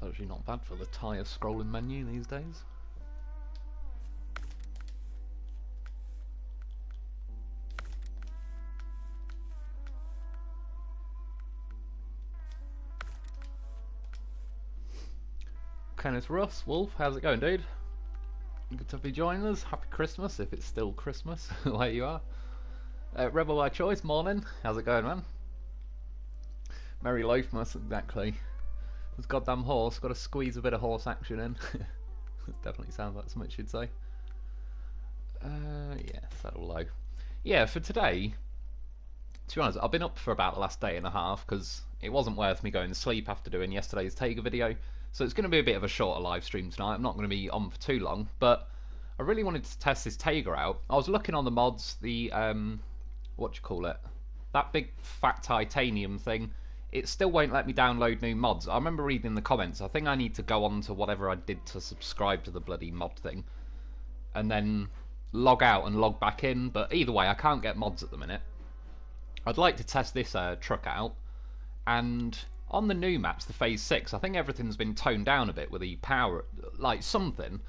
It's actually not bad for the tyre scrolling menu these days. Kenneth Russ, Wolf, how's it going, dude? Good to be joining us. Happy Christmas, if it's still Christmas, where you are. Rebel by Choice, morning. How's it going, man? Merry Loafmas, exactly. This goddamn horse, got to squeeze a bit of horse action in. Definitely sounds like something she'd say. Yeah, settle low. Yeah, for today, to be honest, I've been up for about the last day and a half because it wasn't worth me going to sleep after doing yesterday's Tayga video. So it's going to be a bit of a shorter live stream tonight. I'm not going to be on for too long, but I really wanted to test this Tayga out. I was looking on the mods, the what do you call it? That big fat titanium thing. It still won't let me download new mods. I remember reading in the comments. I think I need to go on to whatever I did to subscribe to the bloody mod thing, and then log out and log back in. But either way, I can't get mods at the minute. I'd like to test this truck out, and on the new maps, the Phase 6, I think everything's been toned down a bit with the power, like something.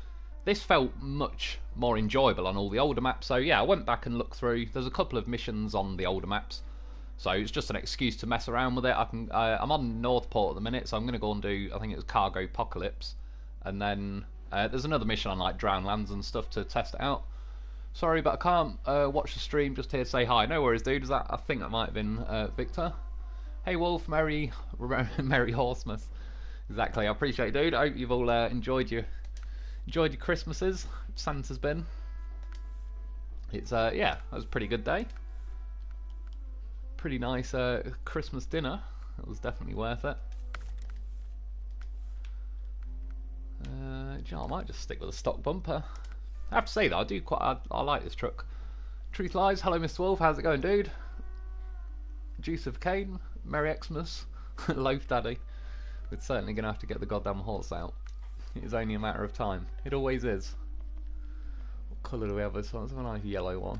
This felt much more enjoyable on all the older maps, so yeah, I went back and looked through. There's a couple of missions on the older maps, so it's just an excuse to mess around with it. I'm on Northport at the minute, so I'm going to go and do, I think it was Cargo Apocalypse, and then there's another mission on like Drowned Lands and stuff to test it out. Sorry, but I can't watch the stream, just here to say hi. No worries, dude. I think that might have been Victor. Hey Wolf, Merry Horsemas. Exactly, I appreciate it, dude. I hope you've all enjoyed your Christmases. Santa's been. It's yeah, that was a pretty good day. Pretty nice Christmas dinner. It was definitely worth it. I might just stick with a stock bumper. I have to say though, I like this truck. Truth Lies, hello Mr. Wolf, how's it going, dude? Juice of Cane, Merry Xmas, Loaf Daddy. We're certainly going to have to get the goddamn horse out. It's only a matter of time. It always is. What colour do we have this one? It's a nice yellow one.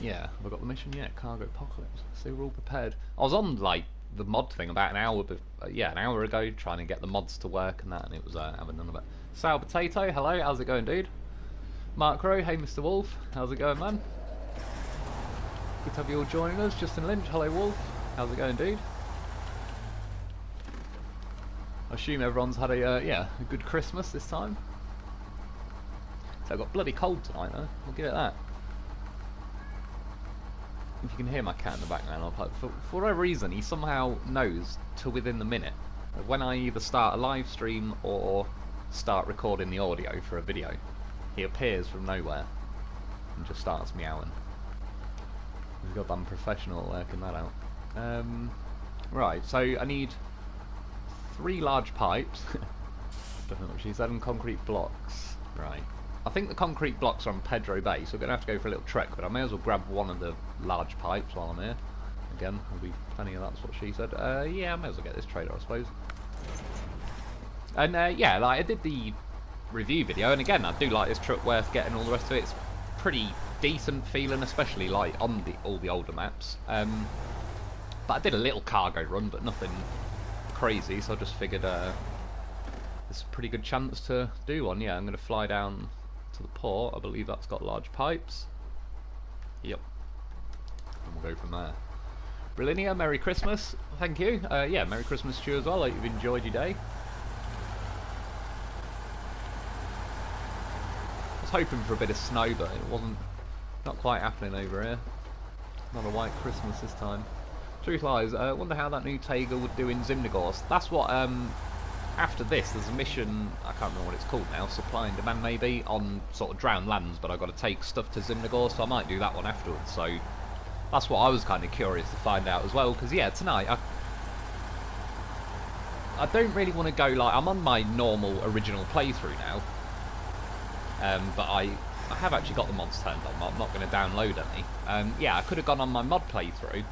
Yeah, have I got the mission yet? Cargo Apocalypse. So we're all prepared. I was on like the mod thing about an hour ago, trying to get the mods to work and that, and it was having none of it. Sour Potato, hello, how's it going, dude? Mark Rowe, hey Mr. Wolf, how's it going, man? Good to have you all joining us. Justin Lynch, hello Wolf, how's it going, dude? I assume everyone's had a good Christmas this time. So I got bloody cold tonight though, I'll give it that. If you can hear my cat in the background, for whatever reason, he somehow knows to within the minute when I either start a live stream or start recording the audio for a video. He appears from nowhere and just starts meowing. He's got damn professional working that out. Right, so I need 3 large pipes. Don't know what she said, and concrete blocks. Right. I think the concrete blocks are on Pedro Bay, so we're going to have to go for a little trek, but I may as well grab one of the large pipes while I'm here. Again, there'll be plenty of that's what she said. Yeah, I may as well get this trader, I suppose. And yeah, like I did the review video, and again, I do like this truck, worth getting, all the rest of it. It's pretty decent feeling, especially like on all the older maps. But I did a little cargo run, but nothing crazy, so I just figured there's a pretty good chance to do one. Yeah, I'm going to fly down to the port. I believe that's got large pipes. Yep. And we'll go from there. Brilinnia, Merry Christmas. Thank you. Yeah, Merry Christmas to you as well. I hope you've enjoyed your day. I was hoping for a bit of snow, but it wasn't. Not quite happening over here. Not a white Christmas this time. Truth Lies, I wonder how that new Tayga would do in Zimnegorsk. That's what, after this, there's a mission, I can't remember what it's called now, Supply and Demand maybe, on sort of Drowned Lands, but I've got to take stuff to Zimnegorsk, so I might do that one afterwards, so that's what I was kind of curious to find out as well, because yeah, tonight, I don't really want to go, like, I'm on my normal original playthrough now, but I have actually got the mods turned on, I'm not going to download any. Yeah, I could have gone on my mod playthrough,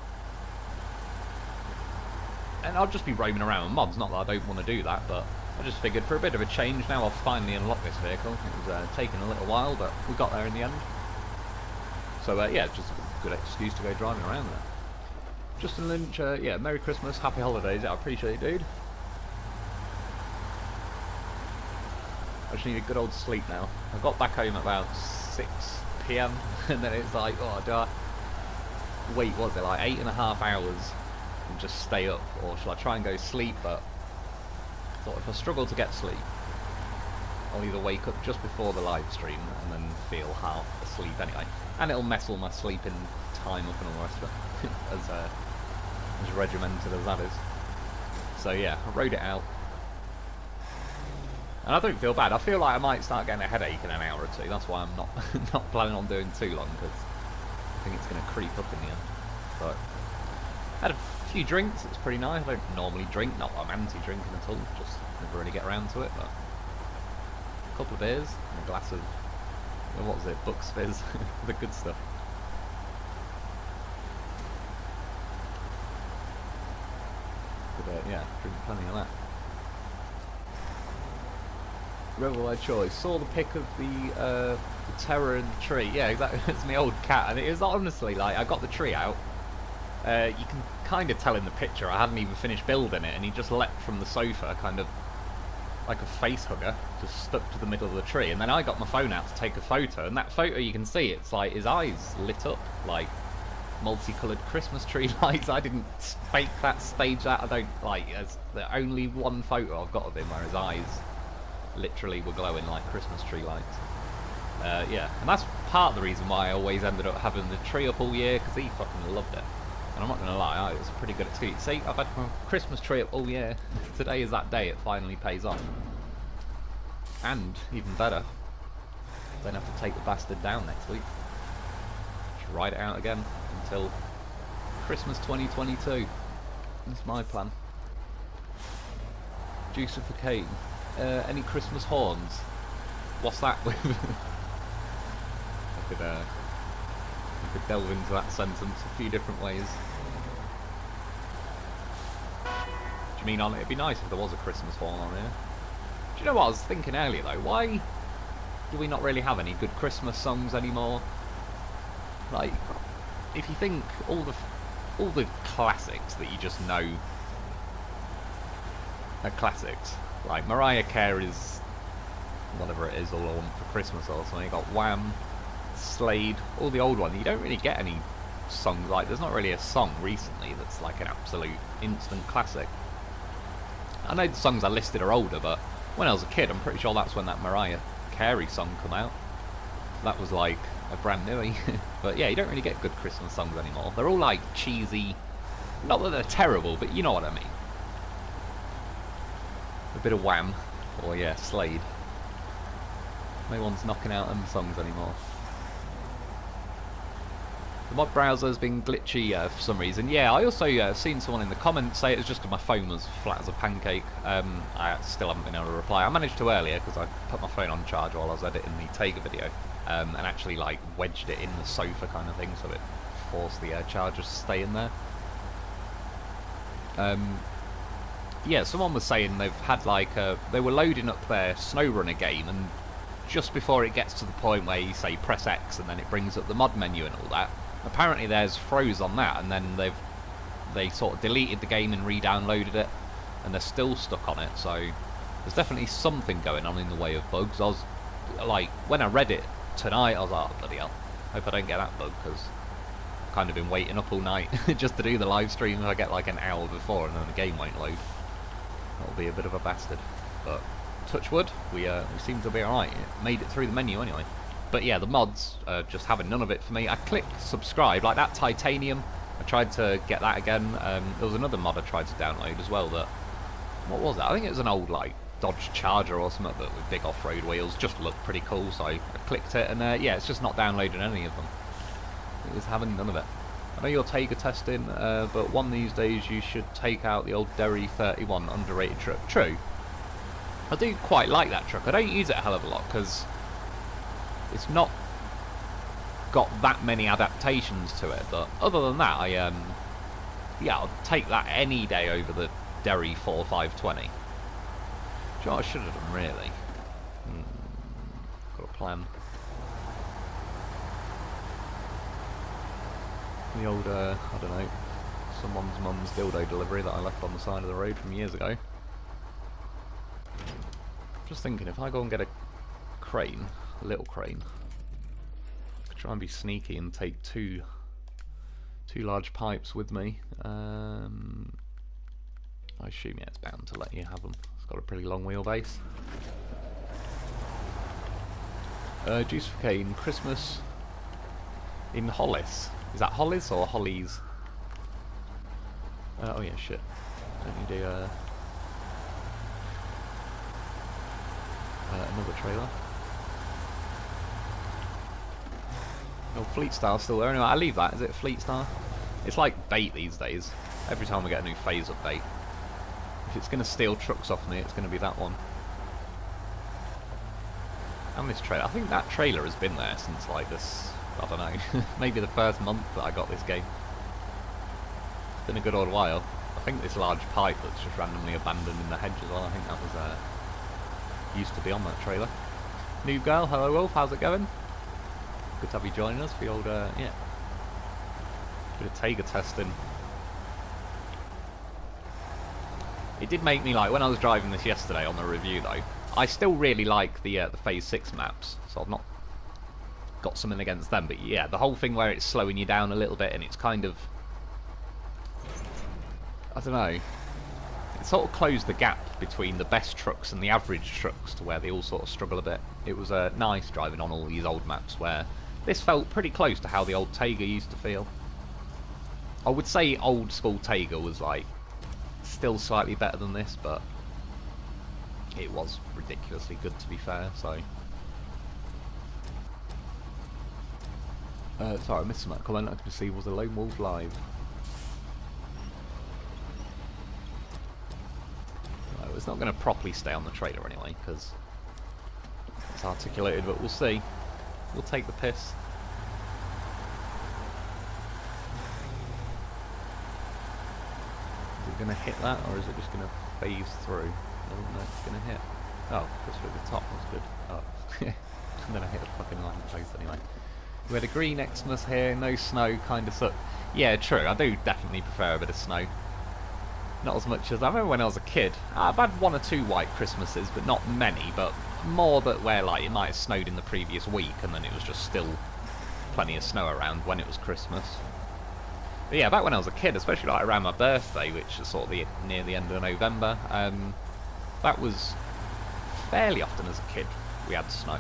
and I'll just be roaming around with mods, not that I don't want to do that, but I just figured for a bit of a change now I've finally unlocked this vehicle. It was taking a little while, but we got there in the end. So yeah, just a good excuse to go driving around there. Justin Lynch, yeah, Merry Christmas, Happy Holidays. I appreciate it, dude. I just need a good old sleep now. I got back home at about 6 PM and then it's like, oh, do I wait, what was it, like 8.5 hours and just stay up, or shall I try and go sleep? But I thought if I struggle to get sleep, I'll either wake up just before the live stream and then feel half asleep anyway, and it'll mess all my sleeping time up and all the rest of it, as regimented as that is. So yeah, I wrote it out. And I don't feel bad. I feel like I might start getting a headache in an hour or two. That's why I'm not not planning on doing too long, because I think it's going to creep up in the end. But I had a few drinks. It's pretty nice. I don't normally drink. Not that I'm anti-drinking at all. Just never really get around to it. But a couple of beers and a glass of, well, what was it? Bucks Fizz. The good stuff. But yeah, drink plenty of that. Rebel by choice. Saw the pic of the terror in the tree. Yeah, exactly. It's my old cat, and it is honestly like I got the tree out. You can kind of tell in the picture I hadn't even finished building it, and he just leapt from the sofa, kind of like a face hugger, just stuck to the middle of the tree. And then I got my phone out to take a photo, and that photo you can see it's like his eyes lit up like multicoloured Christmas tree lights. I didn't fake that, stage that. I don't like. There's only one photo I've got of him where his eyes literally were glowing like Christmas tree lights. Yeah, and that's part of the reason why I always ended up having the tree up all year, because he fucking loved it. And I'm not going to lie, it was a pretty good excuse. See, I've had my Christmas tree up all year. Today is that day it finally pays off. And, even better, don't have to take the bastard down next week. Just ride it out again until Christmas 2022. That's my plan. Juicification. Any Christmas horns? What's that with? I could delve into that sentence a few different ways. Do you mean on it? It'd be nice if there was a Christmas horn on here. Do you know what I was thinking earlier though? Why do we not really have any good Christmas songs anymore? Like, if you think all the classics that you just know are classics. Like Mariah Carey's whatever it is, All I Want for Christmas or something. You got Wham, Slade, all the old ones. You don't really get any songs like. There's not really a song recently that's like an absolute instant classic. I know the songs I listed are older, but when I was a kid, I'm pretty sure that's when that Mariah Carey song came out. That was like a brand newie. But yeah, you don't really get good Christmas songs anymore. They're all like cheesy. Not that they're terrible, but you know what I mean. A bit of Wham, or yeah, Slade. No one's knocking out them songs anymore. The mod browser's been glitchy for some reason. Yeah, I also seen someone in the comments say it was just because my phone was flat as a pancake. I still haven't been able to reply. I managed to earlier because I put my phone on charge while I was editing the Tayga video, and actually like wedged it in the sofa kind of thing, so it forced the charger to stay in there. Yeah, someone was saying they've had like they were loading up their SnowRunner game, and just before it gets to the point where you say press X and then it brings up the mod menu and all that, apparently there's froze on that, and then they sort of deleted the game and re-downloaded it, and they're still stuck on it. So there's definitely something going on in the way of bugs. I was like, when I read it tonight, I was like, oh, bloody hell, hope I don't get that bug, because I've kind of been waiting up all night just to do the live stream. If I get like an hour before and then the game won't load, that'll be a bit of a bastard. But touch wood, we seem to be alright. It made it through the menu anyway. But yeah, the mods just having none of it for me. I clicked subscribe, like that titanium. I tried to get that again. There was another mod I tried to download as well. That, what was that? I think it was an old like Dodge Charger or something, but with big off-road wheels. Just looked pretty cool, so I clicked it, and yeah, it's just not downloading any of them. It was having none of it. I know you're Tayga testing, but one of these days you should take out the old Derry 31, underrated truck. True. I do quite like that truck. I don't use it a hell of a lot because it's not got that many adaptations to it. But other than that, yeah, I'll take that any day over the Derry 4520. Do you know what I should have done really? Got a plan. The old, I don't know, someone's mum's dildo delivery that I left on the side of the road from years ago. Just thinking, if I go and get a crane, a little crane, I could try and be sneaky and take two large pipes with me. I assume, yeah, it's bound to let you have them. It's got a pretty long wheelbase. Juice for Cane, Christmas in Hollis. Is that Hollis or Hollies? Oh yeah, shit. Don't need a another trailer. Oh, Fleet Star's still there. Anyway, I leave that. Is it Fleet Star? It's like bait these days. Every time we get a new phase update, if it's going to steal trucks off me, it's going to be that one. And this trailer. I think that trailer has been there since like this, I don't know, maybe the first month that I got this game. It's been a good old while. I think this large pipe that's just randomly abandoned in the hedge as well, I think that was used to be on that trailer. New girl, hello Wolf, how's it going? Good to have you joining us for the old, yeah, bit of Tayga testing. It did make me like, when I was driving this yesterday on the review though, I still really like the Phase 6 maps, so I've not got something against them, but yeah, the whole thing where it's slowing you down a little bit and it's kind of, I don't know, it sort of closed the gap between the best trucks and the average trucks to where they all sort of struggle a bit. It was nice driving on all these old maps where this felt pretty close to how the old Tayga used to feel. I would say old school Tayga was like still slightly better than this, but it was ridiculously good to be fair, so. Sorry, I missed some of that comment. I could see was a Lone Wolf live. No, it's not going to properly stay on the trailer anyway, because it's articulated, but we'll see. We'll take the piss. Is it going to hit that, or is it just going to phase through? Oh no, it's going to hit. Oh, just through the top, that's good. Oh, and then I hit a fucking line of face anyway. We had a green Xmas here, no snow, kind of sucked. Yeah, true, I do definitely prefer a bit of snow. Not as much as I remember when I was a kid. I've had one or two white Christmases, but not many, but more that where like it might have snowed in the previous week and then it was just still plenty of snow around when it was Christmas. But yeah, back when I was a kid, especially like around my birthday, which is sort of near the end of November, that was fairly often as a kid we had snow.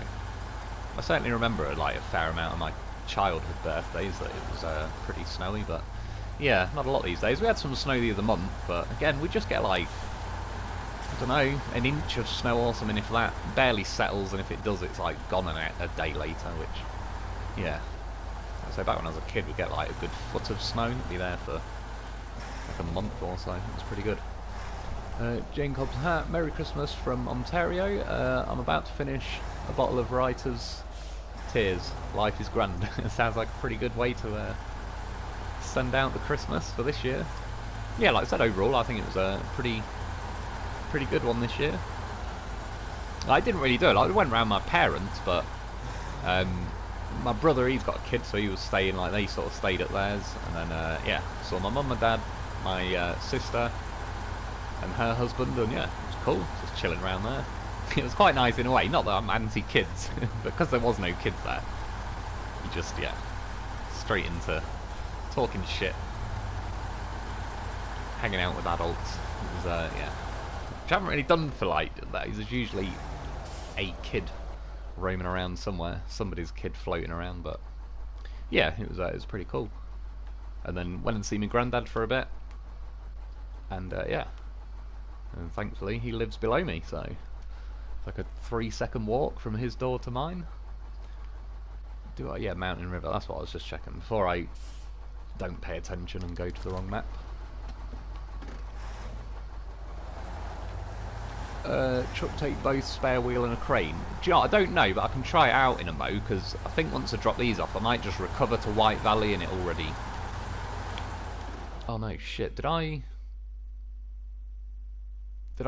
I certainly remember like a fair amount of my childhood birthdays that it was pretty snowy, but yeah, not a lot these days. We had some snow the other month, but again, we just get like, I don't know, an inch of snow or something, if that barely settles, and if it does, it's like gone a day later, which, yeah. So back when I was a kid, we'd get like a good foot of snow, it'd be there for like a month or so. It was pretty good. Jane Cobb's hat, Merry Christmas from Ontario. I'm about to finish a bottle of Writer's Tears. Life is grand. It sounds like a pretty good way to send out the Christmas for this year. Yeah, like I said, overall, I think it was a pretty good one this year. I didn't really do it. I went around my parents, but my brother, he's got a kid, so he was staying, like, they sort of stayed at theirs, and then, yeah, saw my mum and dad, my sister, and her husband, and yeah, it was cool, just chilling around there. It was quite nice in a way, not that I'm anti-kids, but because there was no kids there, you just, yeah, straight into talking shit, hanging out with adults. It was, yeah, which I haven't really done for, like, that. There's usually a kid roaming around somewhere, somebody's kid floating around, but yeah, it was pretty cool. And then went and see my granddad for a bit, and yeah, and thankfully he lives below me, so it's like a 3-second walk from his door to mine. Do I? Yeah, Mountain River, that's what I was just checking before I don't pay attention and go to the wrong map. Truck take both spare wheel and a crane. Do you know, I don't know, but I can try it out in a mo, because I think once I drop these off I might just recover to White Valley and it already... Oh no, shit, did I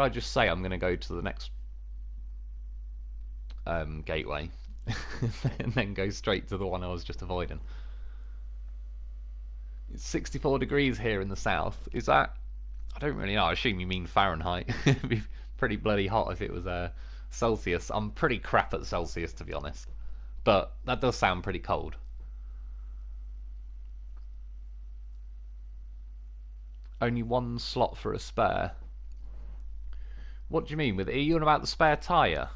just say I'm going to go to the next gateway and then go straight to the one I was just avoiding? It's 64 degrees here in the south. Is that... I don't really know. I assume you mean Fahrenheit. It'd be pretty bloody hot if it was Celsius. I'm pretty crap at Celsius, to be honest. But that does sound pretty cold. Only one slot for a spare. What do you mean with it? Are you on about the spare tyre?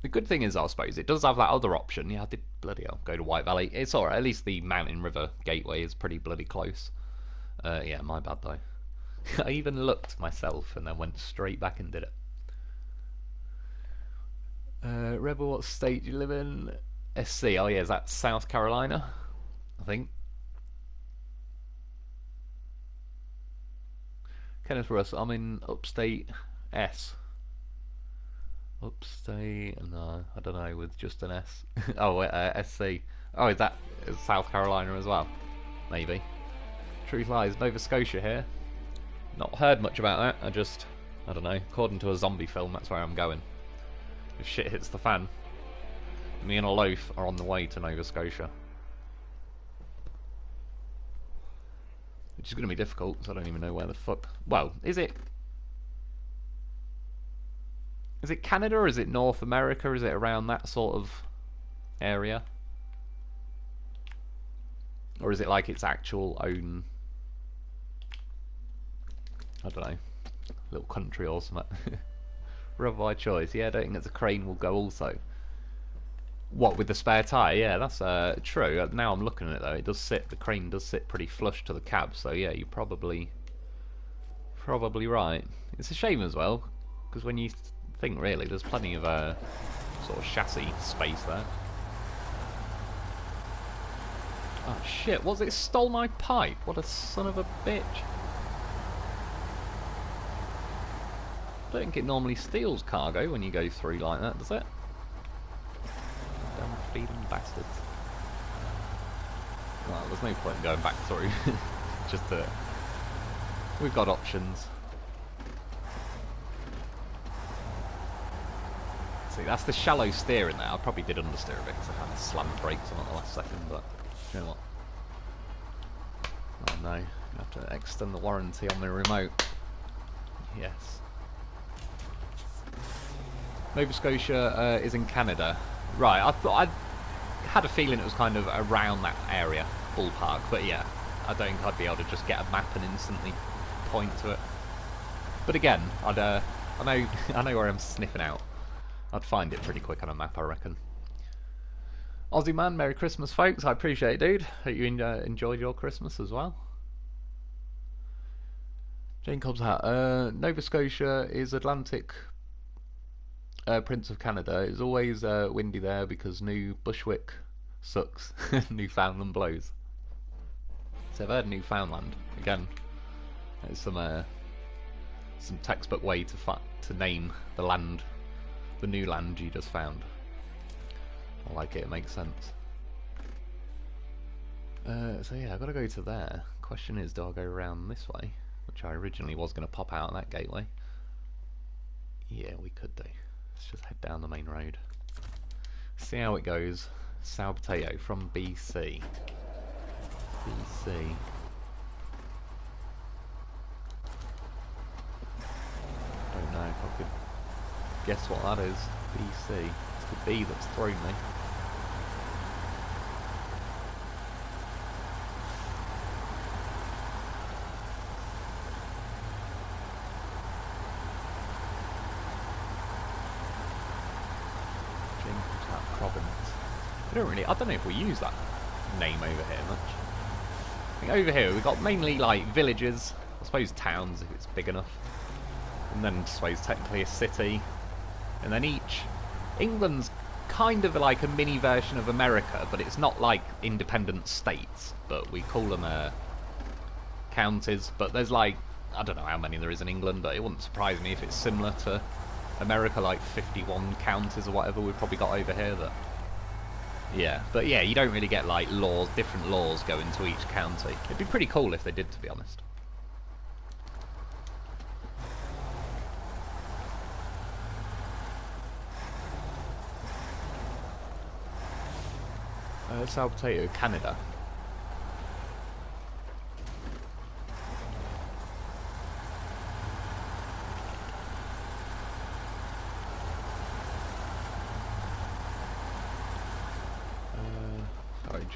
The good thing is, I suppose, it does have that other option. Yeah, I did bloody hell go to White Valley. It's alright. At least the Mountain River Gateway is pretty bloody close. Yeah, my bad though. I even looked myself and then went straight back and did it. Rebel, what state do you live in? SC. Oh yeah, is that South Carolina? I think. Kenneth Russ, I'm in upstate S. Upstate, no, I don't know, with just an S. Oh, SC. Oh, is that South Carolina as well? Maybe. Truth lies, Nova Scotia here. Not heard much about that, I don't know, according to a zombie film, that's where I'm going. If shit hits the fan, me and a loaf are on the way to Nova Scotia. Which is going to be difficult, because I don't even know where the fuck... Well, is it Canada, or is it North America? Is it around that sort of area? Or is it like its actual own... I don't know, little country or something? Rubber by choice. Yeah, I don't think it's a crane will go also. What, with the spare tyre? Yeah, that's true. Now I'm looking at it though, it does sit, the crane does sit pretty flush to the cab, so yeah, you're probably right. It's a shame as well, because when you think really, there's plenty of sort of chassis space there. Oh shit, was it stole my pipe? What a son of a bitch. I don't think it normally steals cargo when you go through like that, does it? Damn feeding bastards. Well, there's no point in going back through. Just we've got options. See, that's the shallow steering there. I probably did understeer a bit because I kind of slammed the brakes on at the last second, but you know what? Oh no, I have to extend the warranty on the remote. Yes. Nova Scotia is in Canada. Right, I had a feeling it was kind of around that area, ballpark, but yeah, I don't think I'd be able to just get a map and instantly point to it. But again, I know where I'm sniffing out. I'd find it pretty quick on a map, I reckon. Aussie man, Merry Christmas, folks. I appreciate it, dude. Hope you enjoyed your Christmas as well. Jane Cobb's hat. Nova Scotia is Atlantic. Prince of Canada. It's always windy there because New Bushwick sucks. Newfoundland blows. So I've heard Newfoundland again. It's some textbook way to name the land, the new land you just found. I like it. It makes sense. So yeah, I've got to go to there. Question is, do I go around this way, which I originally was going to pop out that gateway? Yeah, we could do. Let's just head down the main road. See how it goes. Sour potato from BC. BC. Don't know if I could guess what that is. BC. It's the B that's thrown me. I don't know if we use that name over here much. I think over here we've got mainly like villages, I suppose towns if it's big enough, and then I suppose technically a city, and then each... England's kind of like a mini version of America, but it's not like independent states, but we call them counties, but there's like, I don't know how many there is in England, but it wouldn't surprise me if it's similar to America, like 51 counties or whatever we've probably got over here that... Yeah, but yeah, you don't really get like laws, different laws go into each county. It'd be pretty cool if they did, to be honest. Sour potato, Canada.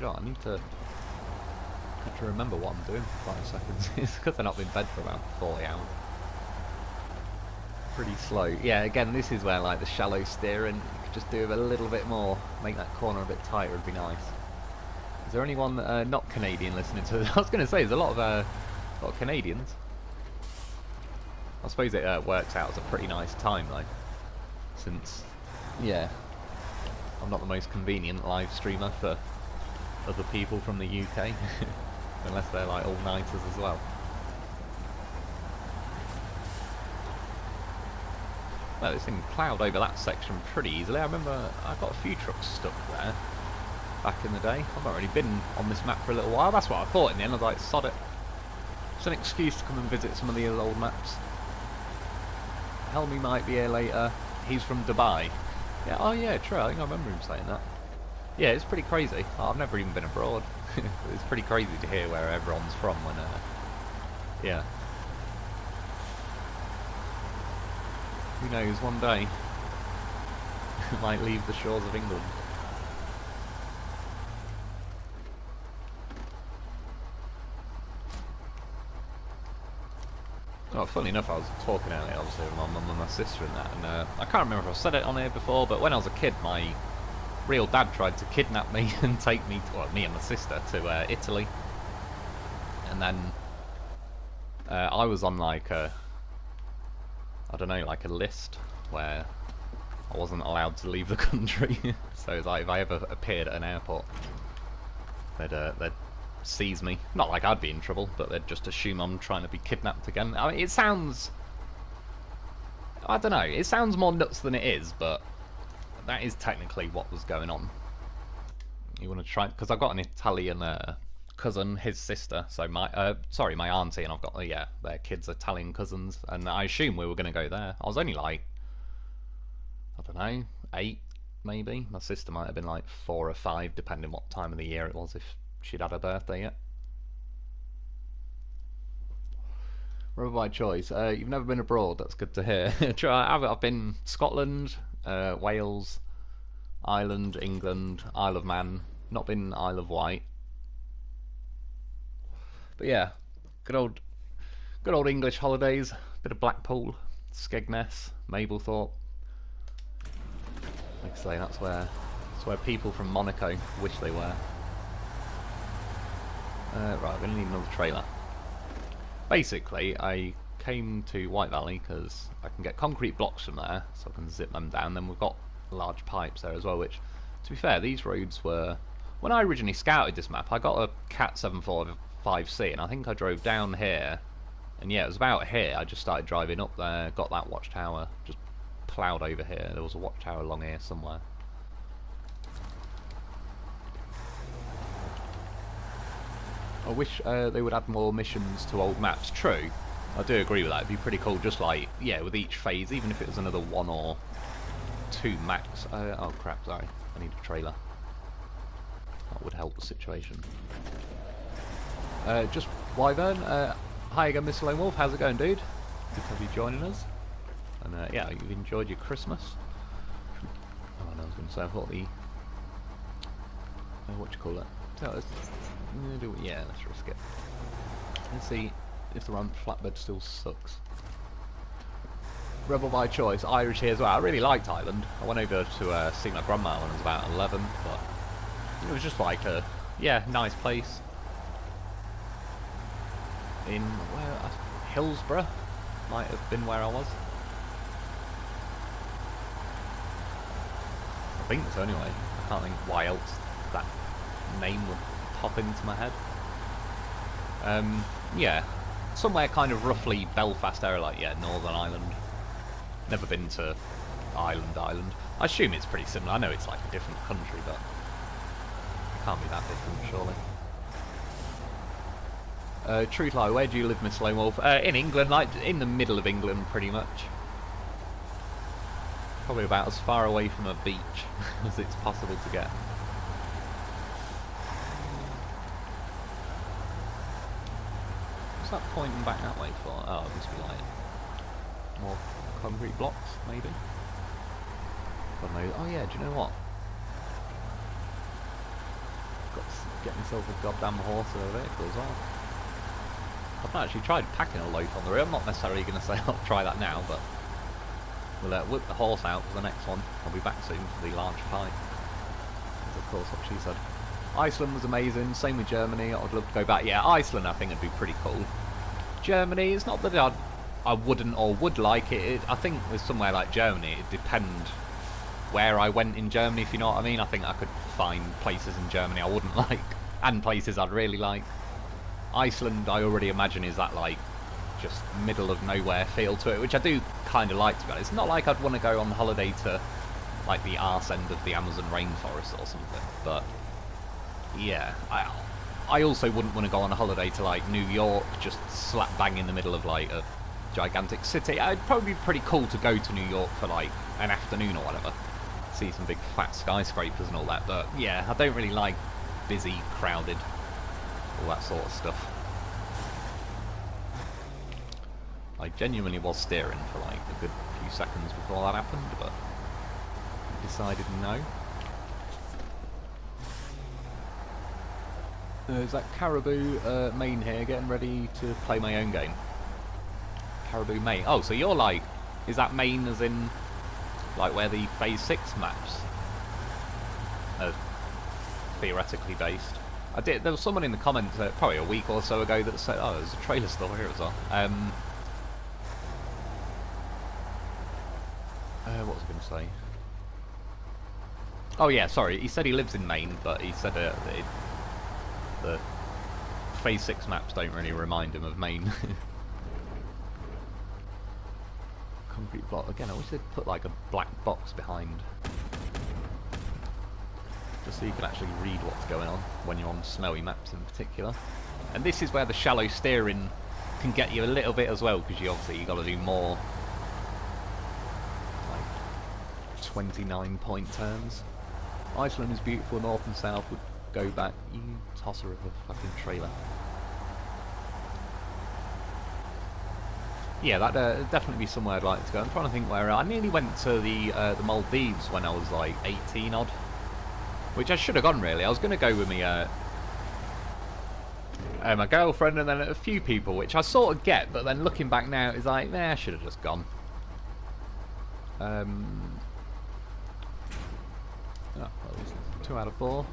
shot. I need to remember what I'm doing for 5 seconds. It's because I've not been in bed for about 40 hours. Pretty slow. Yeah, again, this is where like the shallow steering, you could just do a little bit more, make that corner a bit tighter would be nice. Is there anyone not Canadian listening to this? I was going to say, there's a lot of Canadians. I suppose it works out as a pretty nice time though, since, yeah, I'm not the most convenient live streamer for other people from the UK, unless they're like all-nighters as well. Well, this thing ploughed over that section pretty easily. I remember I got a few trucks stuck there back in the day. I've not really been on this map for a little while. That's what I thought in the end. I was like, sod it. It's an excuse to come and visit some of the old maps. Helmy might be here later. He's from Dubai. Yeah, oh yeah, true. I think I remember him saying that. Yeah, it's pretty crazy. Oh, I've never even been abroad. It's pretty crazy to hear where everyone's from when, yeah. Who knows, one day might leave the shores of England. Oh, funny enough, I was talking earlier, obviously, with my mum and my sister and that, and I can't remember if I've said it on here before, but when I was a kid, my real dad tried to kidnap me and take me, well, me and my sister, to Italy. And then I was on like a, I don't know, like a list where I wasn't allowed to leave the country. So it's like if I ever appeared at an airport, they'd seize me. Not like I'd be in trouble, but they'd just assume I'm trying to be kidnapped again. I mean, it sounds, I don't know, it sounds more nuts than it is, but that is technically what was going on. You want to try, because I've got an Italian cousin, his sister, so my, sorry, my auntie, and I've got, yeah, their kids are Italian cousins, and I assume we were going to go there. I was only like, I don't know, 8 maybe. My sister might have been like 4 or 5, depending what time of the year it was, if she'd had her birthday yet. Rubber by choice. You've never been abroad, that's good to hear. I've been Scotland, Wales, Ireland, England, Isle of Man, not been Isle of Wight. But yeah, good old English holidays. Bit of Blackpool, Skegness, Mablethorpe. Like I say, that's where people from Monaco wish they were. Right, we're gonna need another trailer. Basically, I came to White Valley because I can get concrete blocks from there, so I can zip them down. Then we've got large pipes there as well, which, to be fair, these roads were, when I originally scouted this map, I got a Cat 745C, and I think I drove down here, and yeah, it was about here. I just started driving up there, got that watchtower, just ploughed over here. There was a watchtower along here somewhere. I wish they would add more missions to old maps. True, I do agree with that. It'd be pretty cool, just like, yeah, with each phase, even if it was another 1 or 2 max. Oh crap, sorry, I need a trailer. That would help the situation. Just Wyvern, hi again, Mr. Lone Wolf, how's it going, dude? Good to have you joining us. And yeah, you've enjoyed your Christmas. Oh, I was going to say, I thought the, what do you call it? Yeah, let's risk it. Let's see if the run flatbed still sucks. Rebel by choice, Irish here as well. I really liked Ireland. I went over to see my grandma when I was about 11, but it was just like a, yeah, nice place. In where, Hillsborough might have been where I was. I think so anyway. I can't think why else that name would pop into my head. Yeah, somewhere kind of roughly Belfast area, like, yeah, Northern Ireland. Never been to Ireland. I assume it's pretty similar. I know it's like a different country, but it can't be that different, surely. Truth lie, where do you live, Miss Lone Wolf? In England, like in the middle of England, pretty much. Probably about as far away from a beach as it's possible to get. What's that pointing back that way for? Oh, it must be like more concrete blocks, maybe. God knows. Oh yeah, do you know what? Got to get myself a goddamn horse or a vehicle as well. I've not actually tried packing a loaf on the rear. I'm not necessarily going to say I'll try that now, but we'll whip the horse out for the next one. I'll be back soon for the large pie. That's of course what she said. Iceland was amazing, same with Germany. I'd love to go back. Yeah, Iceland I think would be pretty cool. Germany, it's not that I wouldn't or would like it. I think with somewhere like Germany, it'd depend where I went in Germany, if you know what I mean. I think I could find places in Germany I wouldn't like, and places I'd really like. Iceland, I already imagine, is that like just middle of nowhere feel to it, which I do kind of like, to be honest. It's not like I'd want to go on holiday to like the arse end of the Amazon rainforest or something, but yeah, I also wouldn't want to go on a holiday to like New York, just slap bang in the middle of like a gigantic city. It'd probably be pretty cool to go to New York for like an afternoon or whatever, see some big fat skyscrapers and all that, but yeah, I don't really like busy, crowded, all that sort of stuff. I genuinely was steering for like a good few seconds before that happened, but decided no. Is that Caribou main here, getting ready to play my own game. Caribou main. Oh, so you're like, is that main as in like where the Phase 6 maps are theoretically based? There was someone in the comments probably a week or so ago that said, oh, there's a trailer still here as well. What was I going to say? Oh yeah, sorry, he said he lives in Maine, but he said the Phase 6 maps don't really remind him of Maine. Concrete block. Again, I wish they'd put like a black box behind, just so you can actually read what's going on when you're on snowy maps in particular. And this is where the shallow steering can get you a little bit as well, because you got to do more like 29-point turns. Iceland is beautiful, north and south. Would go back. You tosser of a fucking trailer. Yeah, that'd definitely be somewhere I'd like to go. I'm trying to think where. I nearly went to the Maldives when I was like 18 odd, which I should have gone really. I was going to go with my girlfriend and then a few people, which I sort of get, but then looking back now, it's like, nah, I should have just gone. Oh, well, 2 out of 4.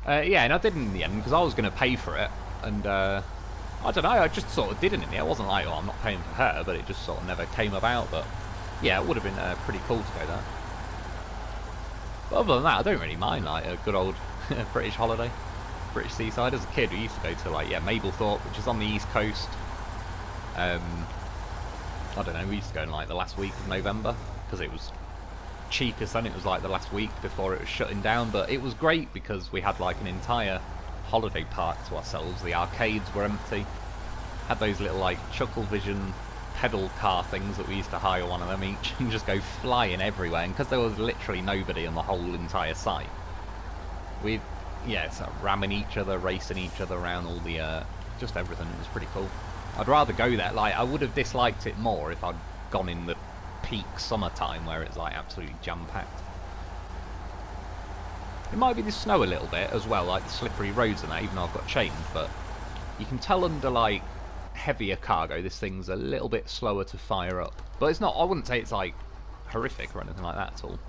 Yeah, and I did in the end because I was going to pay for it, and I don't know, I just sort of didn't in the end. I wasn't like, oh, I'm not paying for her, but it just sort of never came about. But yeah, it would have been pretty cool to go there. But other than that, I don't really mind like a good old British holiday, British seaside. As a kid, we used to go to like Mablethorpe, which is on the east coast. I don't know, we used to go in like the last week of November because it was cheapest then. It was like the last week before it was shutting down, but it was great because we had like an entire holiday park to ourselves. The arcades were empty, had those little like Chuckle Vision pedal car things that we used to hire one of them each and just go flying everywhere, and because there was literally nobody on the whole entire site, we'd sort of ramming each other, racing each other around all the just everything. It was pretty cool. I'd rather go there. Like, I would have disliked it more if I'd gone in the peak summertime where it's like absolutely jam-packed. It might be the snow a little bit as well, like the slippery roads and that, even though I've got chains, but you can tell under like heavier cargo this thing's a little bit slower to fire up. But it's not, I wouldn't say it's like horrific or anything like that at all.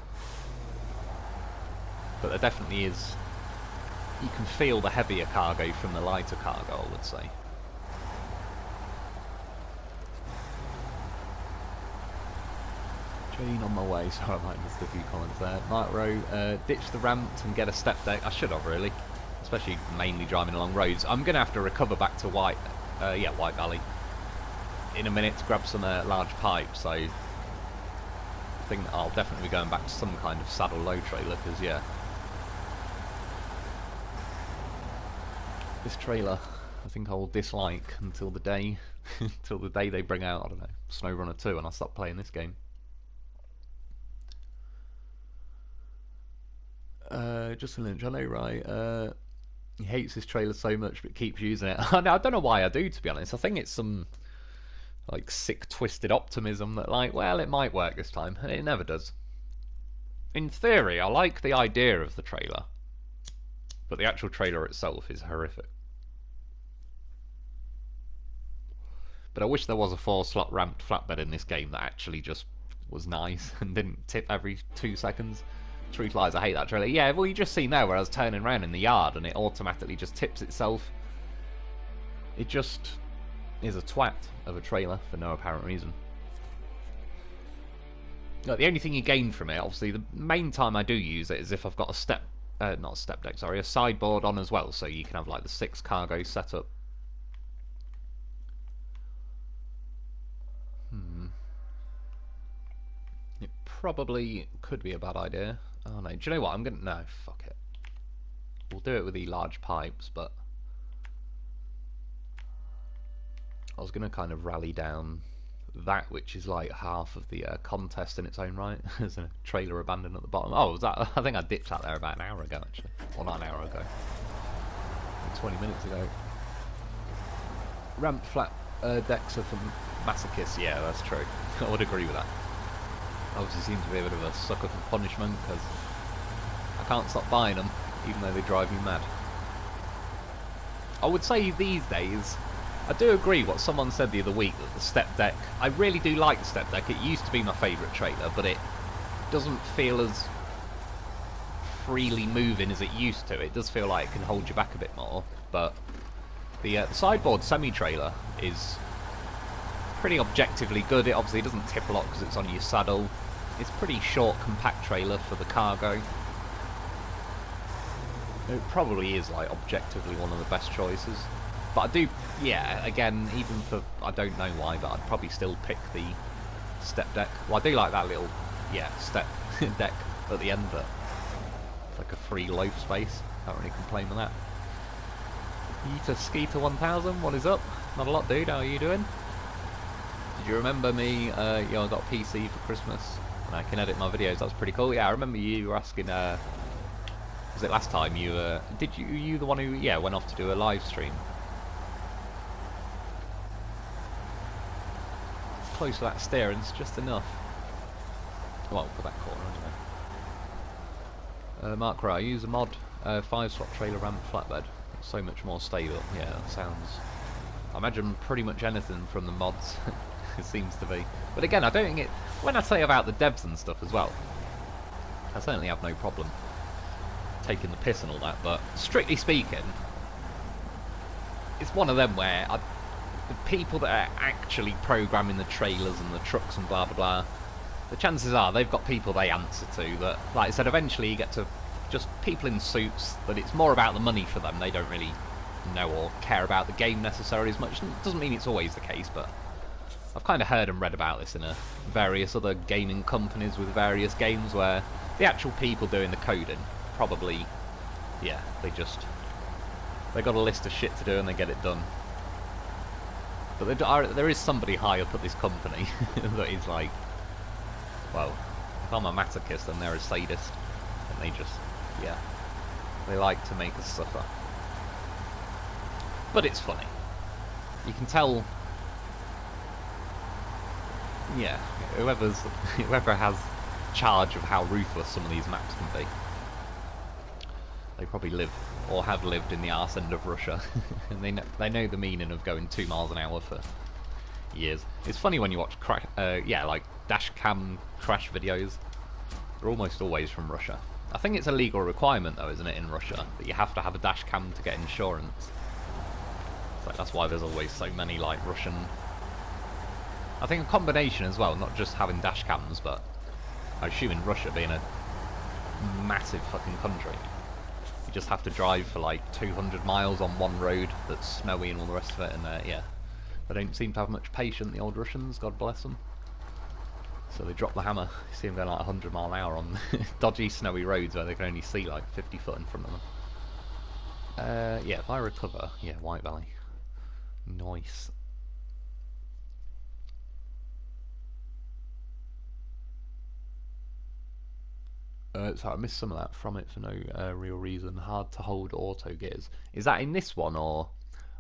But there definitely is, you can feel the heavier cargo from the lighter cargo, I would say. On my way, so I might miss a few comments there. Micro, ditch the ramps and get a step deck. I should have really, especially mainly driving along roads. I'm gonna have to recover back to White Valley in a minute to grab some large pipe. So I think I'll definitely be going back to some kind of saddle low trailer because this trailer I think I will dislike until the day they bring out, I don't know, SnowRunner 2 and I stop playing this game. Justin Lynch, I know, right? He hates this trailer so much but keeps using it. I don't know why I do, to be honest. I think it's some like sick twisted optimism that like, well, it might work this time, and it never does. In theory, I like the idea of the trailer. but the actual trailer itself is horrific. But I wish there was a 4-slot ramped flatbed in this game that actually just was nice and didn't tip every 2 seconds. Truth lies, I hate that trailer. Yeah, well, you just seen there where I was turning around in the yard and it automatically just tips itself. It just is a twat of a trailer for no apparent reason. Like, the only thing you gain from it, obviously, the main time I do use it is if I've got not a step deck, sorry, a sideboard on as well, so you can have like the 6 cargo setup. It probably could be a bad idea. Oh no, do you know what? No, fuck it. We'll do it with the large pipes, but I was gonna kind of rally down that, which is like half of the contest in its own right. There's a trailer abandoned at the bottom. Oh, was that? I think I dipped out there about an hour ago, actually. Well, not an hour ago. 20 minutes ago. Ramp flat decks are for masochists. Yeah, that's true. I would agree with that. Obviously seems to be a bit of a sucker for punishment, because I can't stop buying them, even though they drive me mad. I would say these days, I do agree what someone said the other week, that the step deck, I really do like the step deck. It used to be my favourite trailer, but it doesn't feel as freely moving as it used to. It does feel like it can hold you back a bit more, but the sideboard semi-trailer is pretty objectively good. It obviously doesn't tip a lot because it's on your saddle. It's pretty short, compact trailer for the cargo. It probably is like objectively one of the best choices. But I do, yeah, again, even for, I don't know why, but I'd probably still pick the step deck. Well, I do like that little, yeah, step deck at the end, but it's like a free loaf space. Can't really complain with that. Yeeta Skeeter 1000, what is up? Not a lot, dude. How are you doing? Did you remember me? I got a PC for Christmas and I can edit my videos. That's pretty cool. Yeah, I remember you were asking. Was it last time you? Did you the one who went off to do a live stream? Close to that steering's just enough. Well, for that corner anyway. Mark Ray, I use a mod 5-slot trailer ramp flatbed. It's so much more stable. Yeah, that sounds. I imagine pretty much anything from the mods. It seems to be. But again, I don't think it. When I say about the devs and stuff as well, I certainly have no problem taking the piss and all that. But strictly speaking, it's one of them where the people that are actually programming the trailers and the trucks and blah blah blah, the chances are they've got people they answer to that, like I said, eventually you get to just people in suits that it's more about the money for them. They don't really know or care about the game necessarily as much. It doesn't mean it's always the case, but I've kind of heard and read about this in various other gaming companies with various games where the actual people doing the coding probably, yeah, they got a list of shit to do and they get it done. But there is somebody high up at this company that is like, well, if I'm a masochist then they're a sadist, and they just, yeah, they like to make us suffer. But it's funny. You can tell, yeah, whoever has charge of how ruthless some of these maps can be. They probably live or have lived in the arse end of Russia, and they know the meaning of going 2 miles an hour for years. It's funny when you watch like dash cam crash videos. They're almost always from Russia. I think it's a legal requirement though, isn't it, in Russia, that you have to have a dash cam to get insurance. So that's why there's always so many like Russian. I think a combination as well, not just having dash cams, but I assume in Russia being a massive fucking country, you just have to drive for like 200 miles on one road that's snowy and all the rest of it, and yeah, they don't seem to have much patience, the old Russians, God bless them. So they drop the hammer. You see them going like 100 mile an hour on dodgy snowy roads where they can only see like 50 foot in front of them. Yeah, if I recover, yeah, White Valley. Nice. So I missed some of that from it for no real reason. Hard to hold auto gears. Is that in this one, or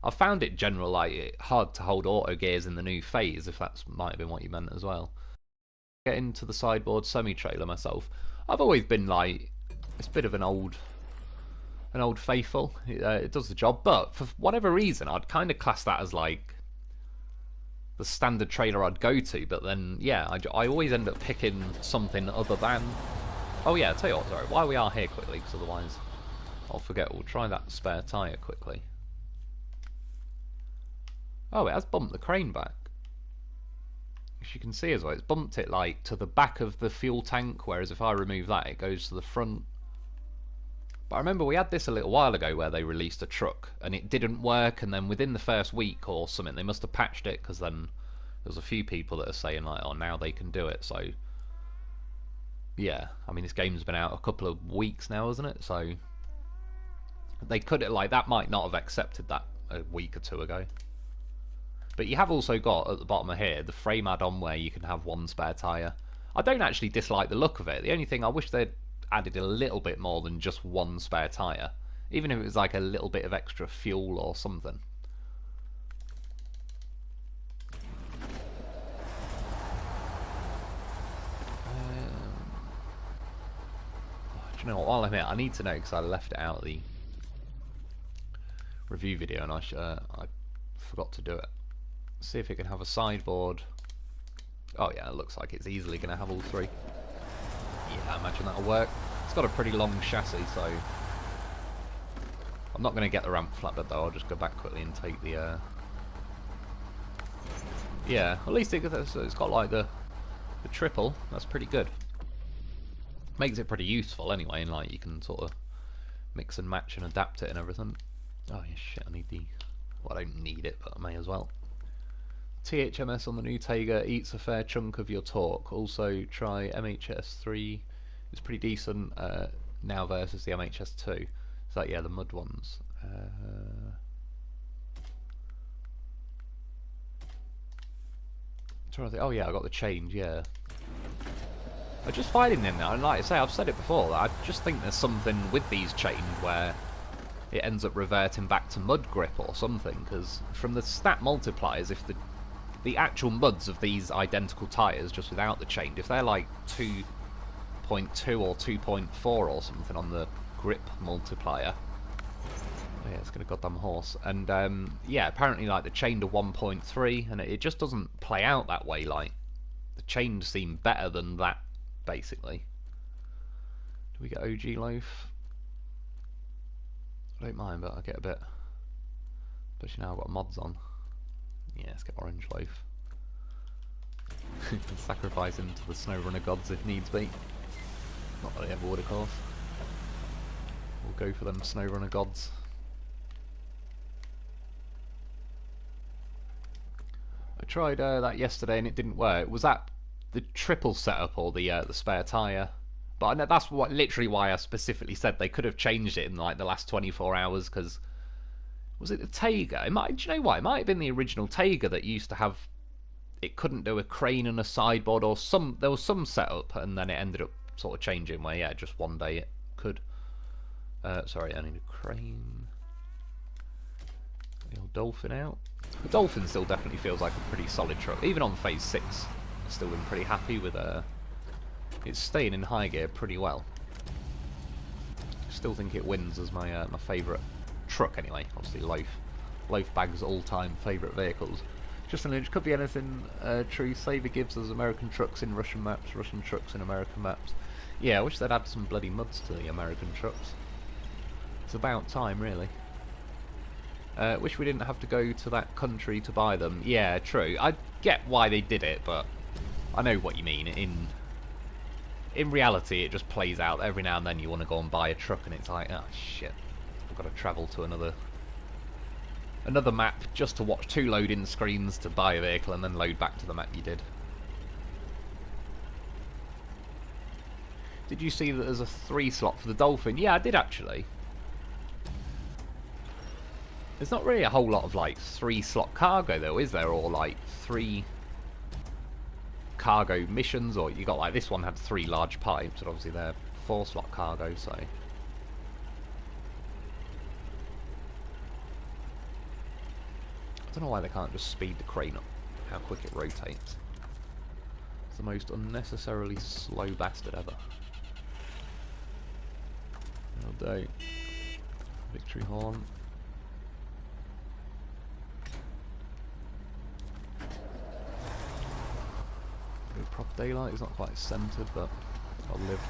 I found it general like hard to hold auto gears in the new phase? If that's might have been what you meant as well. Get into the sideboard semi-trailer myself. I've always been like, it's a bit of an old an old faithful. It does the job, but for whatever reason, I'd kind of class that as like the standard trailer I'd go to. But then, yeah, I always end up picking something other than. Oh yeah, I'll tell you what, sorry, while we are here quickly, because otherwise I'll forget. We'll try that spare tyre quickly. Oh, it has bumped the crane back. As you can see as well, it's bumped it like to the back of the fuel tank, whereas if I remove that, it goes to the front. But I remember we had this a little while ago where they released a truck and it didn't work, and then within the first week or something they must have patched it, because then there's a few people that are saying like, oh, now they can do it. So yeah, I mean, this game's been out a couple of weeks now, isn't it? So they could, like, that might not have accepted that a week or two ago. But you have also got at the bottom of here the frame add-on where you can have one spare tyre. I don't actually dislike the look of it. The only thing I wish they'd added a little bit more than just one spare tyre, even if it was like a little bit of extra fuel or something. Do you know what, while I'm here, I need to know, because I left it out of the review video and I forgot to do it. See if it can have a sideboard. Oh yeah, it looks like it's easily going to have all three. Yeah, I imagine that'll work. It's got a pretty long chassis, so I'm not going to get the ramp flatbed though. I'll just go back quickly and take the yeah, at least it's got like the triple. That's pretty good. Makes it pretty useful anyway, and like you can sort of mix and match and adapt it and everything. Oh yeah, shit, I need the... well, I don't need it, but I may as well. THMS on the new Tayga eats a fair chunk of your torque. Also try MHS3. It's pretty decent now versus the MHS2. So yeah, the mud ones. Trying to think. Oh yeah, I got the change. Yeah. I'm just finding them now, and like I say, I've said it before. I just think there's something with these chains where it ends up reverting back to mud grip or something. Because from the stat multipliers, if the actual muds of these identical tyres, just without the chain, if they're like 2.2 or 2.4 or something on the grip multiplier, oh yeah, it's gonna goddamn horse. And yeah, apparently like the chained are 1.3, and it just doesn't play out that way. Like the chained seem better than that, basically. Do we get OG loaf? I don't mind, but I get a bit, especially now I've got mods on. Yeah, let's get orange loaf. Sacrifice him to the SnowRunner gods if needs be. Not that I ever would, of course. We'll go for them SnowRunner gods. I tried that yesterday and it didn't work. Was that the triple setup or the spare tyre? But I know that's literally why I specifically said they could have changed it in like the last 24 hours, because was it the Tayga? Do you know why? It might have been the original Tayga that used to have, it couldn't do a crane and a sideboard, or there was some setup, and then it ended up sort of changing where, yeah, just one day it could. Sorry, I need a crane. The old Dolphin out. The Dolphin still definitely feels like a pretty solid truck. Even on phase 6, I've still been pretty happy with it's staying in high gear pretty well. Still think it wins as my my favourite truck anyway. Obviously Loaf Bag's all-time favourite vehicles. Justin Lynch, could be anything true. Saver gives us American trucks in Russian maps, Russian trucks in American maps. Yeah, I wish they'd add some bloody muds to the American trucks. It's about time, really. Wish we didn't have to go to that country to buy them. Yeah, true. I get why they did it, but I know what you mean. In reality, it just plays out. Every now and then you want to go and buy a truck, and it's like, oh shit, I've got to travel to another map just to watch 2 loading screens to buy a vehicle and then load back to the map you did. Did you see that there's a 3 slot for the Dolphin? Yeah, I did actually. There's not really a whole lot of like 3 slot cargo though, is there? Or like 3 cargo missions, or you got like this one had 3 large pipes, and obviously they're 4 slot cargo, so. I don't know why they can't just speed the crane up, how quick it rotates. It's the most unnecessarily slow bastard ever. That'll do. Victory horn. Proper daylight. It's not quite centered, but I'll live.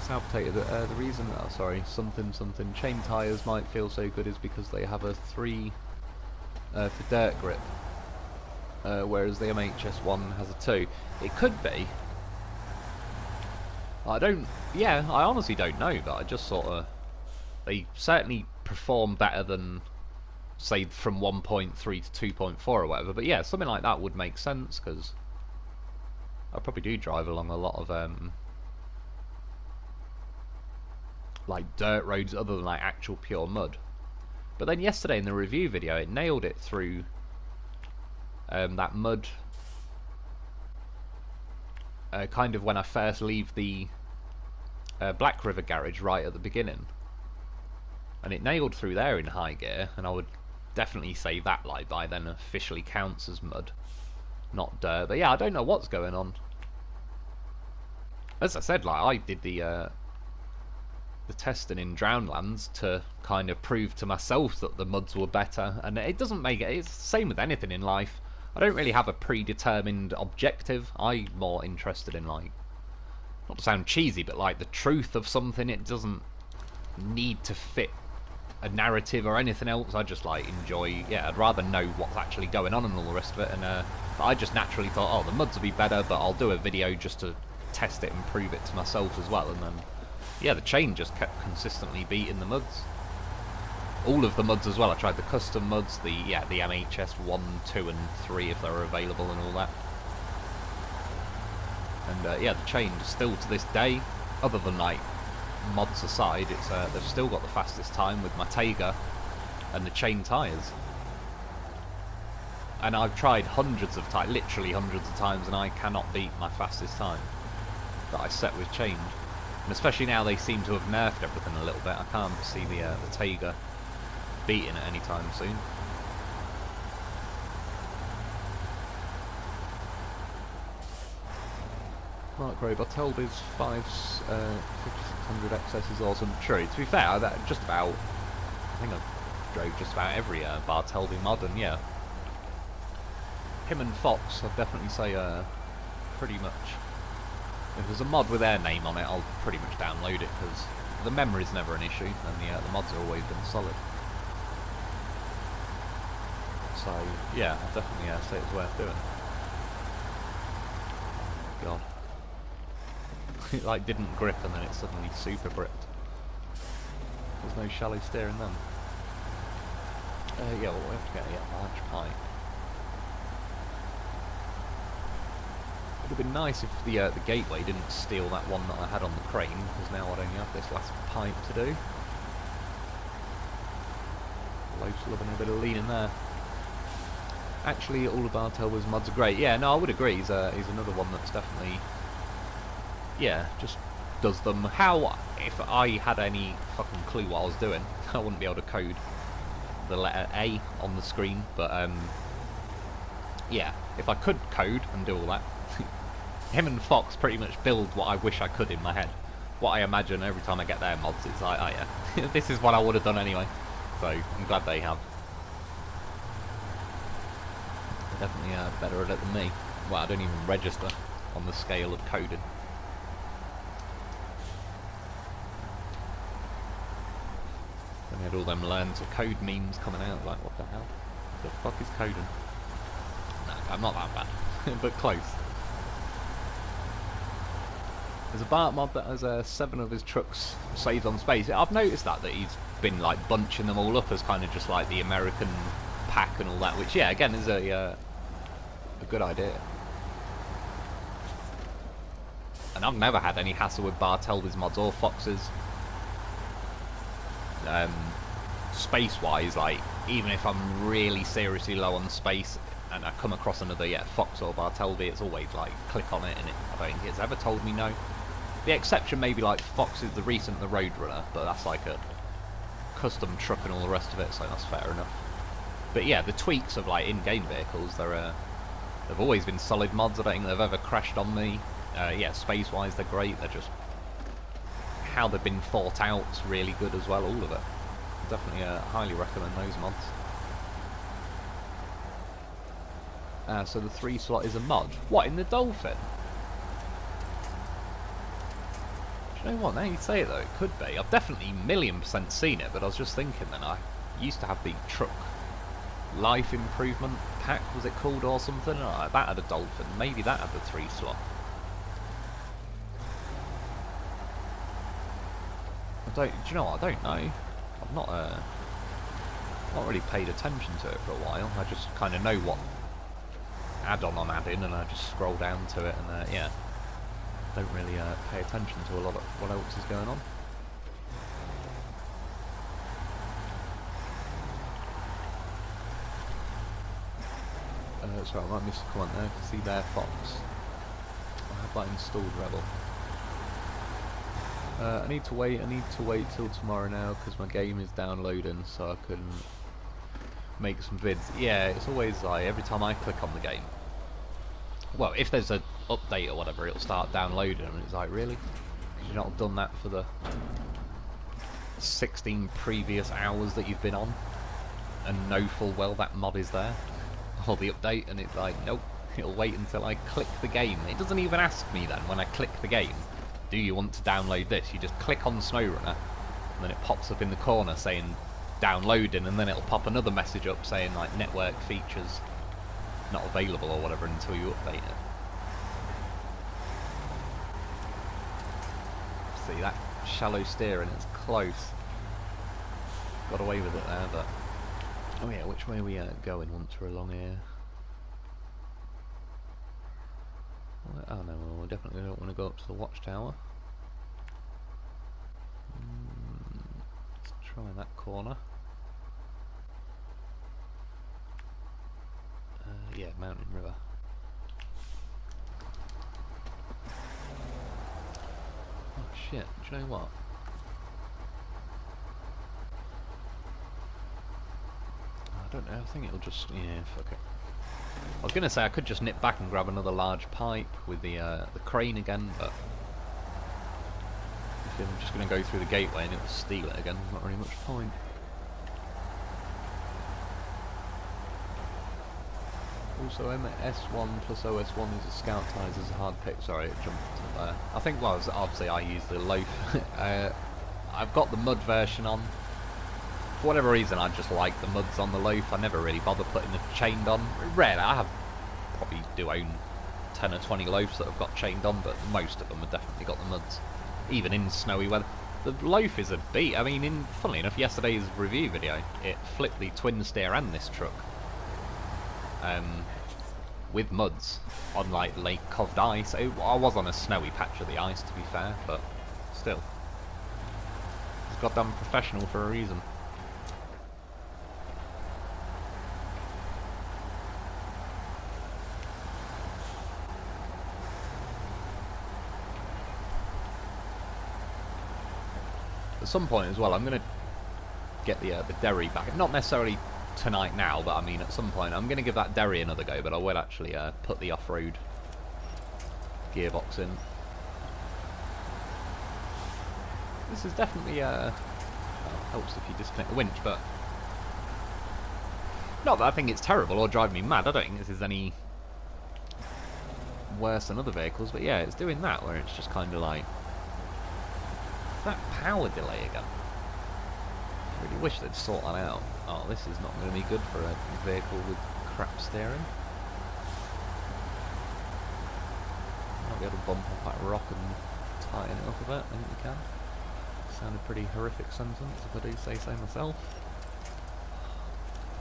Sour potato. The reason, something chain tires might feel so good is because they have a 3 for dirt grip, whereas the MHS1 has a 2. It could be. I honestly don't know, but I just sort of, they certainly perform better than, say, from 1.3 to 2.4 or whatever. But yeah, something like that would make sense, because I probably do drive along a lot of like dirt roads other than like actual pure mud. But then yesterday in the review video, it nailed it through that mud. Kind of when I first leave the Black River garage right at the beginning, and it nailed through there in high gear, and I would definitely say that like by then officially counts as mud, not dirt. But yeah, I don't know what's going on. As I said, like I did the testing in Drownlands to kind of prove to myself that the muds were better, and it doesn't make it. It's the same with anything in life. I don't really have a predetermined objective. I'm more interested in, like, not to sound cheesy, but like the truth of something. It doesn't need to fit a narrative or anything else. I just like enjoy. Yeah, I'd rather know what's actually going on and all the rest of it. And I just naturally thought, oh, the muds will be better, but I'll do a video just to test it and prove it to myself as well. And then, yeah, the chain just kept consistently beating the muds. All of the muds as well. I tried the custom muds, the MHS 1, 2 and 3 if they were available and all that. And yeah, the chain still to this day, other than like mods aside, it's they've still got the fastest time with my Tayga and the chain tyres. And I've tried hundreds of times, literally hundreds of times, and I cannot beat my fastest time that I set with chain. And especially now they seem to have nerfed everything a little bit. I can't see the Tayga beating it anytime soon. Mark Grove, I told his 5600 XS is awesome. True, to be fair, that just about, I think I drove just about every Bartelby mod, and yeah, him and Fox, I'd definitely say pretty much. If there's a mod with their name on it, I'll pretty much download it, because the memory's never an issue, and the mods have always been solid. So yeah, I'll definitely say it's worth doing. God. It like didn't grip and then it suddenly super gripped. There's no shallow steering then. Yeah, well, we have to get a large pipe. It would have been nice if the gateway didn't steal that one that I had on the crane, because now I'd only have this last pipe to do. Loaf's loving a bit of lean in there. Actually, all of Bartelby's mods are great. Yeah, no, I would agree. He's another one that's definitely, yeah, just does them. How, if I had any fucking clue what I was doing, I wouldn't be able to code the letter A on the screen, but yeah, if I could code and do all that, him and Fox pretty much build what I wish I could in my head. What I imagine every time I get their mods, it's like, oh yeah, this is what I would have done anyway. So, I'm glad they have. They're definitely better at it than me. Well, I don't even register on the scale of coding. Then we had all them learn to code memes coming out, like, what the hell? The fuck is coding? No, I'm not that bad, but close. There's a Bart mod that has 7 of his trucks saved on space. I've noticed that he's been like bunching them all up as kind of just like the American pack and all that, which yeah, again is a good idea. And I've never had any hassle with Bartelby's mods or Fox's. Space-wise, like even if I'm really seriously low on space and I come across another Fox or Bartelby, it's always like click on it, and I don't think it's ever told me no. The exception maybe like Fox is the Roadrunner, but that's like a custom truck and all the rest of it, so that's fair enough. But yeah, the tweaks of like in-game vehicles, they've always been solid mods. I don't think they've ever crashed on me. Yeah, space-wise they're great. They're just how they've been thought out is really good as well, all of it. Definitely highly recommend those mods. So the 3 slot is a mod. What, in the Dolphin? Do you know what, now you say it though, it could be. I've definitely 1,000,000% seen it, but I was just thinking then, I used to have the truck life improvement pack, was it called, or something? That had a Dolphin, maybe that had the 3 slot. Do you know what, I don't know. I've not really paid attention to it for a while. I just kind of know what add-on I'm adding, and I just scroll down to it, and yeah, don't really pay attention to a lot of what else is going on. Sorry, I might miss a comment there. See there, Fox. I have that installed, Rebel. I need to wait till tomorrow now because my game is downloading, so I can make some vids. Yeah, it's always like every time I click on the game, well, if there's an update or whatever, it'll start downloading, and it's like, really? Because you've not done that for the 16 previous hours that you've been on, and know full well that mod is there, or the update, and it's like, nope, it'll wait until I click the game. It doesn't even ask me then when I click the game, do you want to download this? You just click on SnowRunner, and then it pops up in the corner saying downloading, and then it'll pop another message up saying like network features not available or whatever until you update it. See that shallow steering, it's close. Got away with it there, but oh yeah, which way are we going once we're along here? Oh no, we definitely don't want to go up to the watchtower. Let's try that corner. Yeah, Mountain River. Oh shit, do you know what? I don't know, I think it'll just, yeah, fuck it. I was going to say I could just nip back and grab another large pipe with the crane again, but if I'm just going to go through the gateway and it'll steal it again, there's not really much point. Also, MS1 plus OS1 is a scout ties as a hard pick. Sorry, it jumped there. I think, well, obviously I use the loaf. I've got the mud version on. For whatever reason, I just like the muds on the loaf. I never really bother putting the chained on. Rarely, I have probably do own 10 or 20 loafs that have got chained on, but most of them have definitely got the muds, even in snowy weather. The loaf is a beat. I mean, funnily enough, yesterday's review video, it flipped the twin steer and this truck with muds on like Lake Coved ice. I was on a snowy patch of the ice, to be fair, but still, it's goddamn professional for a reason. At some point as well, I'm going to get the Derry back. Not necessarily tonight now, but I mean at some point I'm going to give that Derry another go, but I will actually put the off-road gearbox in. This is definitely well, helps if you disconnect the winch, but not that I think it's terrible or drive me mad. I don't think this is any worse than other vehicles, but yeah, it's doing that where it's just kind of like that power delay again. I really wish they'd sort that out. Oh, this is not going to be good for a vehicle with crap steering. Might be able to bump off that rock and tighten it up a bit. I think we can. Sounded a pretty horrific sentence, if I do say so myself.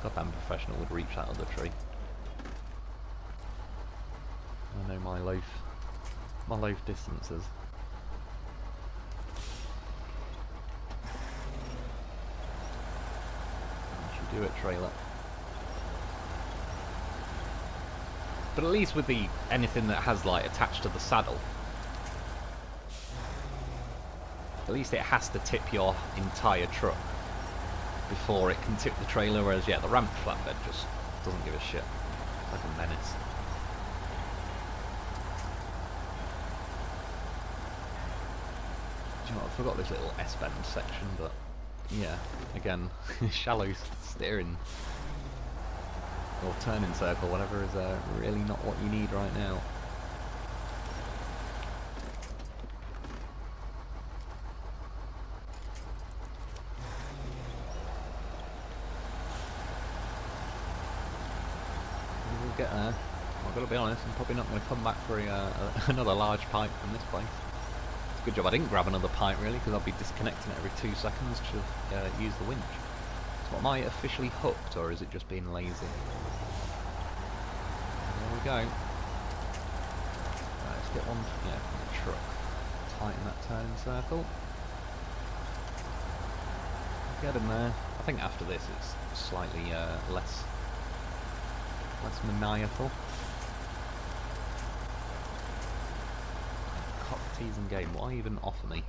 Goddamn professional would reach that other tree. I know my loaf distances. Do it, trailer. But at least with the anything that has like attached to the saddle, at least it has to tip your entire truck before it can tip the trailer, whereas yeah, the ramp flatbed just doesn't give a shit. It's like a menace. Oh, I forgot this little S-bend section, but yeah, again, shallow steering or turning circle, whatever, is really not what you need right now. We'll get there. I've got to be honest, I'm probably not going to come back for another large pipe from this place. It's a good job I didn't grab another pipe really, because I'll be disconnecting it every 2 seconds to use the winch. So am I officially hooked, or is it just being lazy? There we go. Right, let's get one, yeah, from the truck. Tighten that turning circle. Get in there. I think after this it's slightly less maniacal. Cock teasing game. Why even offer me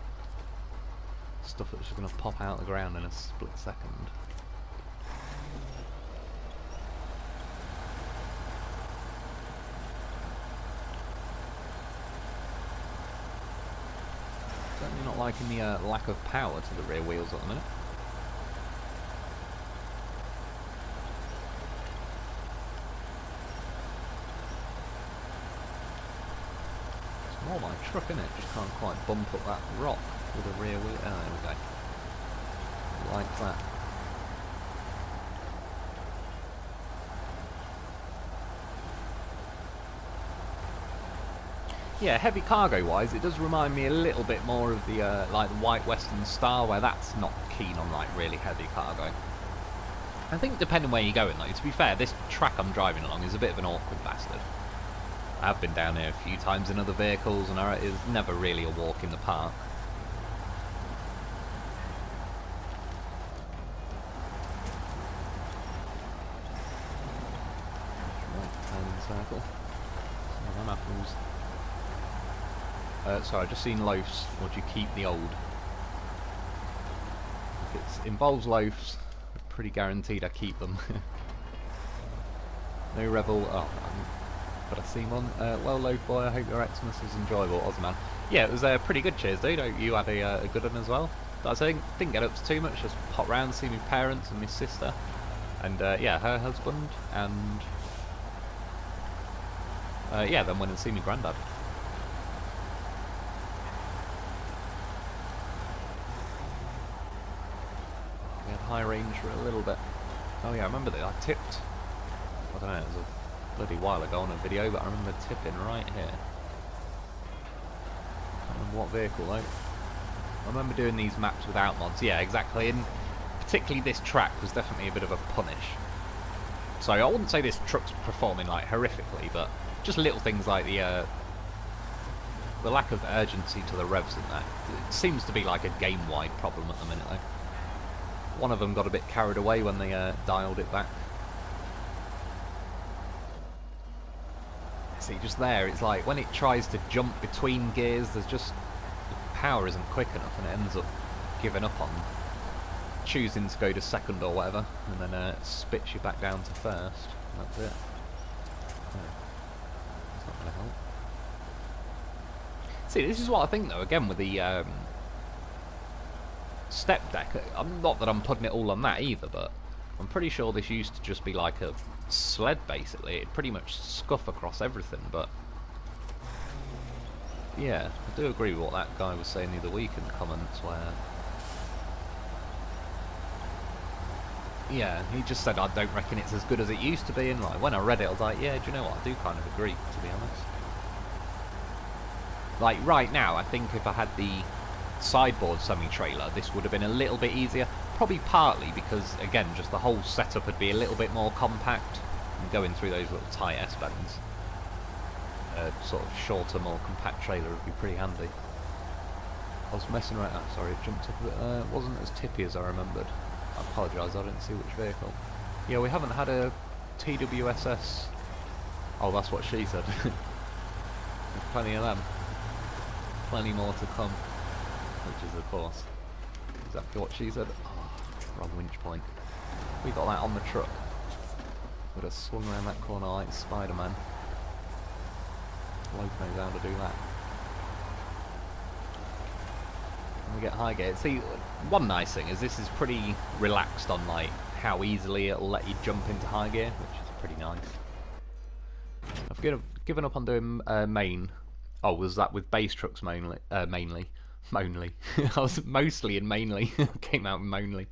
stuff that's just going to pop out of the ground in a split second? Certainly not liking the lack of power to the rear wheels at the minute. It's more my truck, isn't it? Just can't quite bump up that rock with a rear wheel. Oh, there we go. Like that. Yeah, heavy cargo wise, it does remind me a little bit more of the like the White Western Star, where that's not keen on like really heavy cargo. I think depending where you're going though, to be fair, this track I'm driving along is a bit of an awkward bastard. I have been down here a few times in other vehicles and it is never really a walk in the park. Right, turning circle. Some of them apples. Sorry, I just seen loafs. Or do you keep the old? If it involves loafs, I'm pretty guaranteed I keep them. No rebel. Oh, but I seen one. Well, loaf boy, I hope your Xmas was enjoyable, Ozman. Yeah, it was pretty good. Cheers, dude. Hope you had a good one as well. But I didn't get up to too much. Just pop round, see my parents and my sister, and yeah, her husband, and yeah, then went and see my granddad. High range for a little bit. Oh yeah, I remember that I tipped. I don't know, it was a bloody while ago on a video, but I remember tipping right here. I can't remember what vehicle though. I remember doing these maps without mods. Yeah, exactly. And particularly this track was definitely a bit of a punish. So I wouldn't say this truck's performing like horrifically, but just little things like the lack of urgency to the revs in that. It seems to be like a game-wide problem at the minute though. One of them got a bit carried away when they dialed it back. See, just there, it's like when it tries to jump between gears, there's just the power isn't quick enough, and it ends up giving up on choosing to go to second or whatever, and then it spits you back down to first. That's it. Oh, that's not going to help. See, this is what I think though. Again, with the step deck, not that I'm putting it all on that either, but I'm pretty sure this used to just be like a sled basically. It'd pretty much scuff across everything, but yeah, I do agree with what that guy was saying the other week in the comments, where yeah, he just said I don't reckon it's as good as it used to be, and like when I read it I was like, yeah, do you know what, I do kind of agree, to be honest. Like right now, I think if I had the sideboard semi-trailer, this would have been a little bit easier, probably partly because again just the whole setup would be a little bit more compact, and going through those little tight S-bends, sort of shorter, more compact trailer would be pretty handy. I was messing around, sorry, it jumped up a bit there. It wasn't as tippy as I remembered. I apologise, I didn't see which vehicle. Yeah, we haven't had a TWSS. Oh, that's what she said. There's plenty of them, plenty more to come. Which is, of course, exactly what she said. Oh, wrong winch point. We got that on the truck. Would have swung around that corner like Spider-Man. Loaf knows how to do that. we get high gear. See, one nice thing is this is pretty relaxed on like how easily it'll let you jump into high gear, which is pretty nice. I've given up on doing main. Oh, was that with base trucks mainly? Mainly. I was mostly in mainly. Came out mainly.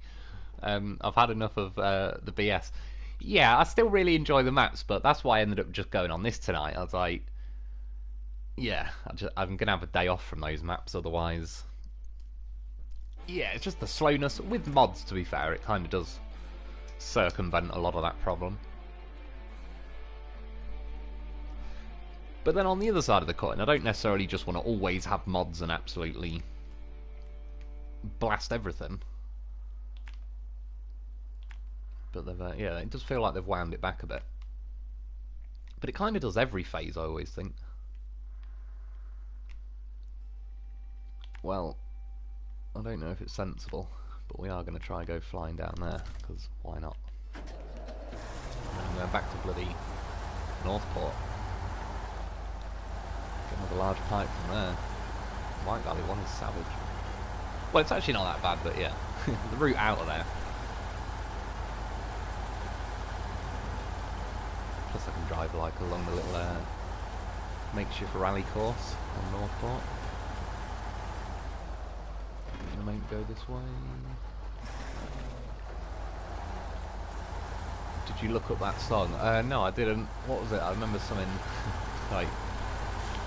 I've had enough of the BS. Yeah, I still really enjoy the maps, but that's why I ended up just going on this tonight. I was like, yeah, I'm gonna have a day off from those maps, otherwise. Yeah, it's just the slowness. With mods, to be fair, it kind of does circumvent a lot of that problem. But then on the other side of the coin, I don't necessarily just want to always have mods and absolutely blast everything. But they've, yeah, it does feel like they've wound it back a bit. But it kind of does every phase, I always think. Well, I don't know if it's sensible, but we are going to try and go flying down there, because why not? And then going back to bloody Northport. Get another large pipe from there. White Valley 1 is savage. Well, it's actually not that bad, but yeah. The route out of there. Plus I can drive like along the little makeshift rally course on Northport. I'm gonna make it go this way. Did you look up that song? No, I didn't. What was it? I remember something like,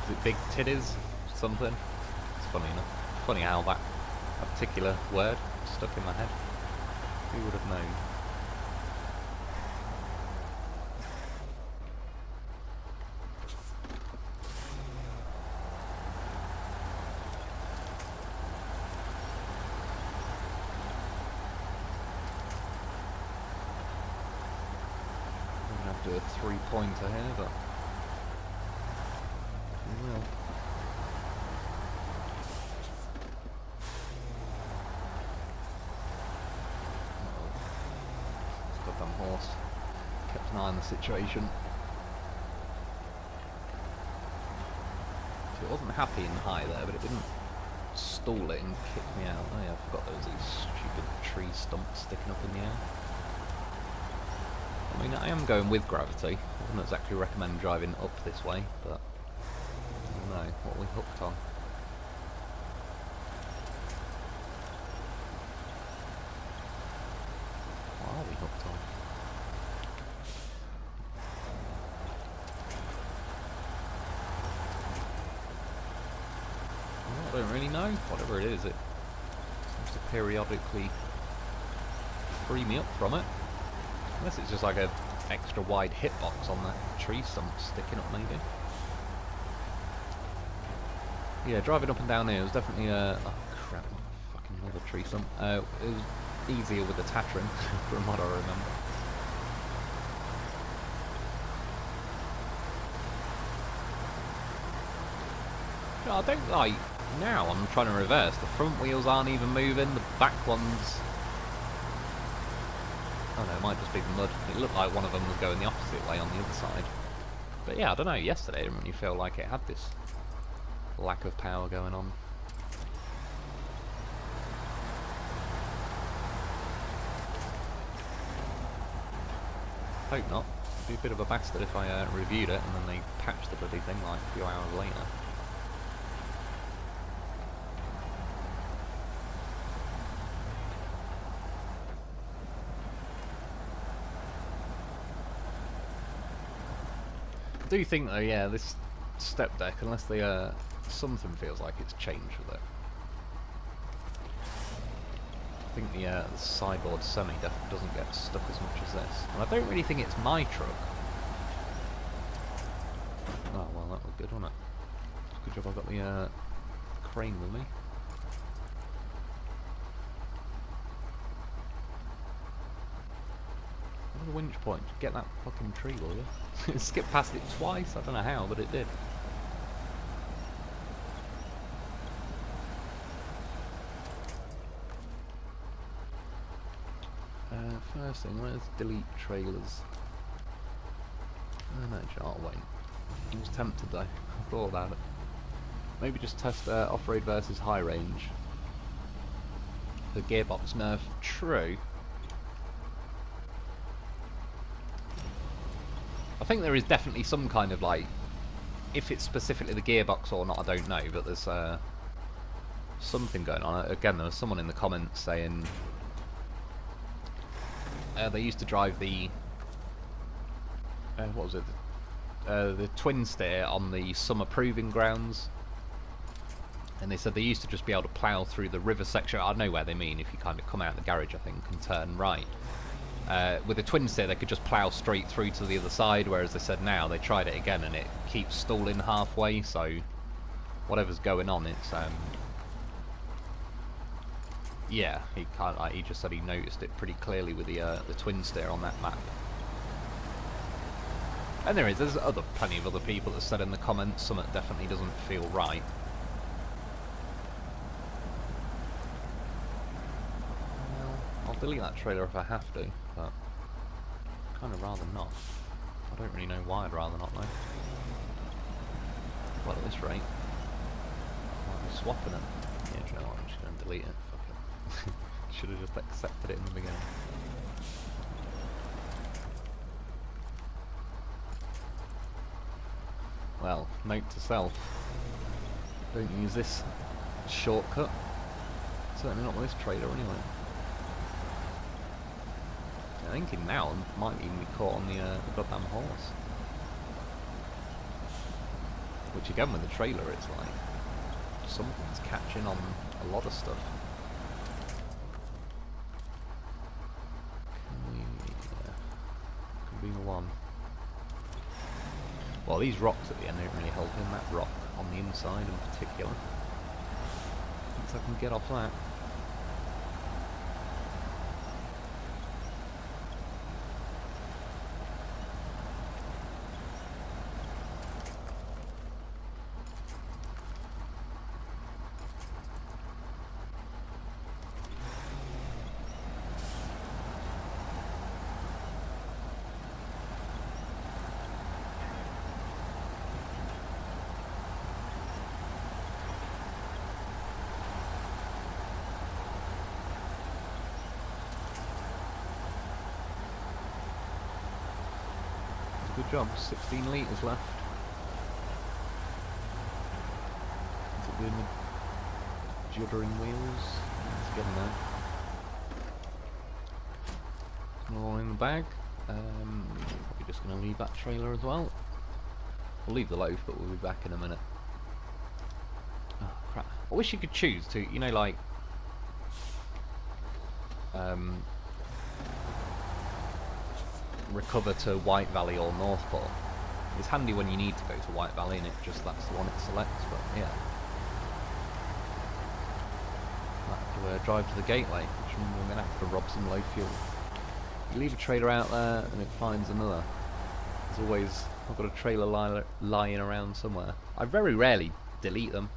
is it Big Titties? Something. It's funny enough. Funny how that particular word stuck in my head. Who would have known? Do a 3-pointer here, but we will. This goddamn horse kept an eye on the situation. So it wasn't happy in high there, but it didn't stall it and kick me out. Oh yeah, I forgot there was these stupid tree stumps sticking up in the air. I mean, I am going with gravity. I wouldn't exactly recommend driving up this way, but I don't know what we hooked on. What are we hooked on? Well, I don't really know. Whatever it is, it seems to periodically free me up from it. Unless it's just like an extra wide hitbox on that tree stump sticking up, maybe. Yeah, driving up and down here was definitely oh crap, fucking another tree stump. It was easier with the Tatran, from what I remember. I don't like, now I'm trying to reverse, the front wheels aren't even moving, the back ones... Oh no, it might just be the mud. It looked like one of them was going the opposite way on the other side. But yeah, I don't know, yesterday it didn't really feel like it had this lack of power going on. Hope not. It'd be a bit of a bastard if I reviewed it and then they patched the bloody thing like a few hours later. I do think though, yeah, this step deck, unless they something feels like it's changed with it. I think the sideboard semi definitely doesn't get stuck as much as this. And I don't really think it's my truck. Oh well, that was good, wasn't it? Good job I got the crane with me. What a winch point. Get that fucking tree, will you? It skipped past it twice, I don't know how, but it did. First thing, let's delete trailers. Oh no, I'll wait. I was tempted though, I thought about it. Maybe just test off-road versus high range. The gearbox nerf. True. I think there is definitely some kind of like, if it's specifically the gearbox or not, I don't know, but there's something going on. Again, there was someone in the comments saying they used to drive the what was it? The twin steer on the summer proving grounds, and they said they used to just be able to plough through the river section. I know where they mean, if you kind of come out of the garage, I think, and turn right. With the twin steer, they could just plough straight through to the other side, whereas they said now they tried it again and it keeps stalling halfway, so whatever's going on, it's yeah, he just said he noticed it pretty clearly with the twin steer on that map. And there's plenty of other people that said in the comments something definitely doesn't feel right. Well, I'll delete that trailer if I have to, but I'd kind of rather not. I don't really know why I'd rather not though. Well, at this rate, I might be swapping it. Yeah, do you know what, I'm just going to delete it. Fuck it. Should have just accepted it in the beginning. Well, note to self, don't use this shortcut. Certainly not with this trailer anyway. I'm thinking now I might even be caught on the goddamn horse. Which again with the trailer it's like, something's catching on a lot of stuff. Could be the one. Well, these rocks at the end don't really help him. That rock on the inside in particular. Thinks I can get off that. Good job, 16 litres left. Is it doing the juddering wheels? It's getting there. More in the bag. Probably just going to leave that trailer as well. We'll leave the loaf, but we'll be back in a minute. Oh crap. I wish you could choose to, you know, like recover to White Valley or Northport. It's handy when you need to go to White Valley and that's the one it selects, but yeah. Might have to drive to the gateway, which means we're going to have to rob some low fuel. You leave a trailer out there and it finds another. There's always, I've got a trailer lying around somewhere. I very rarely delete them.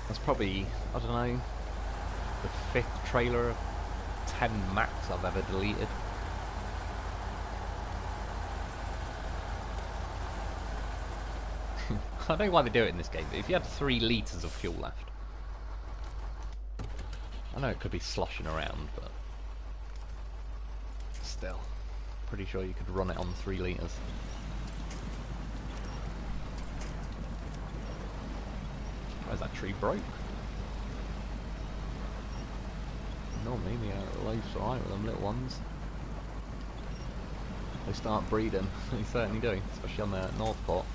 That's probably, I don't know, the 5th trailer of 10 max I've ever deleted. I don't know why they do it in this game, but if you had 3 litres of fuel left, I know it could be sloshing around, but still, pretty sure you could run it on 3 litres. Where's that tree broke? Normally the loaf's alright with them little ones. They start breeding, they certainly do, especially on the Northport.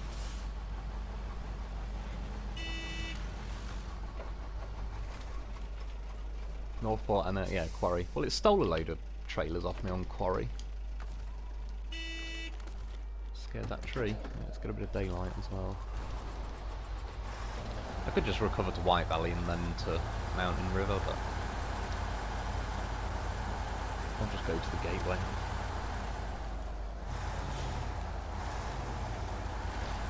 Northport and yeah, Quarry. Well, it stole a load of trailers off me on Quarry. Scared that tree. Yeah, it's got a bit of daylight as well. I could just recover to White Valley and then to Mountain River, but I'll just go to the gateway.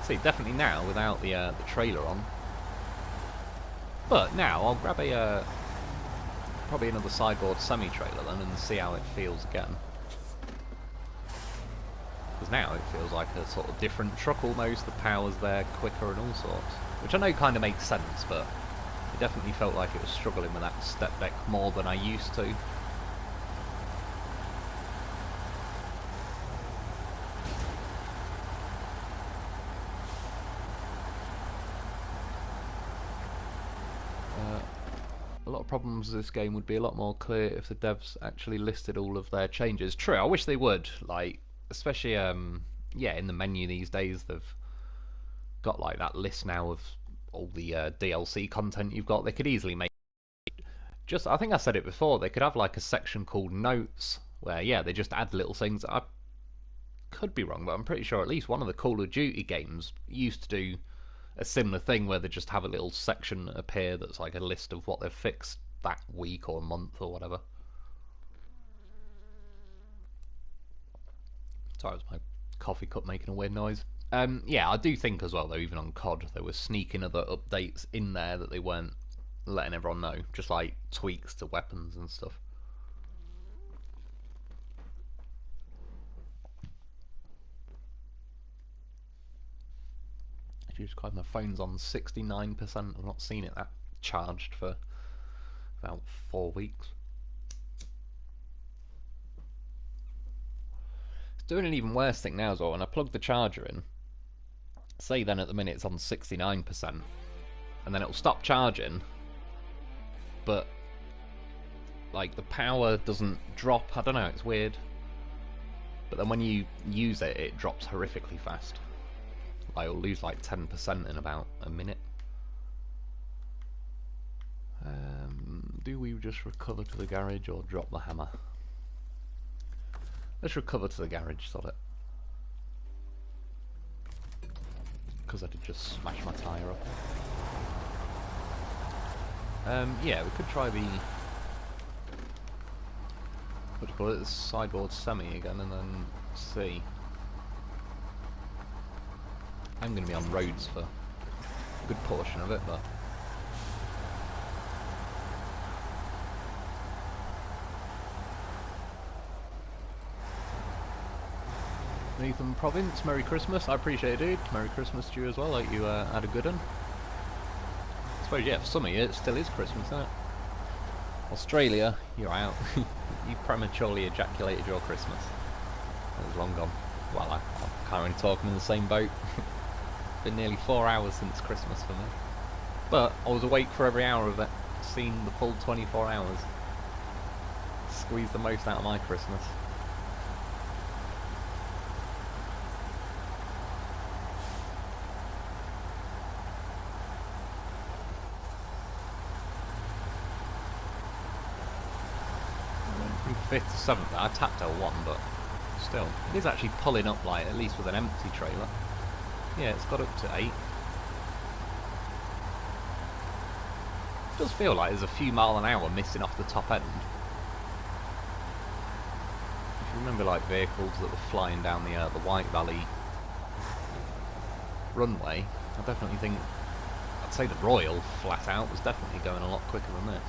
See, definitely now without the trailer on. But now I'll grab a probably another sideboard semi-trailer then and see how it feels again. Because now it feels like a sort of different truck almost, the power's there quicker and all sorts. Which I know kind of makes sense, but It definitely felt like it was struggling with that step deck more than I used to. A lot of problems with this game would be a lot more clear if the devs actually listed all of their changes. True, I wish they would. Like, especially yeah, in the menu these days, they've got like that list now of all the DLC content you've got. They could easily make just. I think I said it before. They could have like a section called notes where yeah, they just add little things. I could be wrong, but I'm pretty sure at least one of the Call of Duty games used to do a similar thing where they just have a little section appear that's like a list of what they've fixed that week or month or whatever. Sorry, it was my coffee cup making a weird noise. Yeah, I do think as well though, even on COD, they were sneaking other updates in there that they weren't letting everyone know, just like tweaks to weapons and stuff. Jesus Christ, my phone's on 69%. I've not seen it that charged for about 4 weeks. It's doing an even worse thing now as well. When I plug the charger in, say then at the minute it's on 69%, and then it'll stop charging, but like the power doesn't drop. I don't know, it's weird. But then when you use it, it drops horrifically fast. Like it'll lose like 10% in about a minute. Do we just recover to the garage or drop the hammer? Let's recover to the garage, sod it. Because I did just smash my tyre up. Yeah, we could try the... what do you call it? The sideboard semi again and then see. I'm going to be on roads for a good portion of it, but... Nathan Province, Merry Christmas. I appreciate it, dude. Merry Christmas to you as well. Hope you had a good one. I suppose, yeah, for some of you it still is Christmas, isn't it? Australia, you're out. You prematurely ejaculated your Christmas. It was long gone. Well, I can't really talk, I'm in the same boat. It's been nearly 4 hours since Christmas for me. But I was awake for every hour of it. Seen the full 24 hours. Squeezed the most out of my Christmas. Fifth to 7th, I tapped L1, but still, it is actually pulling up like at least with an empty trailer. Yeah, it's got up to 8. It does feel like there's a few mile an hour missing off the top end. If you remember like vehicles that were flying down the White Valley runway, I definitely think, I'd say the Royal flat out was definitely going a lot quicker than this.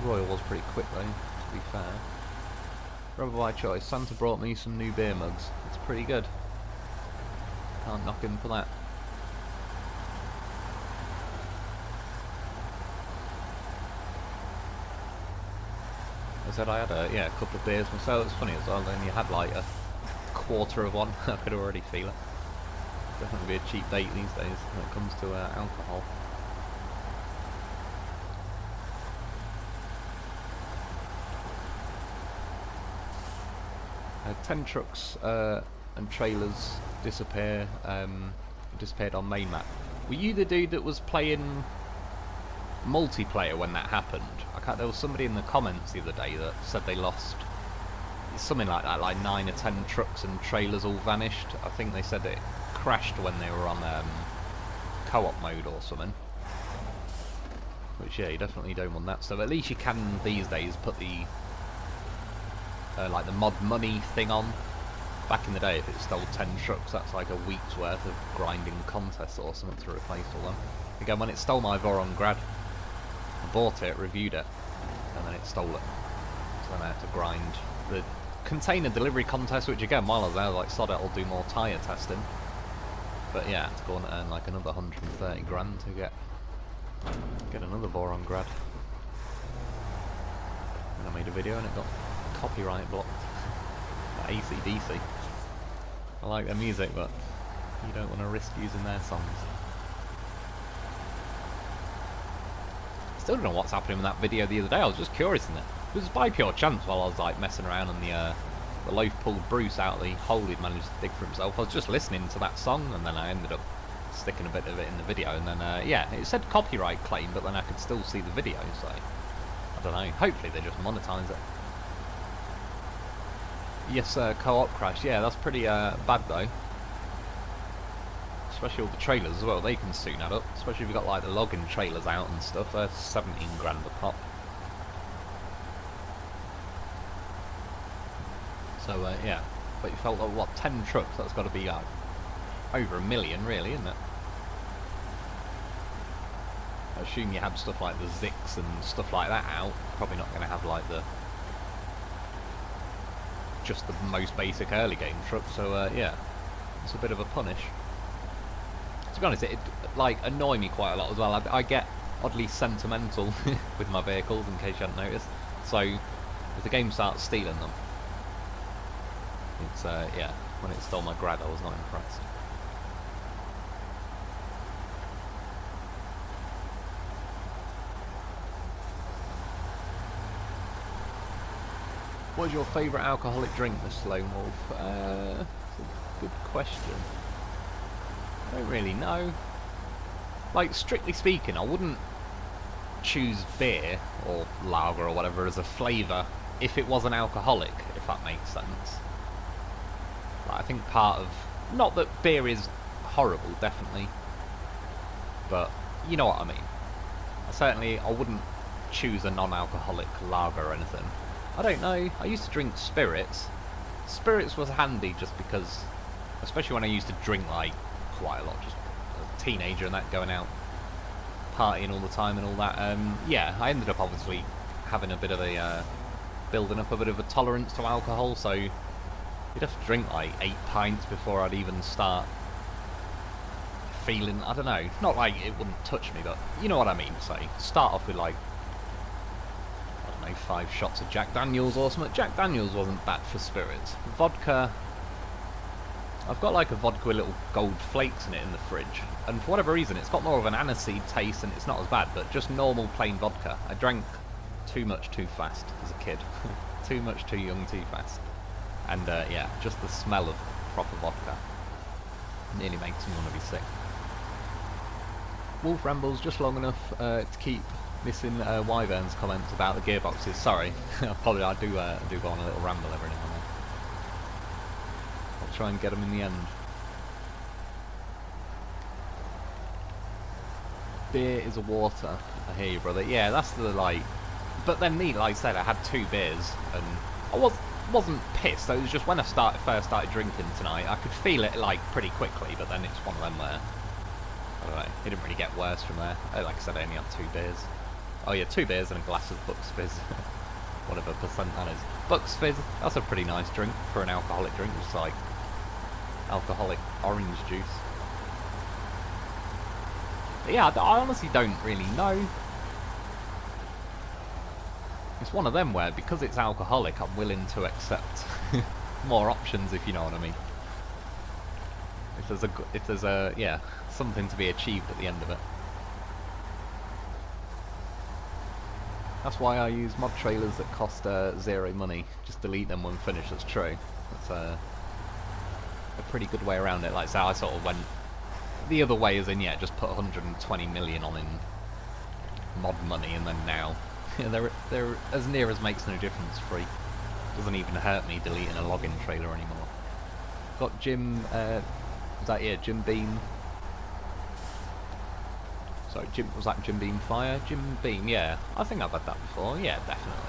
Royal was pretty quick though, to be fair. Rubber by choice. Santa brought me some new beer mugs. It's pretty good. Can't knock him for that. I said I had a couple of beers myself. It's funny as well. Then you had like a quarter of one. I could already feel it. Definitely be a cheap date these days when it comes to alcohol. 10 trucks and trailers disappeared on main map. Were you the dude that was playing multiplayer when that happened? There was somebody in the comments the other day that said they lost something like that, like 9 or 10 trucks and trailers all vanished. I think they said it crashed when they were on co-op mode or something. Which yeah, you definitely don't want that. So at least you can these days put the like the mod money thing on. Back in the day, if it stole 10 trucks, that's like a week's worth of grinding contests or something to replace all them. Again, when it stole my Voron Grad, I bought it, reviewed it, and then it stole it. So then I had to grind the container delivery contest, which again, while I was there, like sod it, I'll do more tyre testing. But yeah, to go on and earn like another 130 grand to get another Boron grad. And I made a video and it got copyright blocked. Like AC/DC. I like their music, but you don't want to risk using their songs. Still don't know what's happening in that video the other day. I was just curious in it. It was by pure chance while I was like messing around and the loaf pulled Bruce out of the hole he'd managed to dig for himself. I was just listening to that song and then I ended up sticking a bit of it in the video, and then yeah, it said copyright claim, but then I could still see the video, so I don't know. Hopefully they just monetize it. Yes, co-op crash. Yeah, that's pretty bad though. Especially all the trailers as well. They can soon add up. Especially if you've got like the login trailers out and stuff. They're 17 grand a pop. So yeah, but you felt like what, 10 trucks? That's got to be over $1 million, really, isn't it? I assume you have stuff like the Zix and stuff like that out. Probably not going to have like just the most basic early game truck. So yeah, it's a bit of a punish. To be honest, it like annoy me quite a lot as well. I get oddly sentimental with my vehicles, in case you hadn't noticed. So if the game starts stealing them, it's yeah. When it stole my grad, I was not impressed. What is your favourite alcoholic drink, Mr. Lone Wolf? That's a good question. I don't really know. Like, strictly speaking, I wouldn't choose beer or lager or whatever as a flavour if it was an alcoholic, if that makes sense. Like, I think part of... Not that beer is horrible, definitely. But, you know what I mean. I wouldn't choose a non-alcoholic lager or anything. I don't know, I used to drink spirits. Spirits was handy just because, especially when I used to drink like quite a lot, just a teenager and that, going out partying all the time and all that. Yeah, I ended up obviously having a bit of a, building up a bit of a tolerance to alcohol, so you'd have to drink like 8 pints before I'd even start feeling, I don't know, not like it wouldn't touch me, but you know what I mean, so start off with like, 5 shots of Jack Daniels or something. Jack Daniels wasn't bad for spirits. Vodka, I've got like a vodka with little gold flakes in it in the fridge, and for whatever reason it's got more of an aniseed taste and it's not as bad, but just normal plain vodka. I drank too much too fast as a kid. Too much too young too fast. And yeah, just the smell of proper vodka nearly makes me want to be sick. Wolf rambles just long enough to keep missing Wyvern's comments about the gearboxes. Sorry, probably I do go on a little ramble every now and then. I'll try and get them in the end. Beer is a water. I hear you, brother. Yeah, that's the like. But then me, like I said, I had 2 beers and I wasn't pissed. It was just when I first started drinking tonight, I could feel it like pretty quickly. But then it's one of them where I don't know. It didn't really get worse from there. Like I said, I only had 2 beers. Oh yeah, 2 beers and a glass of Bucks Fizz. Whatever percent that is. Bucks Fizz, that's a pretty nice drink for an alcoholic drink. It's like alcoholic orange juice. But yeah, I honestly don't really know. It's one of them where, because it's alcoholic, I'm willing to accept more options, if you know what I mean. If there's a yeah, something to be achieved at the end of it. That's why I use mod trailers that cost 0 money. Just delete them when finished. That's true. That's a pretty good way around it. Like so, I sort of went the other way, as in yeah, just put 120 million on in mod money, and then now they're as near as makes no difference free. Doesn't even hurt me deleting a login trailer anymore. Got Jim. Was that Jim Beam? So was that Jim Beam Fire? Jim Beam, yeah. I think I've had that before. Yeah, definitely.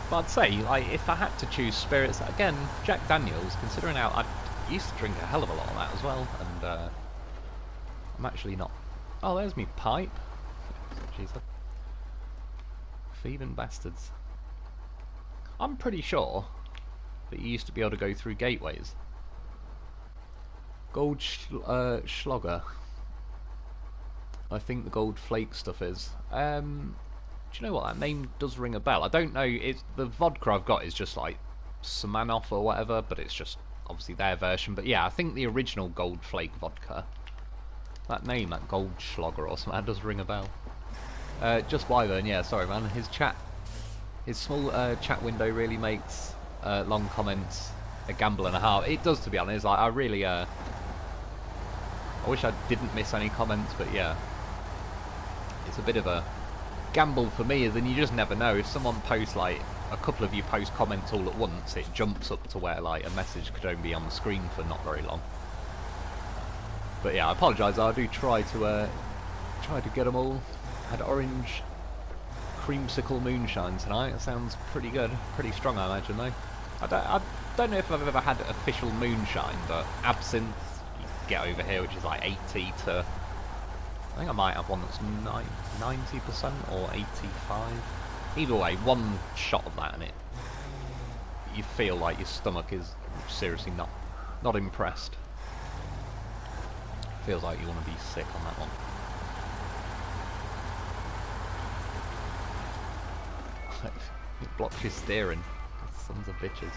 But I'd say, like, if I had to choose spirits, again, Jack Daniels, considering how I used to drink a hell of a lot of that as well, and I'm actually not. Oh, there's me pipe. Jesus. Thieving bastards. I'm pretty sure But you used to be able to go through gateways. Gold Schlogger. I think the gold flake stuff is. Do you know what? That name does ring a bell. I don't know. It's the vodka I've got is just like Smirnoff or whatever, but it's just obviously their version. But yeah, I think the original gold flake vodka. That name, that gold Schlogger or something, that does ring a bell. Just Wyvern, yeah. Sorry, man. His small chat window really makes long comments a gamble and a half. It does, to be honest. Like, I really, I wish I didn't miss any comments, but yeah, it's a bit of a gamble for me, as in you just never know. If someone posts, like, a couple of you post comments all at once, it jumps up to where, like, a message could only be on the screen for not very long. But yeah, I apologise. I do try to get them all. Had orange creamsicle moonshine tonight. It sounds pretty good, pretty strong, I imagine, though. I don't know if I've ever had official moonshine, but absinthe you get over here, which is like 80 to... I think I might have one that's 90% or 85. Either way, one shot of that and it, you feel like your stomach is seriously not impressed. Feels like you want to be sick on that one. It blocks your steering. Sons of bitches.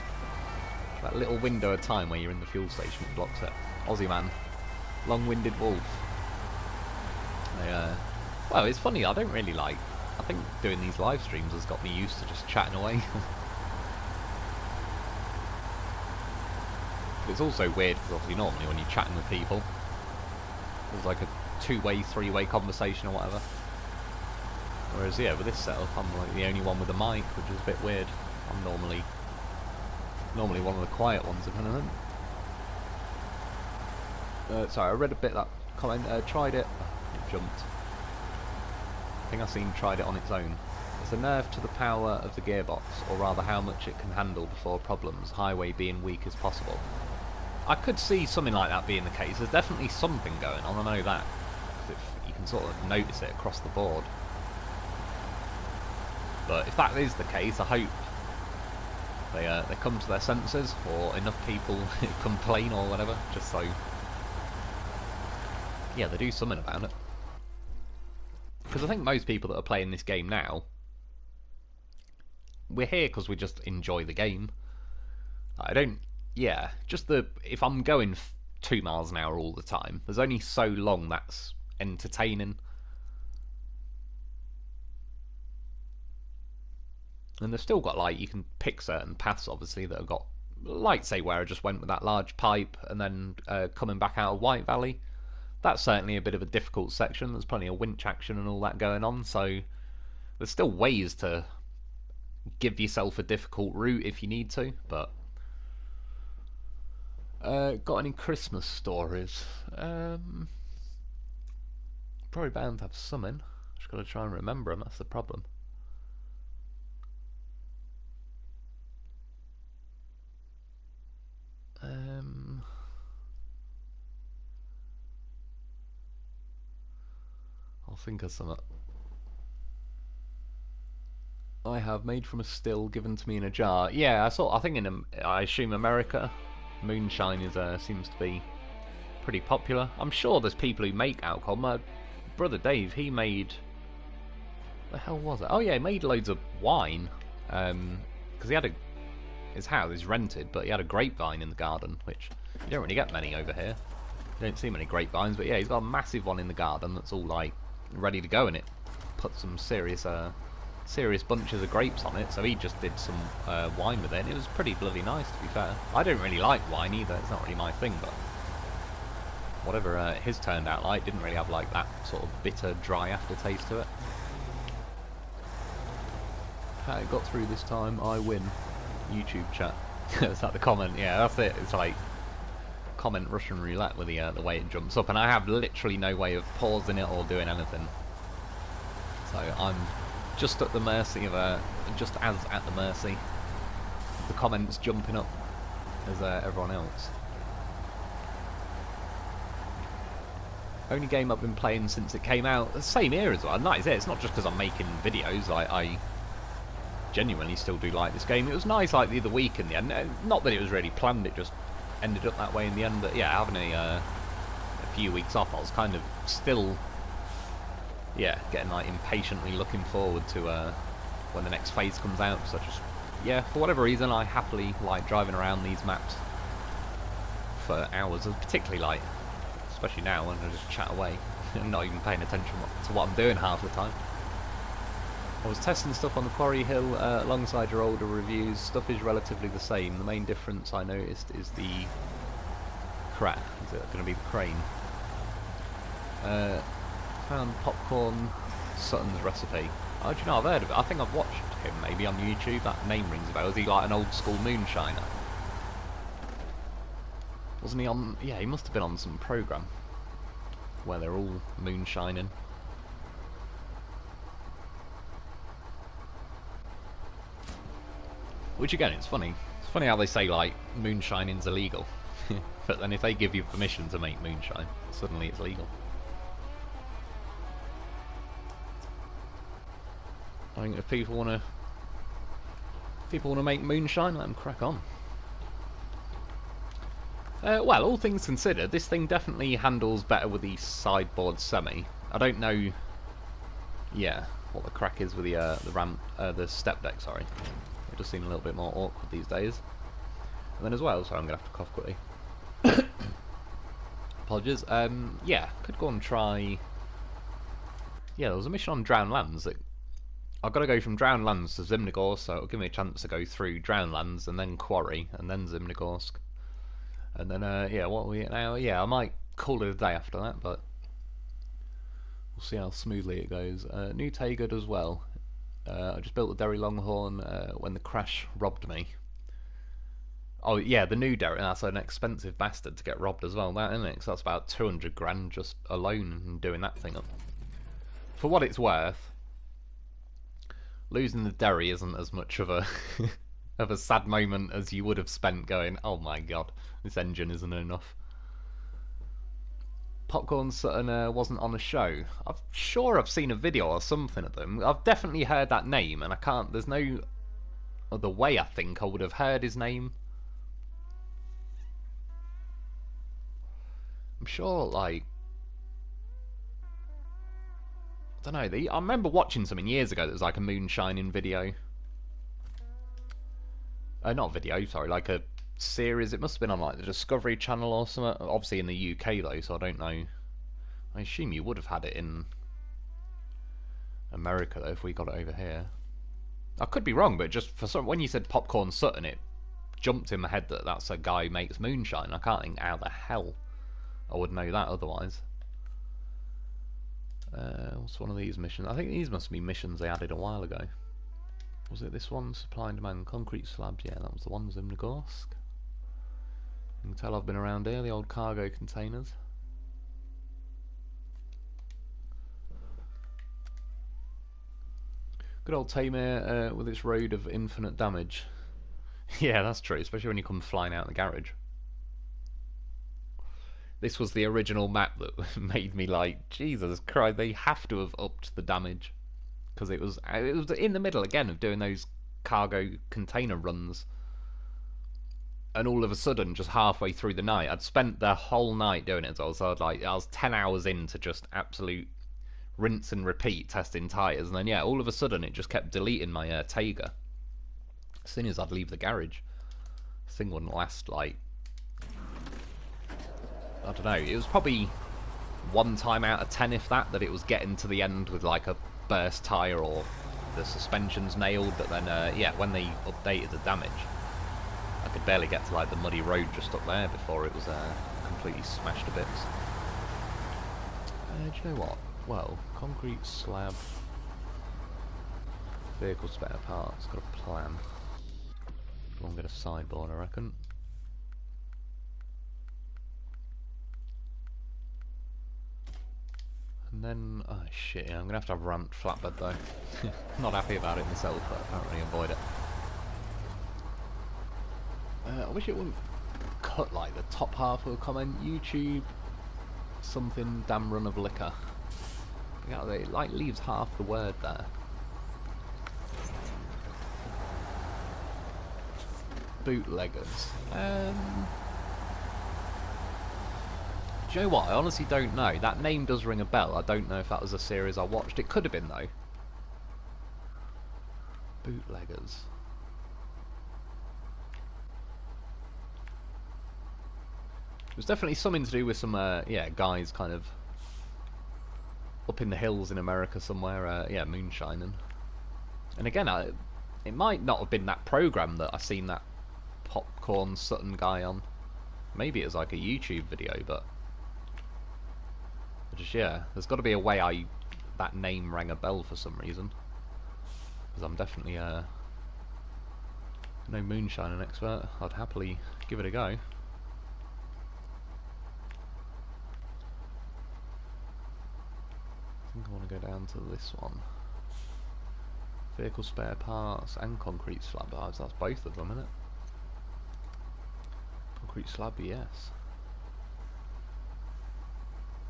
That little window of time where you're in the fuel station, it blocks it. Aussie man. Long-winded wolf. Well, it's funny, I don't really like... I think doing these live streams has got me used to just chatting away. But it's also weird, because obviously normally when you're chatting with people, there's like a two-way, three-way conversation or whatever. Whereas, yeah, with this setup, I'm like the only one with a mic, which is a bit weird. I'm normally one of the quiet ones, if anything. Sorry, I read a bit of that comment. Tried it. It jumped. I think I've seen tried it on its own. It's a nerve to the power of the gearbox, or rather how much it can handle before problems, highway being weak as possible. I could see something like that being the case. There's definitely something going on, I know that. You can sort of notice it across the board. But if that is the case, I hope they come to their senses, or enough people complain or whatever, just so... yeah, they do something about it. Because I think most people that are playing this game now, we're here because we just enjoy the game. I don't... yeah, just the... if I'm going 2 miles an hour all the time, there's only so long that's entertaining. And they've still got, like, you can pick certain paths, obviously, that have got, like, say, where I just went with that large pipe, and then coming back out of White Valley. That's certainly a bit of a difficult section. There's plenty of winch action and all that going on, so there's still ways to give yourself a difficult route if you need to, but... got any Christmas stories? Probably bound to have some in. Just got to try and remember them, that's the problem. I'll think of some. I have made from a still given to me in a jar. Yeah, I think I assume America, moonshine is seems to be pretty popular. I'm sure there's people who make alcohol. My brother Dave, he made... the hell was it? Oh yeah, he made loads of wine. Because he had his house is rented, but he had a grapevine in the garden, which you don't really get many over here. You don't see many grapevines, but yeah, he's got a massive one in the garden that's all like ready to go, and it put some serious bunches of grapes on it, so he just did some wine with it, and it was pretty bloody nice, to be fair. I don't really like wine either, it's not really my thing, but whatever his turned out like, didn't really have like that sort of bitter, dry aftertaste to it. How it got through this time, I win. YouTube chat. Is that the comment? Yeah, that's it. It's like comment Russian roulette with the way it jumps up, and I have literally no way of pausing it or doing anything. So I'm just at the mercy of just as at the mercy of the comments jumping up as everyone else. Only game I've been playing since it came out. Same here as well. And that is it. It's not just because I'm making videos. genuinely still do like this game. It was nice like the other week in the end. Not that it was really planned, it just ended up that way in the end. But yeah, having a few weeks off, I was kind of still, yeah, getting like impatiently looking forward to when the next phase comes out. So just, yeah, for whatever reason, I happily like driving around these maps for hours, particularly like, especially now when I just chat away and not even paying attention to what I'm doing half the time. I was testing stuff on the Quarry Hill alongside your older reviews. Stuff is relatively the same. The main difference I noticed is the crap. Is it going to be the crane? Found Popcorn Sutton's recipe. Oh, do you know, I've heard of it. I think I've watched him maybe on YouTube. That name rings a bell. Is he like an old school moonshiner? Wasn't he on... Yeah, he must have been on some programme where they're all moonshining. Which again, it's funny. It's funny how they say like moonshining's illegal, but then if they give you permission to make moonshine, suddenly it's legal. I think if people want to make moonshine, let them crack on. Well, all things considered, this thing definitely handles better with the sideboard semi. I don't know, yeah, what the crack is with the step deck. Sorry. It does seem a little bit more awkward these days. And then as well, sorry, I'm going to have to cough quickly. Apologies. Yeah, could go and try... Yeah, there was a mission on Drowned Lands. I've got to go from Drowned Lands to Zimnegorsk, so it'll give me a chance to go through Drowned Lands and then Quarry and then Zimnegorsk. And then, yeah, what are we at now? Yeah, I might call it a day after that, but we'll see how smoothly it goes. New Tayga does well. I just built the Derry Longhorn when the crash robbed me. Oh yeah, the new Derry, that's an expensive bastard to get robbed as well, that, isn't it? So that's about 200 grand just alone in doing that thing up. For what it's worth, losing the Derry isn't as much of a of a sad moment as you would have spent going, oh my god, this engine isn't enough. Popcorn Sutton wasn't on a show. I'm sure I've seen a video or something of them. I've definitely heard that name, and I can't... There's no other way I think I would have heard his name. I'm sure, like... I don't know. I remember watching something years ago that was like a moonshining video. Not video, sorry, like a series. It must have been on like the Discovery Channel or something. Obviously in the UK though, so I don't know. I assume you would have had it in America though if we got it over here. I could be wrong, but just for some, when you said Popcorn Sutton, it jumped in my head that that's a guy who makes moonshine. I can't think how the hell I would know that otherwise. What's one of these missions? I think these must be missions they added a while ago. Was it this one? Supply and demand concrete slabs. Yeah, that was the one. Zimnegorsk. You can tell I've been around here. The old cargo containers. Good old Tayga with its road of infinite damage. Yeah, that's true, especially when you come flying out the garage. This was the original map that made me like, Jesus Christ, they have to have upped the damage. Because it was in the middle again of doing those cargo container runs. And all of a sudden, just halfway through the night, I'd spent the whole night doing it. So I was 10 hours into just absolute rinse and repeat testing tyres. And then, yeah, all of a sudden it just kept deleting my Tayga. As soon as I'd leave the garage. This thing wouldn't last, like... I don't know, it was probably one time out of 10, if that it was getting to the end with like a burst tyre or the suspension's nailed. But then, yeah, when they updated the damage, I could barely get to like the muddy road just up there before it was completely smashed to bits. Do you know what? Well, concrete slab, vehicle spare parts, got a plan. Go and get a sideboard, I reckon. And then, oh shit, yeah, I'm going to have ramp flatbed though. Not happy about it myself, but I can't really avoid it. I wish it wouldn't cut like the top half of a comment. YouTube, something damn run of liquor. Yeah, it like leaves half the word there. Bootleggers. Do you know what? I honestly don't know. That name does ring a bell. I don't know if that was a series I watched. It could have been, though. Bootleggers. It was definitely something to do with some, yeah, guys kind of up in the hills in America somewhere, yeah, moonshining. And again, it might not have been that program that I seen that Popcorn Sutton guy on. Maybe it was like a YouTube video, but just, yeah, there's got to be a way that name rang a bell for some reason. Because I'm definitely no moonshining expert. I'd happily give it a go. I think I want to go down to this one. Vehicle spare parts and concrete slab. Oh, that's both of them, isn't it? Concrete slab, yes.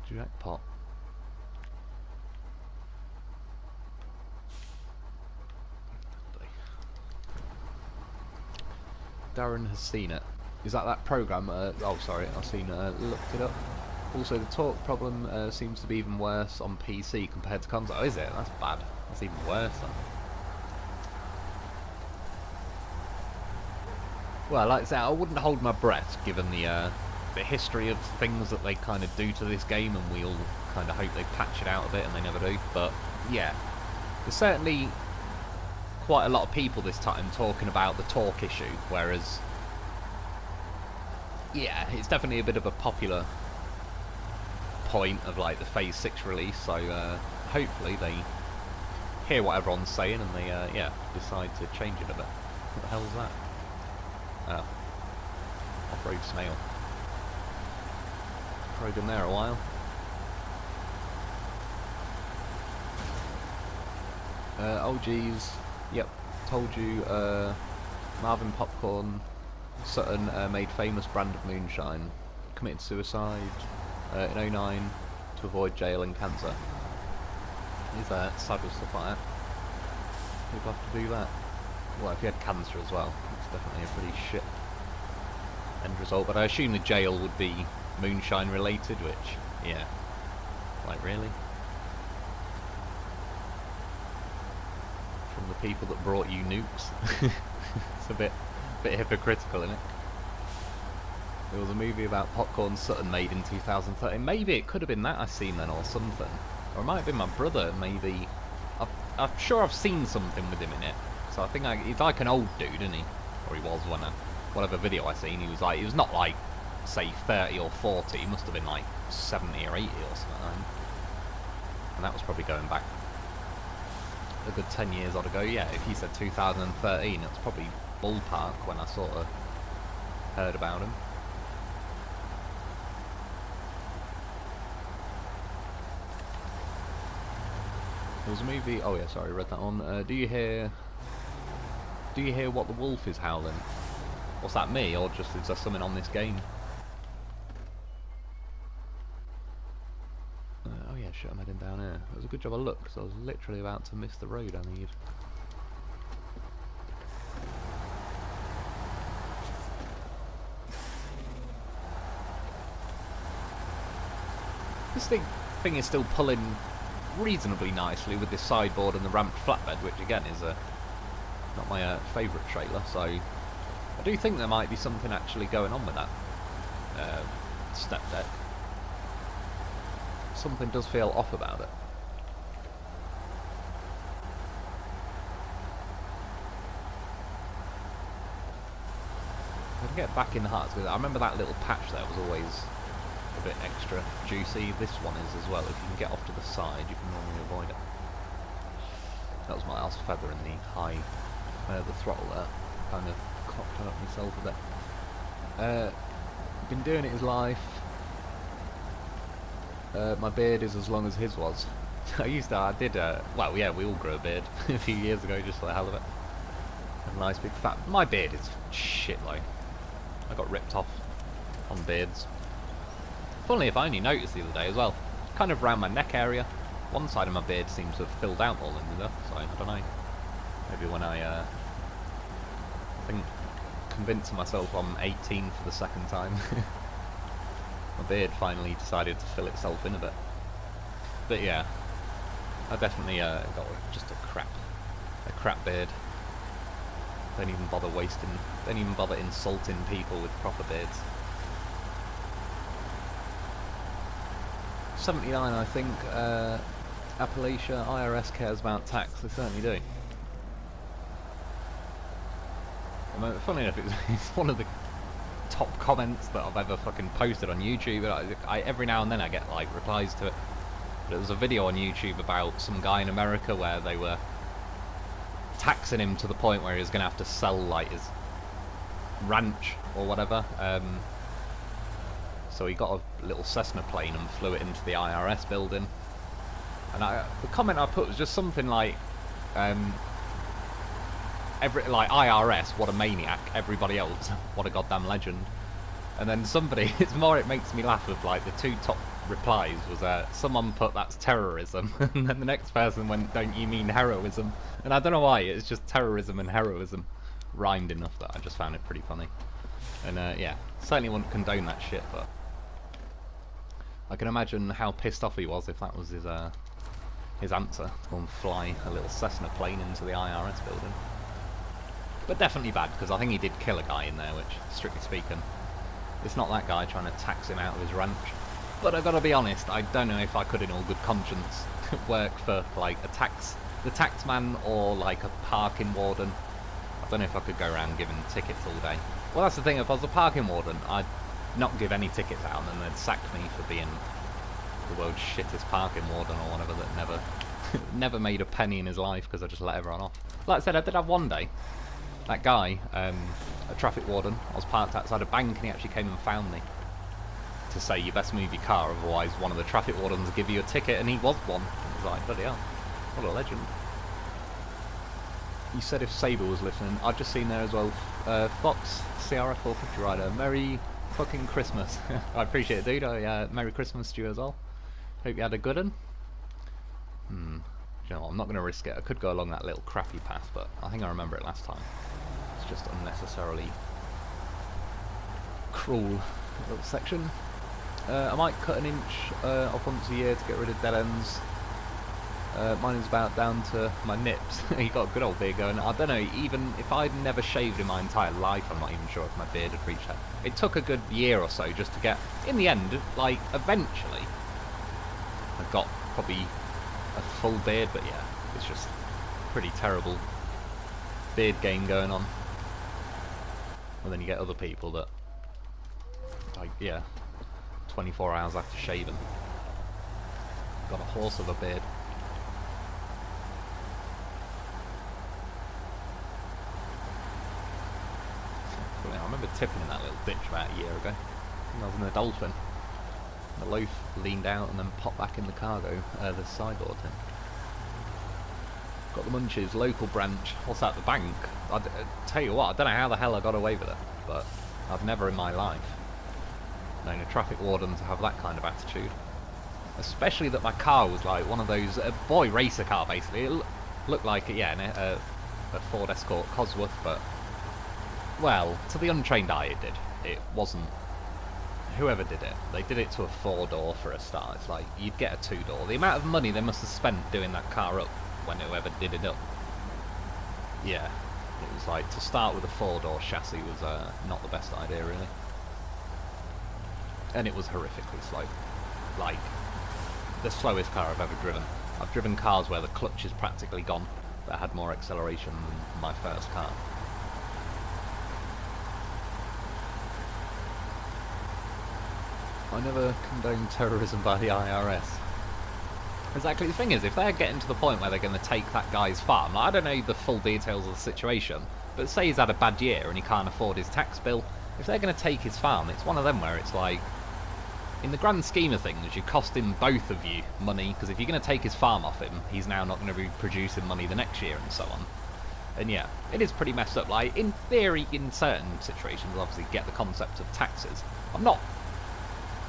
Jackpot. Darren has seen it. Is that program? Oh, sorry, I've seen looked it up. Also, the torque problem seems to be even worse on PC compared to console. Oh, is it? That's bad. That's even worse then. Well, like I say, I wouldn't hold my breath given the history of things that they kind of do to this game, and we all kind of hope they patch it out a bit, and they never do. But yeah, there's certainly quite a lot of people this time talking about the torque issue, whereas yeah, it's definitely a bit of a popular point of like the Phase 6 release, so hopefully they hear what everyone's saying and they yeah, decide to change it a bit. What the hell is that? Oh, off-road snail. Probably been there a while. Oh geez, yep, told you, Marvin Popcorn Sutton made famous brand of moonshine, committed suicide in '09 to avoid jail and cancer. Is that sad with stuff like that? People have to do that. Well, if you had cancer as well, it's definitely a pretty shit end result, but I assume the jail would be moonshine related, which, yeah, like really? From the people that brought you nukes? It's a bit hypocritical, isn't it? There was a movie about Popcorn Sutton made in 2013. Maybe it could have been that I seen then, or something. Or it might have been my brother, maybe. I'm sure I've seen something with him in it. So I think he's like an old dude, isn't he? Or he was when whatever video I seen. He was not like, say, 30 or 40. He must have been like 70 or 80 or something. And that was probably going back a good 10 years odd ago. Yeah, if he said 2013, it's probably ballpark when I sort of heard about him. There was a movie. Oh yeah, sorry, I read that on. Do you hear what the wolf is howling? What's that, me, or just is there something on this game? Oh yeah, shit, I'm heading down here. It was a good job I looked, because I was literally about to miss the road I need. This thing is still pulling reasonably nicely with this sideboard and the ramped flatbed, which again is not my favourite trailer, so I do think there might be something actually going on with that step deck. Something does feel off about it. I can get back in the hearts with it. I remember that little patch there was always a bit extra juicy. This one is as well. If you can get off to the side, you can normally avoid it. That was my ass feather in the high, the throttle there. Kind of cocked up myself a bit. Been doing it his life. My beard is as long as his was. I did, well yeah, we all grew a beard a few years ago just for the hell of it. A nice big fat, my beard is shit though. I got ripped off on beards. Funnily enough, I only noticed the other day as well. Kind of around my neck area. One side of my beard seems to have filled out all in there, so I don't know. Maybe when I think convincing myself I'm 18 for the second time. My beard finally decided to fill itself in a bit. But yeah, I definitely got just a crap beard. Don't even bother insulting people with proper beards. 79, I think. Appalachia, IRS cares about tax. They certainly do. I mean, funny enough, it's one of the top comments that I've ever fucking posted on YouTube. Every now and then I get like replies to it. But there was a video on YouTube about some guy in America where they were taxing him to the point where he was going to have to sell like his ranch or whatever. So he got a little Cessna plane and flew it into the IRS building. And the comment I put was just something like, IRS, what a maniac. Everybody else, what a goddamn legend. And then somebody, it makes me laugh with like the two top replies was someone put that's terrorism, and then the next person went, don't you mean heroism? And I don't know why, it's just terrorism and heroism rhymed enough that I just found it pretty funny. And yeah, certainly wouldn't condone that shit, but I can imagine how pissed off he was if that was his answer, to go and fly a little Cessna plane into the IRS building. But definitely bad, because I think he did kill a guy in there, which, strictly speaking, it's not that guy trying to tax him out of his ranch. But I've got to be honest, I don't know if I could in all good conscience work for like the tax man or like a parking warden. I don't know if I could go around giving tickets all day. Well, that's the thing, if I was a parking warden, I'd not give any tickets out, and then they'd sack me for being the world's shittest parking warden or whatever that never made a penny in his life because I just let everyone off. Like I said, I did have one day, that guy, a traffic warden, I was parked outside a bank and he actually came and found me to say you best move your car, otherwise one of the traffic wardens will give you a ticket, and he was one. I was like, bloody hell, what a legend. You said if Sabre was listening, I've just seen there as well, Fox, CRF450 rider, Merry fucking Christmas. I appreciate it, dude. Merry Christmas to you as well. Hope you had a good one. You know what, I'm not going to risk it. I could go along that little crappy path, but I think I remember it last time. It's just unnecessarily cruel little section. I might cut an inch off once a year to get rid of dead ends. Mine is about down to my nips. You got a good old beard going. I don't know, even if I'd never shaved in my entire life, I'm not even sure if my beard had reached that. It took a good year or so just to get, in the end, like, eventually, I got probably a full beard, but yeah, it's just pretty terrible beard game going on. And then you get other people that, like, yeah, 24 hours after shaving, got a horse of a beard. I remember tipping in that little ditch about a year ago. I was in a dolphin. The loaf leaned out and then popped back in the cargo, the sideboard thing. Got the munchies, local branch. What's that, the bank? Tell you what, I don't know how the hell I got away with it, but I've never in my life known a traffic warden to have that kind of attitude. Especially that my car was like one of those, a boy racer car basically. It looked like, yeah, a Ford Escort Cosworth, but, well, to the untrained eye it did. It wasn't, whoever did it, they did it to a 4-door for a start. It's like, you'd get a 2-door. The amount of money they must have spent doing that car up when whoever did it up. Yeah, it was like, to start with a 4-door chassis was not the best idea really. And it was horrifically slow. Like, the slowest car I've ever driven. I've driven cars where the clutch is practically gone, that had more acceleration than my first car. I never condone terrorism by the IRS. Exactly, the thing is, if they're getting to the point where they're going to take that guy's farm, I don't know the full details of the situation, but say he's had a bad year and he can't afford his tax bill, if they're going to take his farm, it's one of them where it's like, in the grand scheme of things, you're costing both of you money, because if you're going to take his farm off him, he's now not going to be producing money the next year and so on. And yeah, it is pretty messed up. Like, in theory, in certain situations, obviously get the concept of taxes. I'm not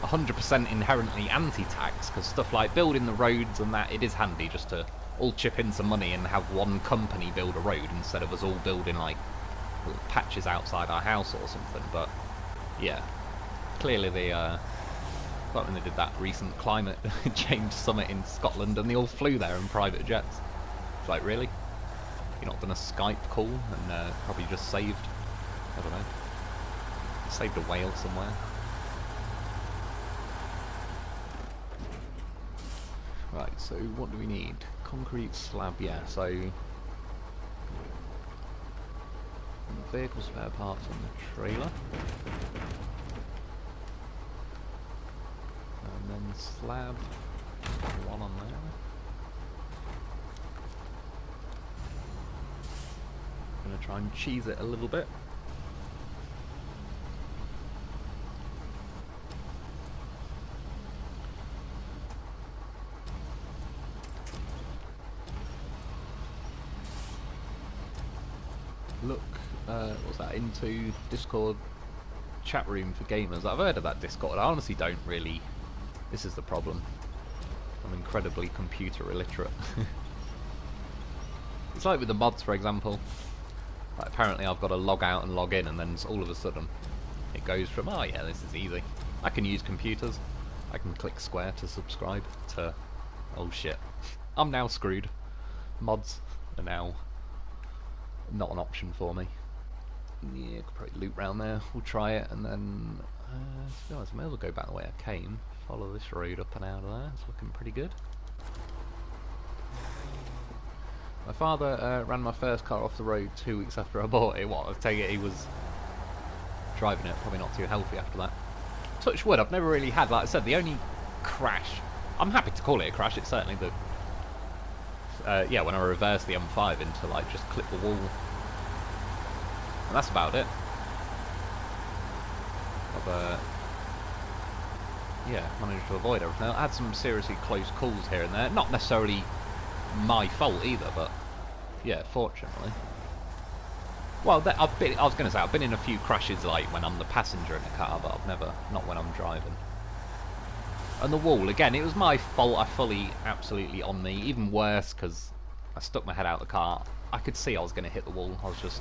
100% inherently anti-tax, because stuff like building the roads and that, it is handy just to all chip in some money and have one company build a road instead of us all building like little patches outside our house or something. But yeah, clearly they like when they did that recent climate change summit in Scotland and they all flew there in private jets. It's like, really? You're not done a Skype call and probably just saved, I don't know, saved a whale somewhere. Right, so what do we need? Concrete slab, yeah, so vehicle spare parts on the trailer. And then slab, one on there. I'm going to try and cheese it a little bit. Look, what's that, into Discord chat room for gamers. I've heard of that Discord. I honestly don't really. This is the problem. I'm incredibly computer illiterate. It's like with the mods, for example. Like, apparently I've got to log out and log in, and then all of a sudden it goes from, oh yeah, this is easy. I can use computers. I can click square to subscribe to, oh shit, I'm now screwed. Mods are now not an option for me. Yeah, could probably loop round there. We'll try it, and then to be honest, I may as well go back the way I came. Follow this road up and out of there. It's looking pretty good. My father ran my first car off the road 2 weeks after I bought it. What? I take it he was driving it, probably not too healthy after that. Touch wood, I've never really had, like I said, the only crash, I'm happy to call it a crash, it's certainly the, yeah, when I reversed the M5 into, like, just clip the wall. And that's about it. I've, yeah, managed to avoid everything. I had some seriously close calls here and there, not necessarily my fault either, but yeah, fortunately. Well, I was going to say, I've been in a few crashes, like when I'm the passenger in the car, but I've never, not when I'm driving. And the wall, again, it was my fault. I fully, absolutely on me. Even worse, because I stuck my head out of the car. I could see I was going to hit the wall. I was just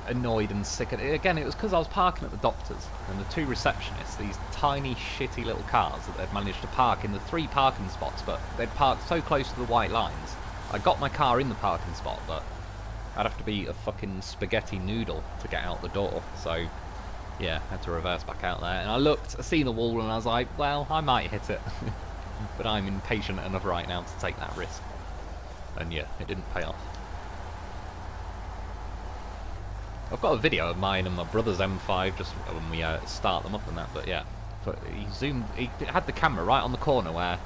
annoyed and sick of it. Again, it was because I was parking at the doctor's, and the two receptionists, these tiny, shitty little cars that they'd managed to park in the 3 parking spots, but they'd parked so close to the white lines. I got my car in the parking spot, but I'd have to be a fucking spaghetti noodle to get out the door. So, yeah, I had to reverse back out there. And I looked, I seen the wall, and I was like, well, I might hit it. But I'm impatient enough right now to take that risk. And yeah, it didn't pay off. I've got a video of mine and my brother's M5 just when we start them up and that, but yeah. But he had the camera right on the corner where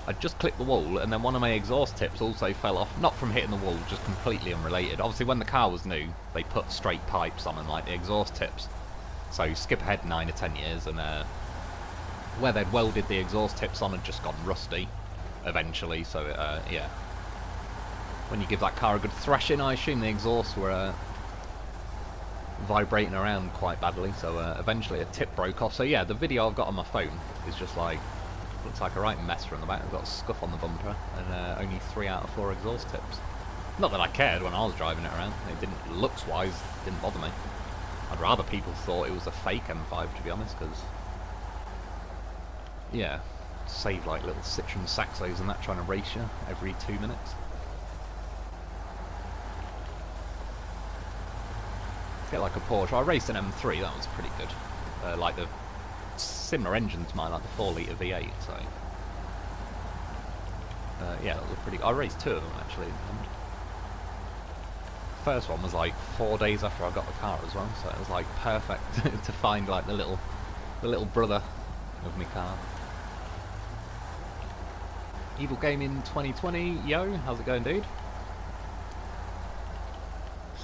I just clipped the wall, and then one of my exhaust tips also fell off, not from hitting the wall, just completely unrelated. Obviously when the car was new, they put straight pipes on and like the exhaust tips. So skip ahead 9 or 10 years, and where they'd welded the exhaust tips on had just gone rusty eventually, so yeah. When you give that car a good thrashing, I assume the exhausts were vibrating around quite badly, so eventually a tip broke off. So yeah, the video I've got on my phone is just like, looks like a right mess from the back. I've got a scuff on the bumper, and only 3 out of 4 exhaust tips. Not that I cared when I was driving it around. It didn't, looks-wise, didn't bother me. I'd rather people thought it was a fake M5, to be honest, because, yeah, save like little Citroen Saxos and that trying to race you every 2 minutes. Get like a Porsche. I raced an M3, that was pretty good. Like the similar engine to mine, like the 4-litre V8, so yeah, that was pretty. I raced 2 of them actually. First one was like 4 days after I got the car as well, so it was like perfect to find like the little brother of my car. Evil Gaming 2020, yo, how's it going, dude?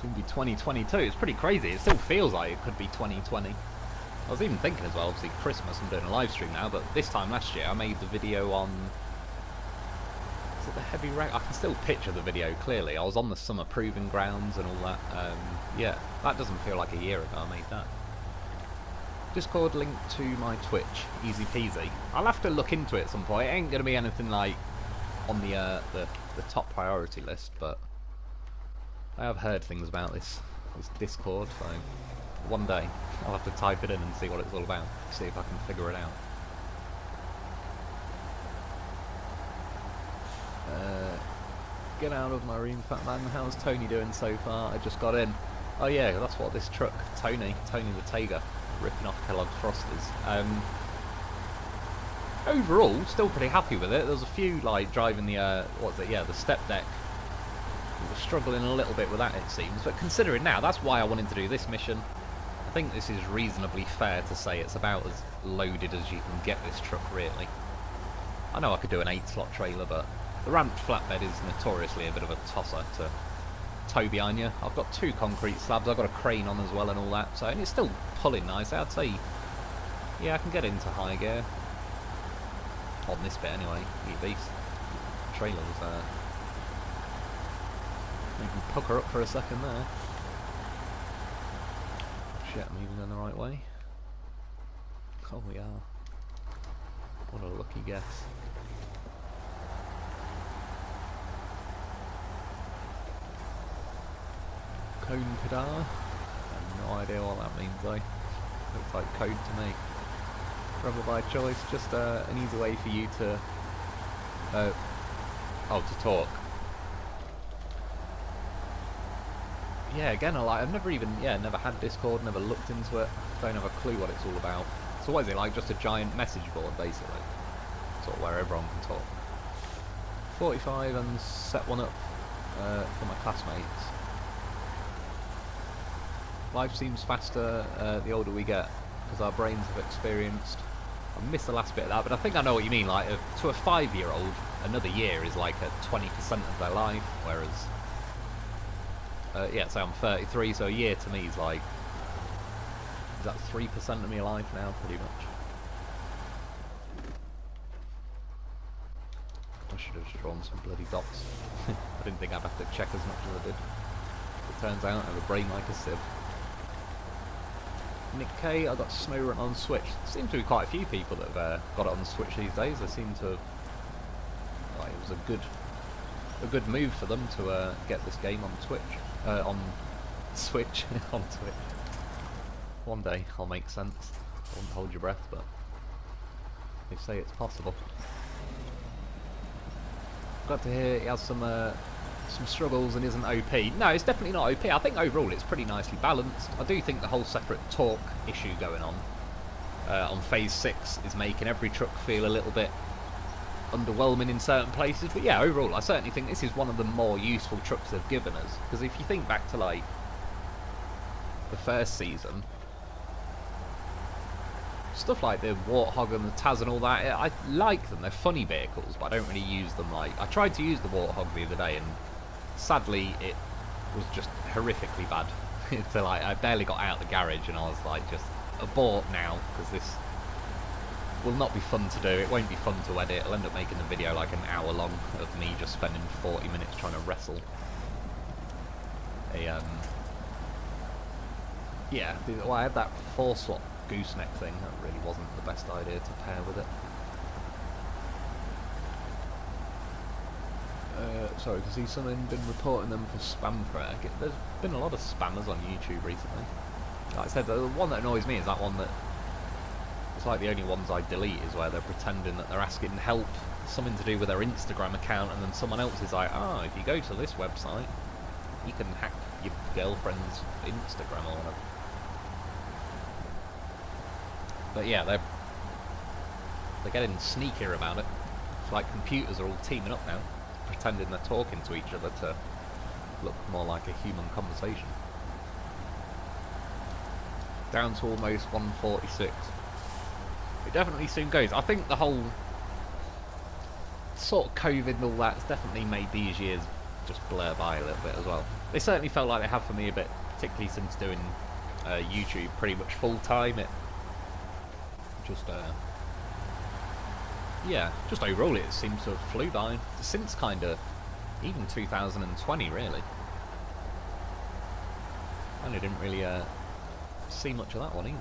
Soon be 2022. It's pretty crazy. It still feels like it could be 2020. I was even thinking as well, obviously Christmas, I'm doing a live stream now, but this time last year I made the video on, is it the heavy rain? I can still picture the video clearly. I was on the summer proving grounds and all that. Yeah, that doesn't feel like a year ago I made that. Discord link to my Twitch, easy peasy. I'll have to look into it at some point. It ain't gonna be anything like on the top priority list, but I have heard things about this Discord, so one day I'll have to type it in and see what it's all about, see if I can figure it out. Get out of my room, fat man. How's Tony doing so far? I just got in. Oh yeah, that's what this truck, Tony the Tayga, ripping off Kellogg's Frosters. Overall, still pretty happy with it. There was a few, like, driving the, the step deck. We were struggling a little bit with that, it seems. But considering now, that's why I wanted to do this mission. I think this is reasonably fair to say it's about as loaded as you can get this truck, really. I know I could do an 8-slot trailer, but the ramped flatbed is notoriously a bit of a tosser to tow behind you. I've got 2 concrete slabs, I've got a crane on as well and all that, so, and it's still pulling nice. I'd say, yeah, I can get into high gear. On this bit anyway, these trailers you can pucker up for a second there. Shit, I'm even going the right way. Oh, we are. What a lucky guess. Cone Kadar? I have no idea what that means though. Looks like code to me. Rebel by choice, just an easy way for you to to talk. Yeah, again, I've never had Discord, never looked into it, don't have a clue what it's all about. So what is it, like just a giant message board basically? Sort of where everyone can talk. 45 and set one up for my classmates. Life seems faster the older we get, because our brains have experienced. I missed the last bit of that, but I think I know what you mean. Like, to a 5-year-old, another year is like 20% of their life, whereas, yeah, so I'm 33, so a year to me is like, is that 3% of my life now, pretty much? I should have just drawn some bloody dots. I didn't think I'd have to check as much as I did. It turns out I have a brain like a sieve. Nick K, I got SnowRunner on Switch. There seem to be quite a few people that have got it on Switch these days. They seem to have, like, it was a good move for them to get this game on Twitch, on Switch, on Twitch. One day I'll make sense. I won't hold your breath, but they say it's possible. Glad to hear he has some struggles and isn't OP. No, it's definitely not OP. I think overall it's pretty nicely balanced. I do think the whole separate torque issue going on phase 6 is making every truck feel a little bit underwhelming in certain places. But yeah, overall I certainly think this is one of the more useful trucks they've given us. Because if you think back to like the first season, stuff like the Warthog and the Taz and all that, I like them. They're funny vehicles, but I don't really use them. Like, I tried to use the Warthog the other day, and sadly it was just horrifically bad. So like, I barely got out of the garage, and I was like, just abort now, because this will not be fun to do. It won't be fun to edit. I'll end up making the video like an hour long of me just spending 40 minutes trying to wrestle a yeah, well, I had that 4-slot gooseneck thing. That really wasn't the best idea to pair with it. Sorry, because he's been reporting them for spam threat. There's been a lot of spammers on YouTube recently. Like I said, the one that annoys me is that one that it's like the only ones I delete is where they're pretending that they're asking help, something to do with their Instagram account, and then someone else is like, oh, if you go to this website, you can hack your girlfriend's Instagram or whatever. But yeah, they're getting sneakier about it. It's like computers are all teaming up now, pretending they're talking to each other to look more like a human conversation. Down to almost 146. It definitely soon goes. I think the whole sort of COVID and all that's definitely made these years just blur by a little bit as well. They certainly felt like they have for me a bit, particularly since doing YouTube pretty much full time. It just yeah, just overall it seems to have flew by since kind of even 2020 really. And I didn't really see much of that one either.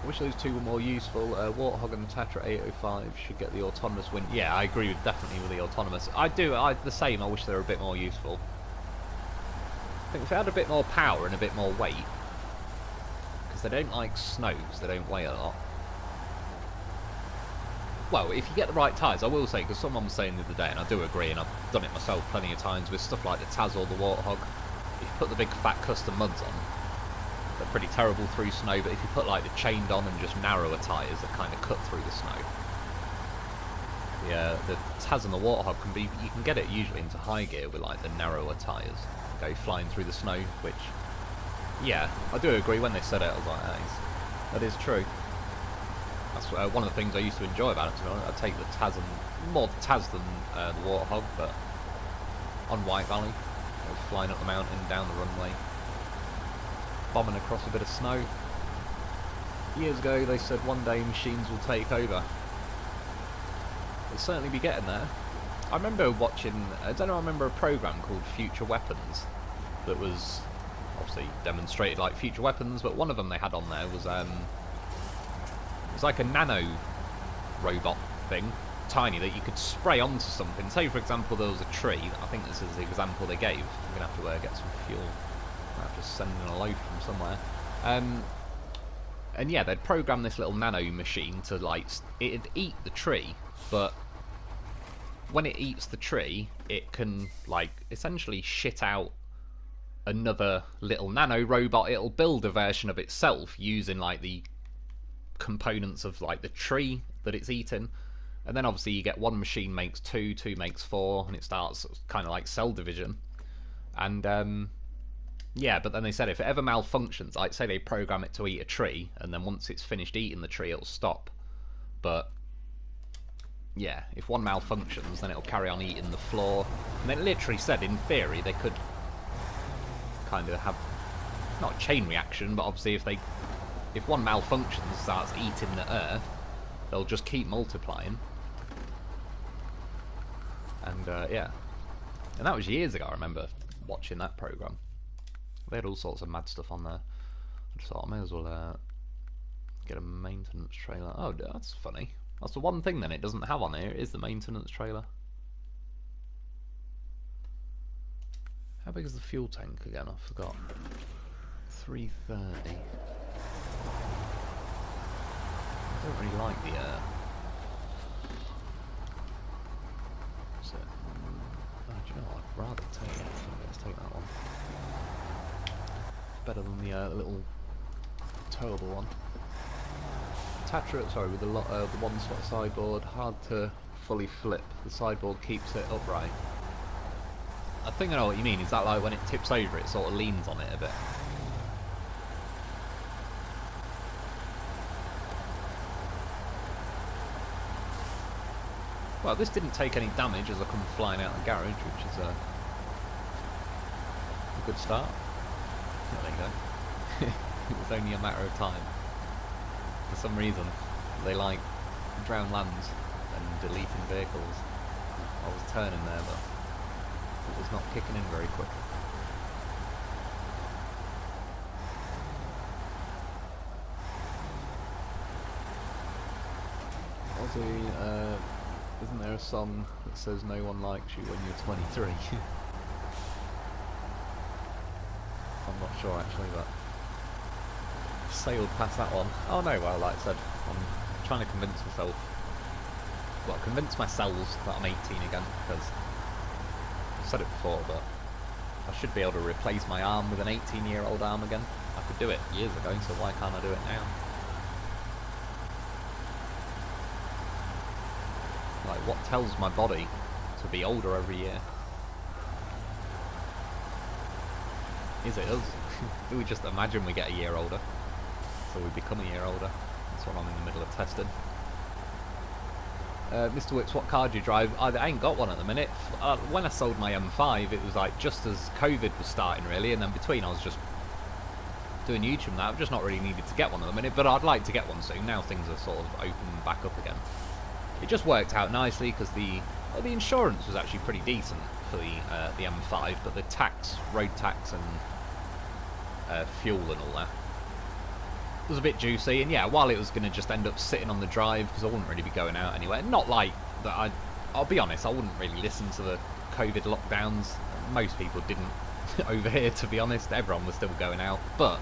I wish those two were more useful. Warthog and the Tatra 805 should get the autonomous win. Yeah, I agree definitely with the autonomous. The same, I wish they were a bit more useful. I think if they had a bit more power and a bit more weight, because they don't like snows, they don't weigh a lot. Well, if you get the right tyres, I will say, because someone was saying the other day, and I do agree, and I've done it myself plenty of times with stuff like the Taz or the Warthog. If you put the big fat custom muds on, they're pretty terrible through snow, but if you put like the chained on and just narrower tyres that kind of cut through the snow, the Taz and the Warthog can be, you can get it usually into high gear with like the narrower tyres, go flying through the snow, which, yeah, I do agree. When they said it, I was like, that is true. That's one of the things I used to enjoy about it, to be honest. I'd take the Taz, and more the Taz than the Warthog, but on White Valley, flying up the mountain, down the runway, bombing across a bit of snow. Years ago they said one day machines will take over. They'll certainly be getting there. I remember watching, I don't know, I remember a program called Future Weapons that was obviously demonstrated like future weapons, but one of them they had on there was like a nano robot thing, tiny, that you could spray onto something. Say for example there was a tree, I think this is the example they gave. I'm going to have to get some fuel. I have to send in a loaf from somewhere. And yeah, they'd program this little nano machine to like, it'd eat the tree, but when it eats the tree, it can like essentially shit out another little nano robot. It'll build a version of itself using like the components of like the tree that it's eating, and then obviously you get one machine makes two makes four, and it starts kind of like cell division. And yeah, but then they said if it ever malfunctions, like say they program it to eat a tree, and then once it's finished eating the tree, it'll stop. But yeah, if one malfunctions, then it'll carry on eating the floor. And it literally said, in theory, they could kind of have, not a chain reaction, but obviously if one malfunctions, starts eating the earth, they'll just keep multiplying. And yeah, and that was years ago. I remember watching that program. They had all sorts of mad stuff on there. I just thought I may as well get a maintenance trailer. Oh, that's funny. That's the one thing then it doesn't have on here, is the maintenance trailer. How big is the fuel tank again? I forgot. 330. I don't really like the so, oh, do you know what? I'd rather take it. Let's take that one. Better than the little towable one. Tatra, sorry, with the one slot sideboard, hard to fully flip. The sideboard keeps it upright. I think I know what you mean. Is that like when it tips over, it sort of leans on it a bit? Well, this didn't take any damage as I come flying out of the garage, which is a good start. Oh, there you go. It was only a matter of time. For some reason, they like drown lands and deleting vehicles. I was turning there, but it was not kicking in very quick. Aussie, isn't there a song that says no one likes you when you're 23? I'm not sure actually, but sailed past that one. Oh no, well, like I said, I'm trying to convince myself, well, convince myself that I'm 18 again, because I've said it before, but I should be able to replace my arm with an 18-year-old arm again. I could do it years ago, so why can't I do it now? Like, what tells my body to be older every year? Is it us? Do we just imagine we get a year older? So we become a year older? That's what I'm in the middle of testing. Mr. Wicks, what car do you drive? I ain't got one at the minute. When I sold my M5, it was like just as COVID was starting really, and then between I was just doing YouTube and that. I've just not really needed to get one at the minute, but I'd like to get one soon. Now things are sort of opening back up again. It just worked out nicely because the insurance was actually pretty decent for the M5, but the tax, road tax and fuel and all that was a bit juicy, and yeah, while it was going to just end up sitting on the drive, because I wouldn't really be going out anywhere, not like that I'll be honest, I wouldn't really listen to the COVID lockdowns. Most people didn't over here, to be honest. Everyone was still going out, but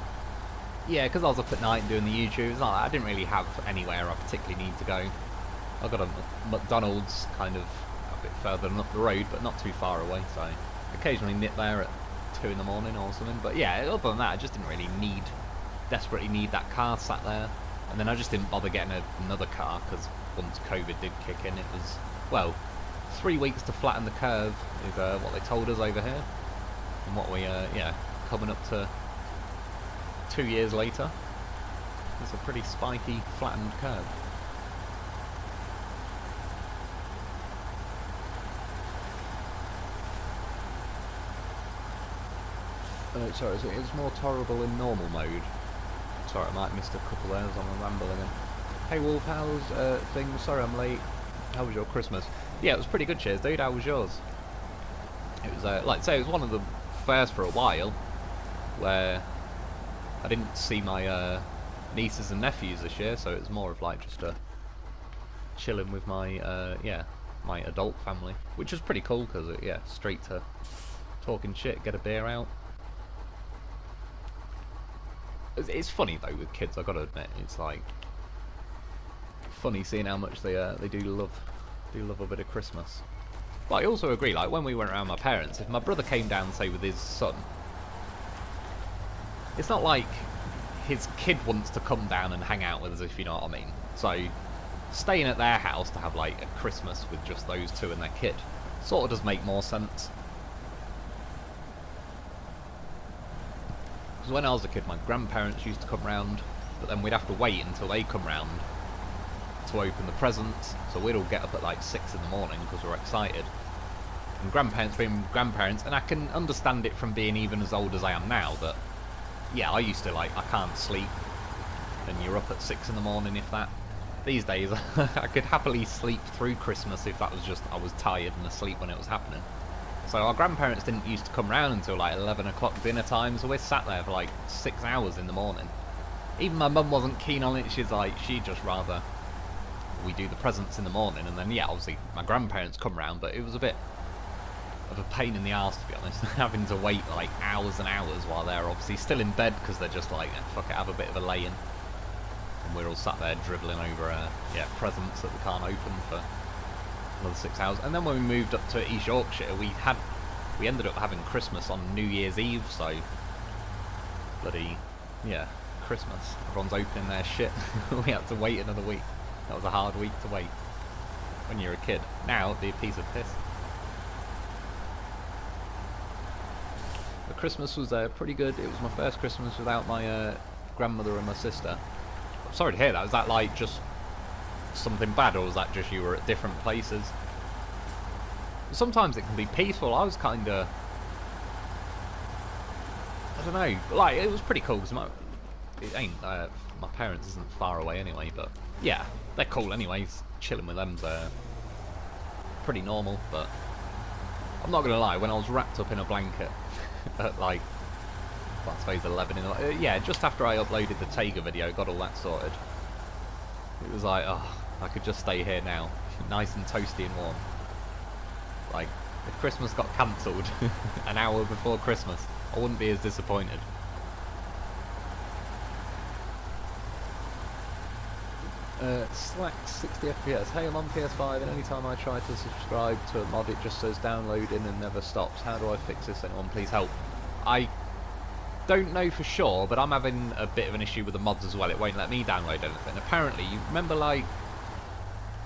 yeah, because I was up at night and doing the YouTube, it's like I didn't really have anywhere I particularly need to go. I got a McDonald's kind of a bit further than up the road, but not too far away, so occasionally nip there at 2 in the morning or something. But yeah, other than that, I just didn't really desperately need that car sat there. And then I just didn't bother getting another car, because once COVID did kick in, it was, well, 3 weeks to flatten the curve is what they told us over here. And what we, yeah, coming up to 2 years later, it's a pretty spiky, flattened curve. Sorry, so it's more tolerable in normal mode. Sorry, I might have missed a couple there as I'm rambling in. Hey Wolf, how's things? Sorry I'm late. How was your Christmas? Yeah, it was pretty good, cheers dude. How was yours? It was, like I say, it was one of the first for a while where I didn't see my nieces and nephews this year, so it was more of like just chilling with my, yeah, my adult family, which was pretty cool because, yeah, straight to talking shit, get a beer out. It's funny though with kids, I gotta admit. It's like funny seeing how much they do love a bit of Christmas. But I also agree, like when we went around my parents, if my brother came down, say with his son, it's not like his kid wants to come down and hang out with us, if you know what I mean. So staying at their house to have like a Christmas with just those two and their kid sort of does make more sense. Because when I was a kid, my grandparents used to come round, but then we'd have to wait until they come round to open the presents, so we'd all get up at like 6 in the morning because we're excited. And grandparents being grandparents, and I can understand it from being even as old as I am now, that, yeah, I used to, like, I can't sleep, and you're up at 6 in the morning if that. These days, I could happily sleep through Christmas if that was just, I was tired and asleep when it was happening. So our grandparents didn't used to come round until like 11 o'clock dinner time, so we sat there for like 6 hours in the morning. Even my mum wasn't keen on it, she'd just rather we do the presents in the morning, and then yeah, obviously my grandparents come round, but it was a bit of a pain in the arse, to be honest, having to wait like hours and hours while they're obviously still in bed because they're just like, fuck it, have a bit of a lay-in. And we're all sat there dribbling over yeah, presents that we can't open for another 6 hours. And then when we moved up to East Yorkshire, we ended up having Christmas on New Year's Eve, so bloody, yeah, Christmas. Everyone's opening their shit. We had to wait another week. That was a hard week to wait when you're a kid. Now it'd be a piece of piss. The Christmas was pretty good. It was my first Christmas without my grandmother and my sister. I'm sorry to hear that. Was that like just something bad, or was that just you were at different places? Sometimes it can be peaceful. I was kind of, I don't know, like it was pretty cool because my parents isn't far away anyway, but yeah, they're cool anyways. Chilling with them's pretty normal. But I'm not gonna lie, when I was wrapped up in a blanket at like, I suppose 11 in the yeah, just after I uploaded the Tayga video, got all that sorted, it was like, oh, I could just stay here now, nice and toasty and warm. Like, if Christmas got cancelled an hour before Christmas, I wouldn't be as disappointed. Slack 60 FPS. Hey, I'm on PS5 and anytime I try to subscribe to a mod it just says downloading and never stops. How do I fix this? Anyone please help? I don't know for sure, but I'm having a bit of an issue with the mods as well. It won't let me download anything. Apparently, you remember like,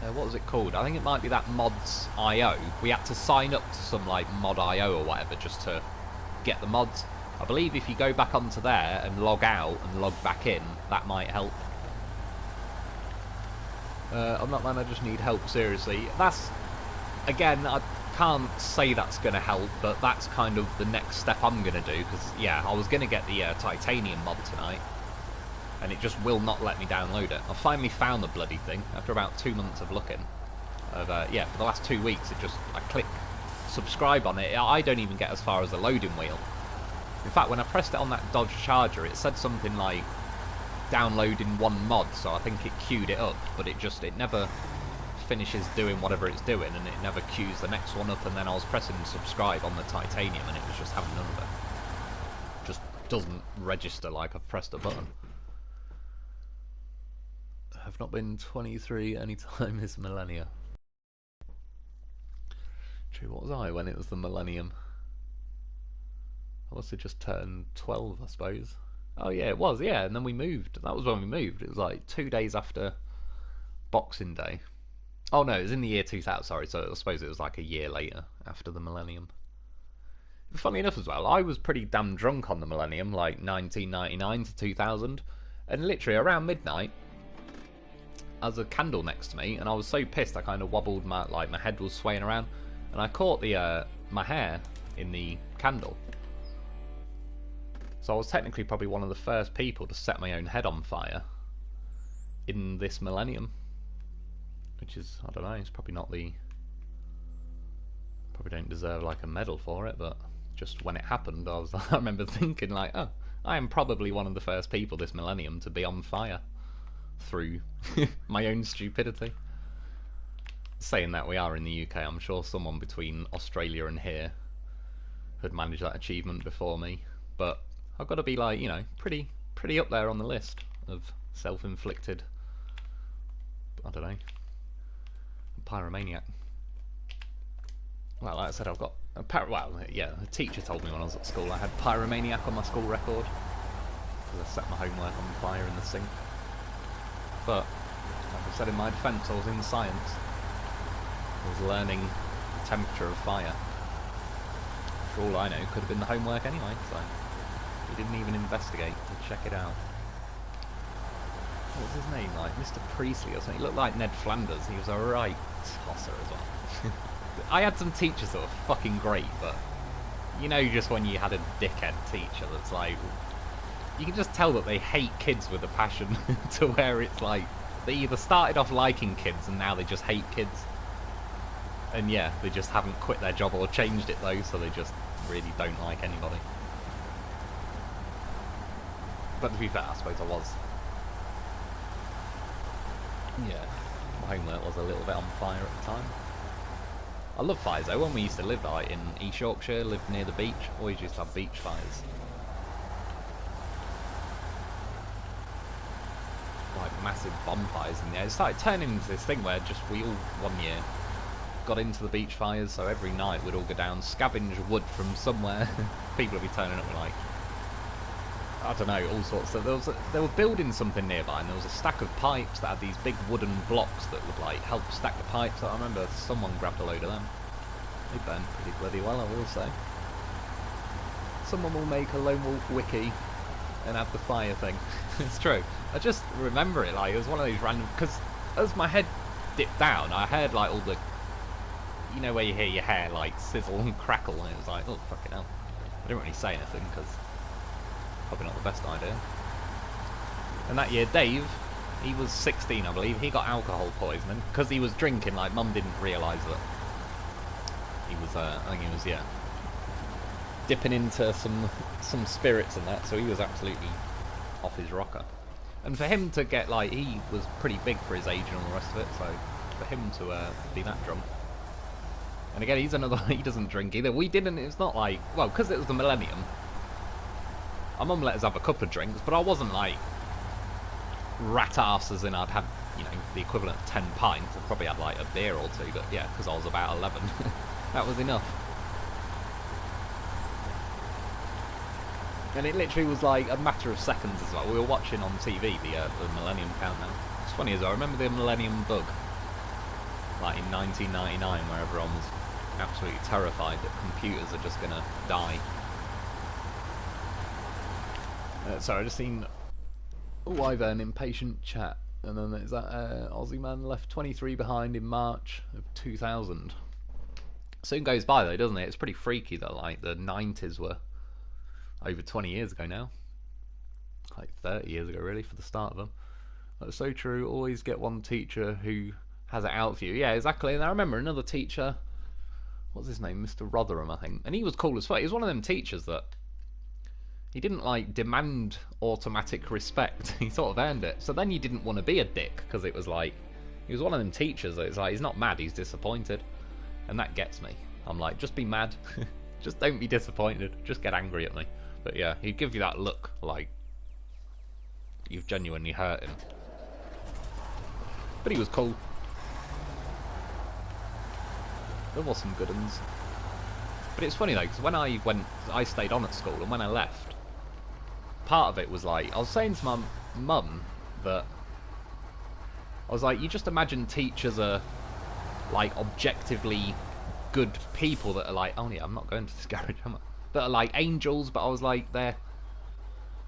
what was it called? I think it might be that mods.io. We had to sign up to some like mod.io or whatever just to get the mods. I believe if you go back onto there and log out and log back in, that might help. I'm not man, I just need help, seriously. That's, again, I can't say that's going to help, but that's kind of the next step I'm going to do, because, yeah, I was going to get the titanium mod tonight, and it just will not let me download it. I finally found the bloody thing, after about 2 months of looking. Yeah, for the last 2 weeks, I click subscribe on it, I don't even get as far as the loading wheel. In fact, when I pressed it on that Dodge Charger, it said something like, downloading one mod, so I think it queued it up, but it never finishes doing whatever it's doing, and it never queues the next one up, and then I was pressing subscribe on the titanium, and it was just having none of it. Just doesn't register like I've pressed a button. I've not been 23 any time this millennia. True, what was I when it was the millennium? I must have just turned 12, I suppose. Oh yeah, it was, yeah, and then we moved. That was when we moved. It was like 2 days after Boxing Day. Oh no, it was in the year 2000, sorry, so I suppose it was like a year later, after the millennium. Funny enough as well, I was pretty damn drunk on the millennium, like 1999 to 2000, and literally around midnight, there was a candle next to me, and I was so pissed I kind of wobbled, my head was swaying around, and I caught my hair in the candle. So I was technically probably one of the first people to set my own head on fire in this millennium. Which is, I don't know, it's probably not the... Probably don't deserve like a medal for it, but just when it happened, I remember thinking like, oh, I am probably one of the first people this millennium to be on fire through my own stupidity. Saying that, we are in the UK, I'm sure someone between Australia and here had managed that achievement before me, but I've got to be like, you know, pretty up there on the list of self-inflicted, I don't know, pyromaniac. Well, like I said, I've got well, yeah, the teacher told me when I was at school I had pyromaniac on my school record because I set my homework on fire in the sink. But like I said, in my defence, I was in science. I was learning the temperature of fire. For all I know, could have been the homework anyway, so we didn't even investigate to check it out. What was his name, like Mr. Priestley or something? He looked like Ned Flanders. He was a right tosser as well. I had some teachers that were fucking great, but you know, just when you had a dickhead teacher that's like, you can just tell that they hate kids with a passion to where it's like they either started off liking kids and now they just hate kids, and yeah, they just haven't quit their job or changed it though, so they just really don't like anybody. But to be fair, I suppose I was, yeah, my homework was a little bit on fire at the time. I love fires though. When we used to live like in East Yorkshire, lived near the beach, always used to have beach fires. Like massive bonfires in there. It started turning into this thing where just we all one year got into the beach fires, so every night we'd all go down, scavenge wood from somewhere. People would be turning up with like, I don't know, all sorts of... They were building something nearby, and there was a stack of pipes that had these big wooden blocks that would like help stack the pipes. I remember someone grabbed a load of them. They burnt pretty bloody well, I will say. Someone will make a Lone Wolf wiki and have the fire thing. It's true. I just remember it like it was one of those random... Because as my head dipped down, I heard like all the... You know where you hear your hair like sizzle and crackle, and it was like, oh fucking hell. I didn't really say anything because... Probably not the best idea. And that year, Dave, he was 16, I believe. He got alcohol poisoning because he was drinking. Like, Mum didn't realise that he was. I think he was, yeah, dipping into some spirits and that. So he was absolutely off his rocker. And for him to get like, he was pretty big for his age and all the rest of it. So for him to be that drunk. And again, he's another. He doesn't drink either. We didn't. It's not like, well, because it was the millennium. My mum let us have a couple of drinks, but I wasn't like rat ass as in I'd had, you know, the equivalent of 10 pints. I probably had like a beer or two, but yeah, because I was about 11. That was enough. And it literally was like a matter of seconds as well. We were watching on TV the Millennium Countdown. It's funny as well, I remember the Millennium Bug, like in 1999, where everyone was absolutely terrified that computers are just going to die. Sorry, I just seen Wyvern impatient chat, and then there's that Aussie man left 23 behind in March of 2000. Soon goes by though, doesn't it? It's pretty freaky that like the 90s were over 20 years ago now. Like 30 years ago really for the start of them. That's so true, always get one teacher who has it out for you. Yeah, exactly. And I remember another teacher, what's his name? Mr. Rotherham, I think. And he was cool as fuck. He was one of them teachers that he didn't like demand automatic respect. He sort of earned it. So then you didn't want to be a dick because it was like he was one of them teachers that it's like he's not mad, he's disappointed, and that gets me. I'm like, just be mad, just don't be disappointed, just get angry at me. But yeah, he'd give you that look like you've genuinely hurt him. But he was cool. There was some good ones. But it's funny though, because when I stayed on at school, and when I left, part of it was like, I was saying to my mum that, I was like, you just imagine teachers are, like, objectively good people that are like, oh yeah, I'm not going to this garage, am I? That are like angels, but I was like, they're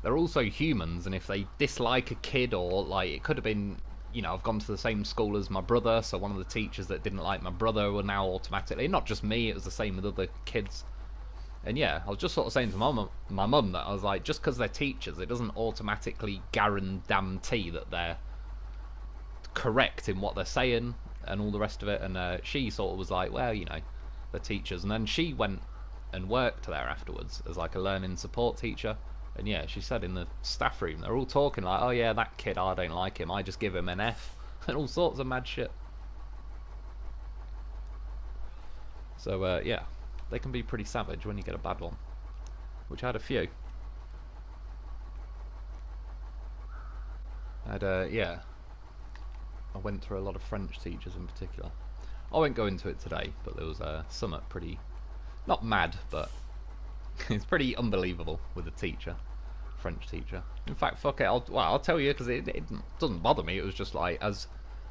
also humans, and if they dislike a kid, or like, it could have been, you know, I've gone to the same school as my brother, so one of the teachers that didn't like my brother were now automatically, not just me, it was the same with other kids. And yeah, I was just sort of saying to my mum that I was like, just because they're teachers, it doesn't automatically guarantee that they're correct in what they're saying and all the rest of it. And she sort of was like, well, you know, they're teachers. And then she went and worked there afterwards as like a learning support teacher. And yeah, she said in the staff room, they're all talking like, oh yeah, that kid, I don't like him, I just give him an F, and all sorts of mad shit. So yeah, they can be pretty savage when you get a bad one, which I had a few. Yeah, I went through a lot of French teachers in particular. I won't go into it today, but there was some pretty, not mad, but it's pretty unbelievable with a teacher, French teacher. In fact, fuck it, I'll tell you, because it doesn't bother me. It was just like, as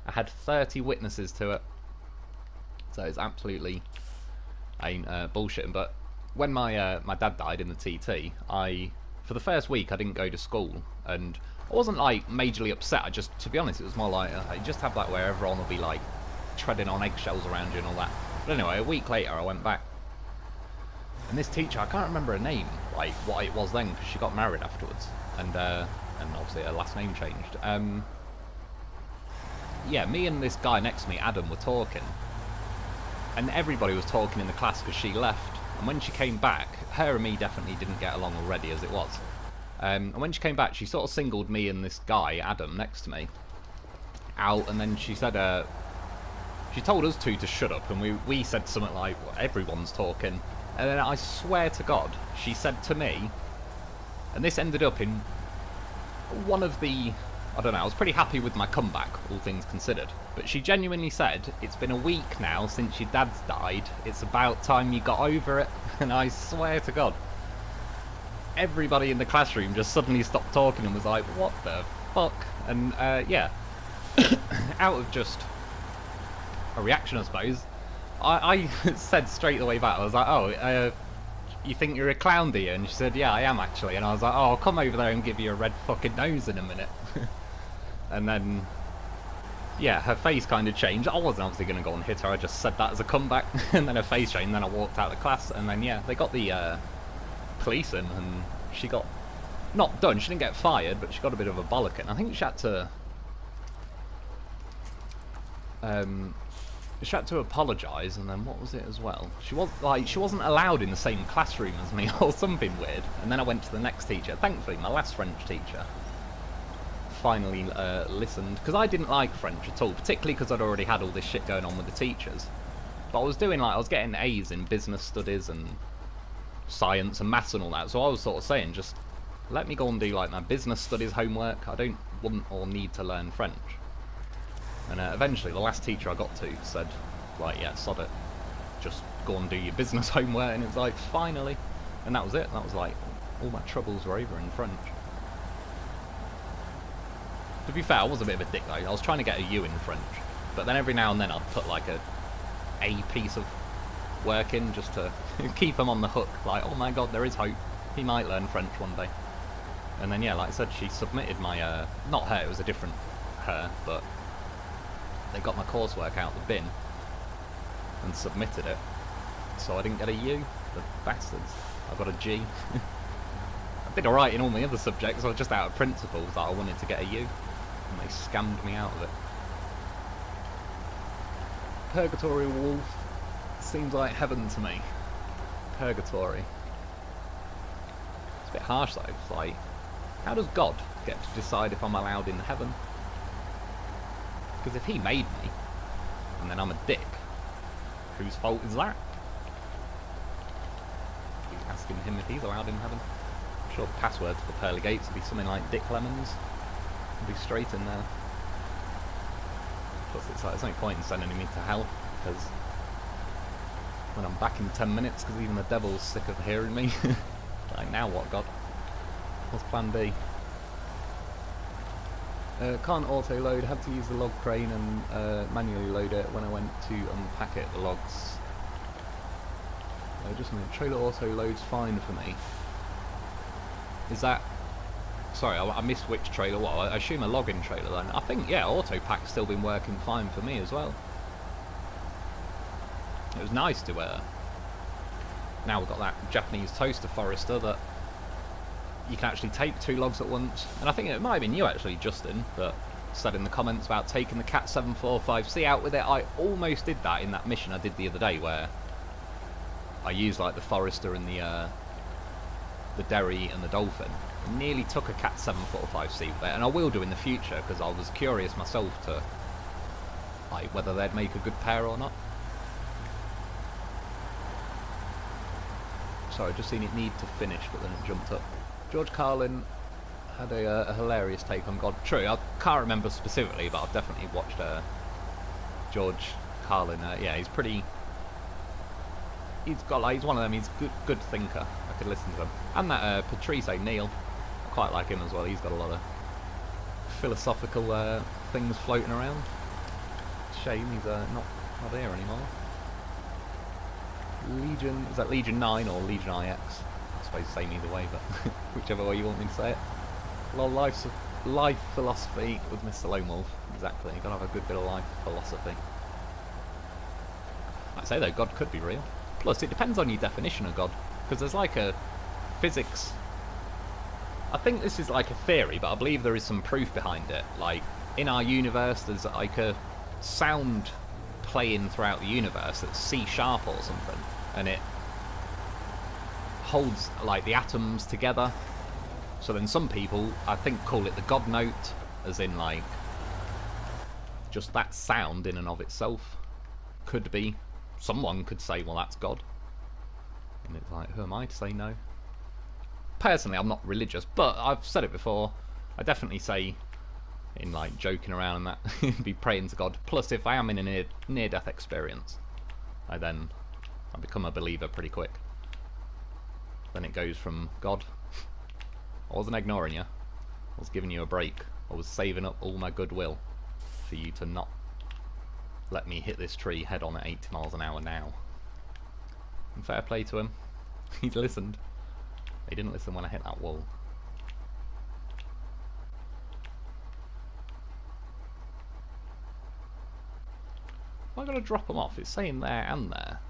I had 30 witnesses to it, so it's absolutely ain't bullshitting. But when my dad died in the TT, for the first week I didn't go to school, and I wasn't like majorly upset. I just, to be honest, it was more like I just have that where everyone will be like treading on eggshells around you and all that. But anyway, a week later I went back, and this teacher, I can't remember her name, like what it was then, because she got married afterwards, and obviously her last name changed. Yeah, me and this guy next to me, Adam, were talking, and everybody was talking in the class because she left. And when she came back, her and me definitely didn't get along already as it was. And when she came back, she sort of singled me and this guy, Adam, next to me, out, and then she said, she told us two to shut up, and we said something like, well, everyone's talking. And then I swear to God, she said to me, and this ended up in one of the, I don't know, I was pretty happy with my comeback, all things considered. But she genuinely said, it's been a week now since your dad's died, it's about time you got over it. And I swear to God, everybody in the classroom just suddenly stopped talking and was like, what the fuck? And yeah, out of just a reaction, I suppose, I said straight away back, I was like, oh, you think you're a clown, do you? And she said, yeah, I am actually. And I was like, oh, I'll come over there and give you a red fucking nose in a minute. And then, yeah, her face kind of changed. I wasn't obviously going to go and hit her, I just said that as a comeback. And then her face changed, and then I walked out of the class. And then, yeah, they got the police in, and she got, not done, she didn't get fired, but she got a bit of a bollocking. I think she had to apologise, and then what was it as well? She wasn't allowed in the same classroom as me or something weird. And then I went to the next teacher. Thankfully, my last French teacher finally listened, because I didn't like French at all, particularly because I'd already had all this shit going on with the teachers. But I was doing I was getting A's in business studies and science and maths and all that, so I was sort of saying, just let me go and do like my business studies homework. I don't want or need to learn French. And eventually the last teacher I got to said, like, yeah, sod it, just go and do your business homework. And it was like, finally. And that was it. That was like, all my troubles were over in French. To be fair, I was a bit of a dick though. I was trying to get a U in French, but then every now and then I'd put like a piece of work in just to keep him on the hook, like, oh my god, there is hope, he might learn French one day. And then, yeah, like I said, she submitted my, not her, it was a different her, but they got my coursework out the bin and submitted it, so I didn't get a U, the bastards. I got a G. I did alright in all my other subjects, I was just out of principle that I wanted to get a U, and they scammed me out of it. Purgatory Wolf seems like heaven to me. Purgatory. a bit harsh though. It's like, how does God get to decide if I'm allowed in heaven? Because if he made me, and then I'm a dick, whose fault is that? He's asking him if he's allowed in heaven. I'm sure the password to the pearly gates would be something like Dick Lemons. It'd be straight in there. Plus it's like, there's no point in sending me to hell, because when I'm back in 10 minutes, because even the devil's sick of hearing me. Like, now what, God? What's plan B? Can't auto-load, had to use the log crane and manually load it when I went to unpack it, the logs. Just a minute, trailer auto-load's fine for me. Is that... Sorry, I missed which trailer what? I assume a login trailer then. I think, yeah, auto-pack's still been working fine for me as well. It was nice to... now we've got that Japanese toaster forester that you can actually take 2 logs at once. And I think it might have been you actually, Justin, that said in the comments about taking the Cat 745C out with it. I almost did that in that mission I did the other day where I used like the forester and the Derry and the dolphin. I nearly took a Cat 745C with it, and I will do in the future because I was curious myself to like whether they'd make a good pair or not. Sorry, just seen it need to finish, but then it jumped up. George Carlin had a hilarious take on God. True, I can't remember specifically, but I've definitely watched George Carlin. Yeah, he's pretty... He's got like, he's one of them, he's good thinker. I could listen to him. And that Patrice Neal, I quite like him as well. He's got a lot of philosophical things floating around. Shame he's not here anymore. Legion, is that Legion 9 or Legion IX? I suppose the same either way, but whichever way you want me to say it. A lot of life philosophy with Mr. Lone Wolf. Exactly, you've got to have a good bit of life philosophy. I'd say though, God could be real. Plus, it depends on your definition of God, because there's like a physics... I think this is like a theory, but I believe there is some proof behind it. Like, in our universe, there's like a sound playing throughout the universe that's C# or something, and it holds like the atoms together. So then some people, I think, call it the God note, as in like just that sound in and of itself could be. Someone could say, well, that's God, and it's like, who am I to say no? Personally, I'm not religious, but I've said it before. I definitely say, in like joking around and that, be praying to God. Plus, if I am in a near-death experience, I become a believer pretty quick. Then it goes from God, I wasn't ignoring you, I was giving you a break, I was saving up all my goodwill for you to not let me hit this tree head on at 80 miles an hour now. And fair play to him, he listened. He didn't listen when I hit that wall. I've got to drop them off. It's saying there and there.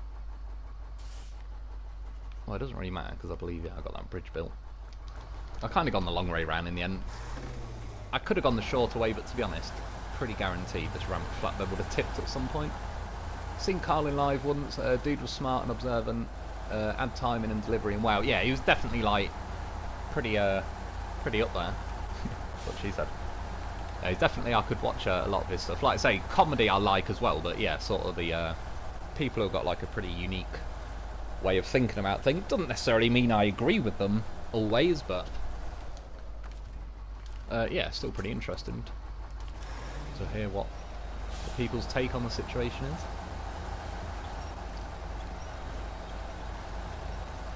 Well, it doesn't really matter because I believe I got that bridge built. I kind of gone the long way round in the end. I could have gone the shorter way, but to be honest, pretty guaranteed this ramp flatbed would have tipped at some point. Seen Carlin live once. Dude was smart and observant. Had timing and delivery, and wow, yeah, he was definitely like pretty up there. That's what she said. He's definitely, I could watch a lot of his stuff. Like I say, comedy I like as well, but yeah, sort of the people who've got like a pretty unique way of thinking about things. Doesn't necessarily mean I agree with them always, but yeah, still pretty interesting to hear what the people's take on the situation is.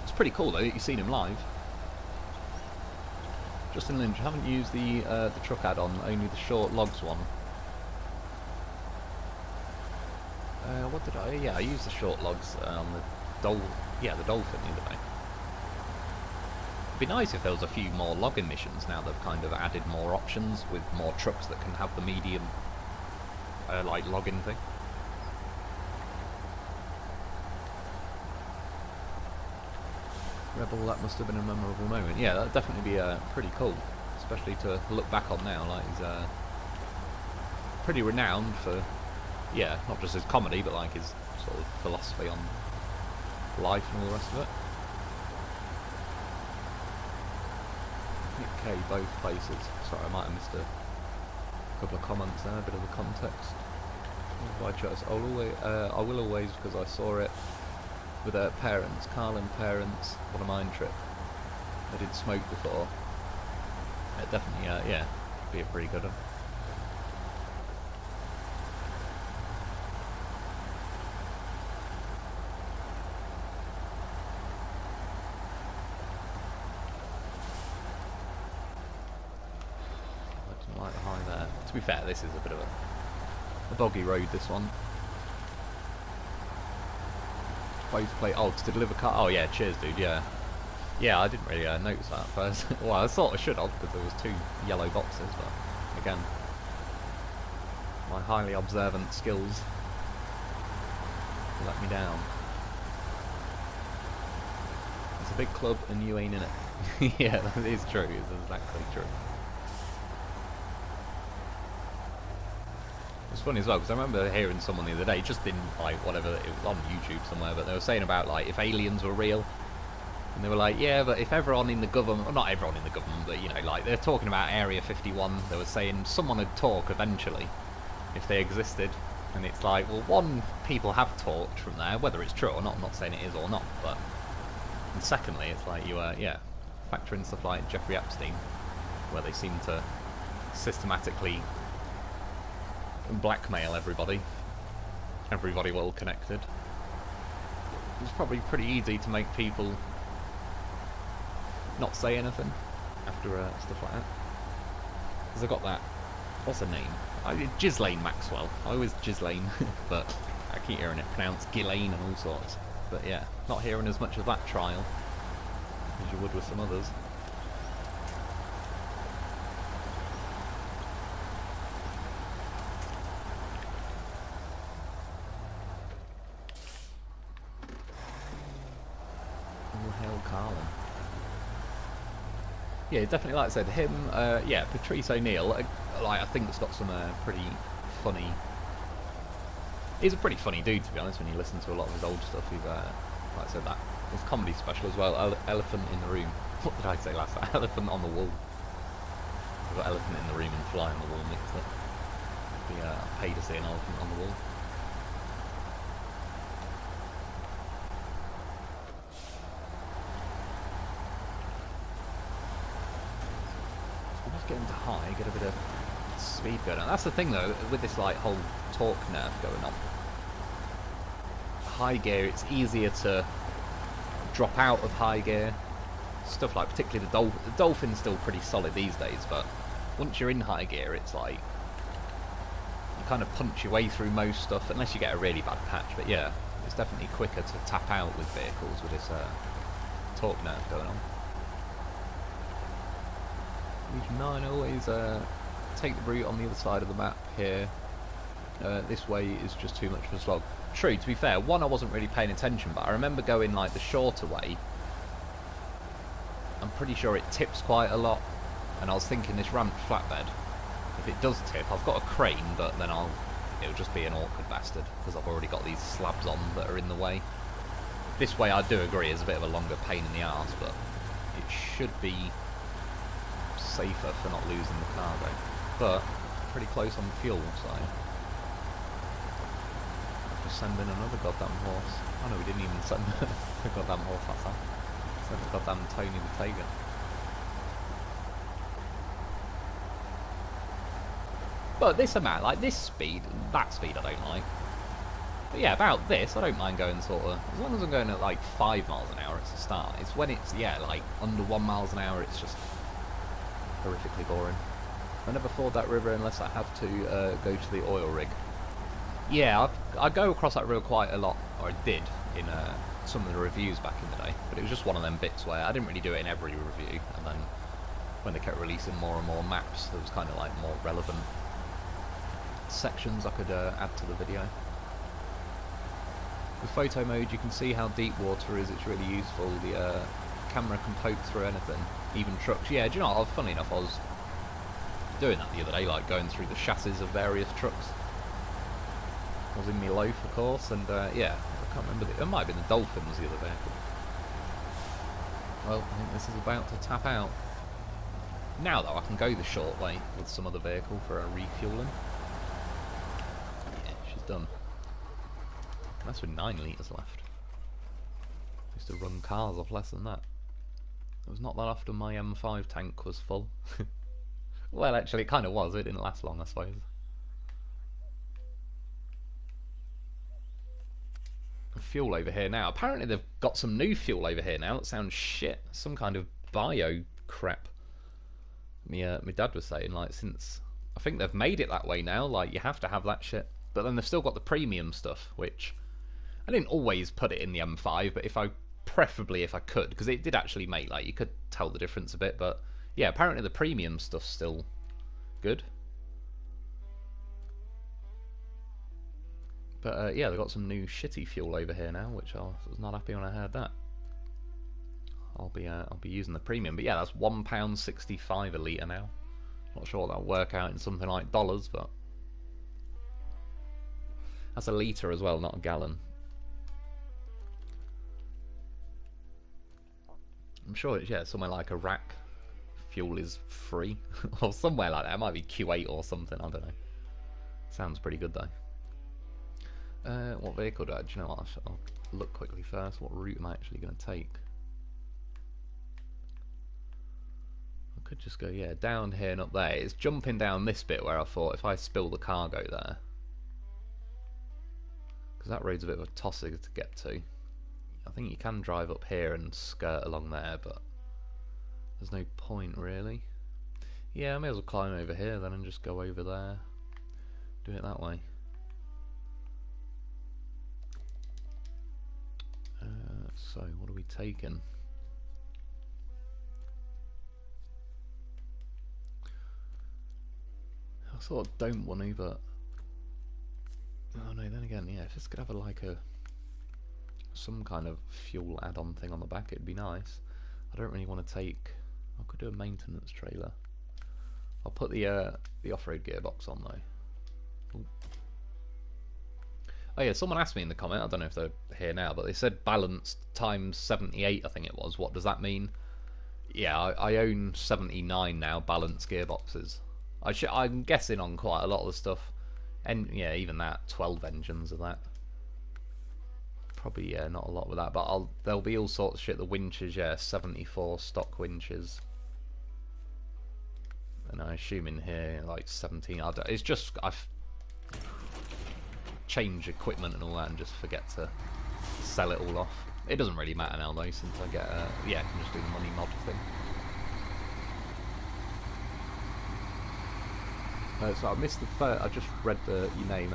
It's pretty cool though that you've seen him live. Justin Lynch, haven't used the truck add-on, only the short logs one. What did I? Yeah, I used the short logs on the dolphin the other day. It'd be nice if there was a few more logging missions now they've kind of added more options with more trucks that can have the medium like logging thing. Rebel, that must have been a memorable moment. Yeah, that'd definitely be pretty cool, especially to look back on now. Like, he's pretty renowned for, yeah, not just his comedy, but like his sort of philosophy on life and all the rest of it. Nick K, both places. Sorry, I might have missed a couple of comments there, a bit of the context. By choice, I will always, because I saw it with parents, Carlin parents, on a mine trip. They did smoke before. It definitely, yeah, be a pretty good one. I didn't like the high there. To be fair, this is a bit of a boggy road, this one. Both play. Oh, to deliver car. Oh yeah, cheers, dude. Yeah, yeah. I didn't really notice that at first. Well, I thought I should have because there was 2 yellow boxes, but again, my highly observant skills let me down. It's a big club and you ain't in it. Yeah, that is true. It's exactly true. It's funny as well because I remember hearing someone the other day, just in like whatever, it was on YouTube somewhere, but they were saying about like if aliens were real, and they were like, yeah, but if everyone in the government, well, not everyone in the government, but you know, like they're talking about Area 51, they were saying someone would talk eventually if they existed, and it's like, well, one, people have talked from there, whether it's true or not. I'm not saying it is or not, but and secondly, it's like you yeah, factor in stuff like Jeffrey Epstein, where they seem to systematically blackmail everybody well connected. It's probably pretty easy to make people not say anything after stuff like that. Because I got that, what's her name? Ghislaine Maxwell. I always Ghislaine, but I keep hearing it pronounced Ghislaine and all sorts. But yeah, not hearing as much of that trial as you would with some others. Carlin. Yeah, definitely, like I said, him, yeah, Patrice O'Neill, like, I think it's got some pretty funny... He's a pretty funny dude, to be honest, when you listen to a lot of his old stuff. He's, like I said, that his comedy special as well, Elephant in the Room. What did I say last time? Elephant on the Wall. I've got Elephant in the Room and Fly on the Wall mixed up. I paid to see an elephant on the wall. Get into high, get a bit of speed going on. That's the thing though, with this like whole torque nerf going on. High gear, it's easier to drop out of high gear. Stuff like, particularly the Dolphin's still pretty solid these days, but once you're in high gear, it's like you kind of punch your way through most stuff, unless you get a really bad patch. But yeah, it's definitely quicker to tap out with vehicles with this torque nerf going on. Region 9, always take the route on the other side of the map here. This way is just too much for a slog. True, to be fair, one, I wasn't really paying attention, but I remember going like the shorter way. I'm pretty sure it tips quite a lot, and I was thinking this ramped flatbed, if it does tip, I've got a crane, but then it'll just be an awkward bastard, because I've already got these slabs on that are in the way. This way I do agree is a bit of a longer pain in the arse, but it should be safer for not losing the cargo, but pretty close on the fuel side. Just send in another goddamn horse. Oh no, we didn't even send the goddamn horse last time. Send the goddamn Tony the Tayga. But this amount, like this speed, that speed I don't like. But yeah, about this, I don't mind going sort of, as long as I'm going at like 5 miles an hour, it's a start. It's when it's, yeah, like under 1 mile an hour, it's just horrifically boring. I never ford that river unless I have to go to the oil rig. Yeah, I go across that river quite a lot, or I did in some of the reviews back in the day, but it was just one of them bits where I didn't really do it in every review, and then when they kept releasing more and more maps, there was kind of like more relevant sections I could add to the video. With photo mode you can see how deep water is, it's really useful. The camera can poke through anything, even trucks. Yeah, do you know what, funny enough, I was doing that the other day, like going through the chassis of various trucks. I was in my loaf, of course, and yeah, I can't remember, it might have been the Dolphin was the other vehicle. Well, I think this is about to tap out. Now though, I can go the short way with some other vehicle for a refueling. Yeah, she's done. And that's with 9 litres left. I used to run cars off less than that. It was not that often my M5 tank was full. Well, actually, it kind of was. It didn't last long, I suppose. Fuel over here now. Apparently, they've got some new fuel over here now. That sounds shit. Some kind of bio crap. My dad was saying, like, since I think they've made it that way now. Like, you have to have that shit. But then they've still got the premium stuff, which I didn't always put it in the M5, but preferably if I could, because it did actually make, like, you could tell the difference a bit. But yeah, apparently the premium stuff's still good. But yeah, they've got some new shitty fuel over here now, which I was not happy when I heard that. I'll be using the premium, but yeah, that's £1.65 a litre now. Not sure what that'll work out in something like dollars, but that's a litre as well, not a gallon. I'm sure it's, yeah, somewhere like Iraq, fuel is free, or somewhere like that. It might be Kuwait or something, I don't know. Sounds pretty good though. What vehicle do you know what? I'll look quickly first. What route am I actually going to take? I could just go, yeah, down here and up there. It's jumping down this bit where I thought if I spill the cargo there, because that road's a bit of a tosser to get to. I think you can drive up here and skirt along there, but there's no point really. Yeah, I may as well climb over here then and just go over there. Do it that way. So, what are we taking? I sort of don't want to, but oh no, then again, yeah, if it's gonna have like some kind of fuel add-on thing on the back, it'd be nice. I don't really want to take. I could do a maintenance trailer. I'll put the off-road gearbox on though. Ooh. Oh yeah, someone asked me in the comment, I don't know if they're here now, but they said balanced times 78, I think it was. What does that mean? Yeah, I own 79 now balanced gearboxes. I'm guessing on quite a lot of the stuff. And yeah, even that, 12 engines of that. Probably, yeah, not a lot with that, but there'll be all sorts of shit. The winches, yeah, 74 stock winches. And I assume in here, like 17. It's just, I've change equipment and all that and just forget to sell it all off. It doesn't really matter now though, since I get yeah, I can just do the money mod thing. So I missed the first. I just read your name.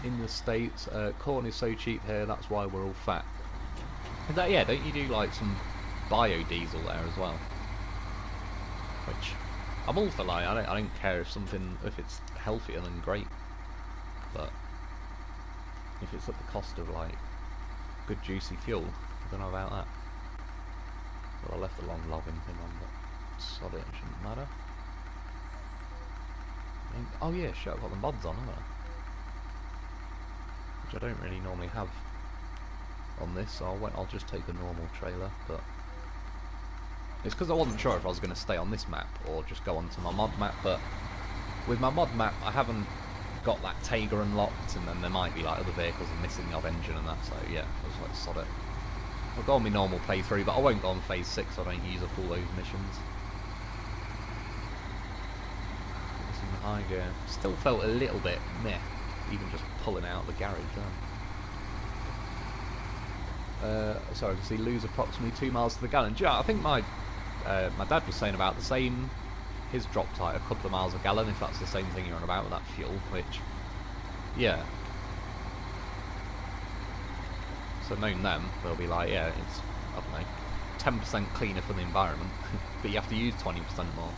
In the States, corn is so cheap here, that's why we're all fat. Is that, yeah, don't you do like some biodiesel there as well? Which I'm all for, like, I don't care if it's healthier, then great. But if it's at the cost of like good juicy fuel, I don't know about that. Well, I left the long logging thing on, but sod it shouldn't matter. Oh yeah, shit, I've got the mods on, haven't I? Which I don't really normally have on this, so I'll just take a normal trailer, but it's because I wasn't sure if I was going to stay on this map or just go onto my mod map, but with my mod map I haven't got that Tayga unlocked, and then there might be like other vehicles and missing the odd engine and that, so yeah, I was like, sod it. I'll go on my normal playthrough, but I won't go on phase 6, so I don't use up all those missions. It's in the high gear. Still felt a little bit meh, even just pulling out the garage. So I can see lose approximately 2 miles to the gallon. Yeah, I think my dad was saying about the same. His dropped like a couple of miles a gallon, if that's the same thing you're on about with that fuel, which, yeah. So knowing them, they'll be like, yeah, it's, I don't know, 10% cleaner for the environment, but you have to use 20% more.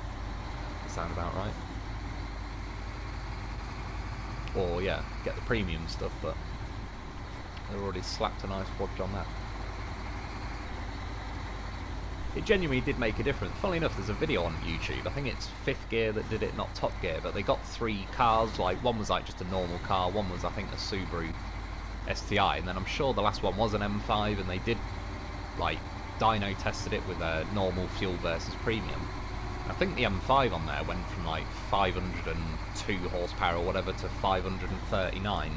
That sound about right. Or, yeah, get the premium stuff, but they've already slapped a nice watch on that. It genuinely did make a difference. Funnily enough, there's a video on YouTube, I think it's 5th Gear that did it, not Top Gear, but they got 3 cars, like one was like just a normal car, one was I think a Subaru STI, and then I'm sure the last one was an M5, and they did like dyno tested it with a normal fuel versus premium, I think the M5 on there went from like 502 horsepower or whatever to 539.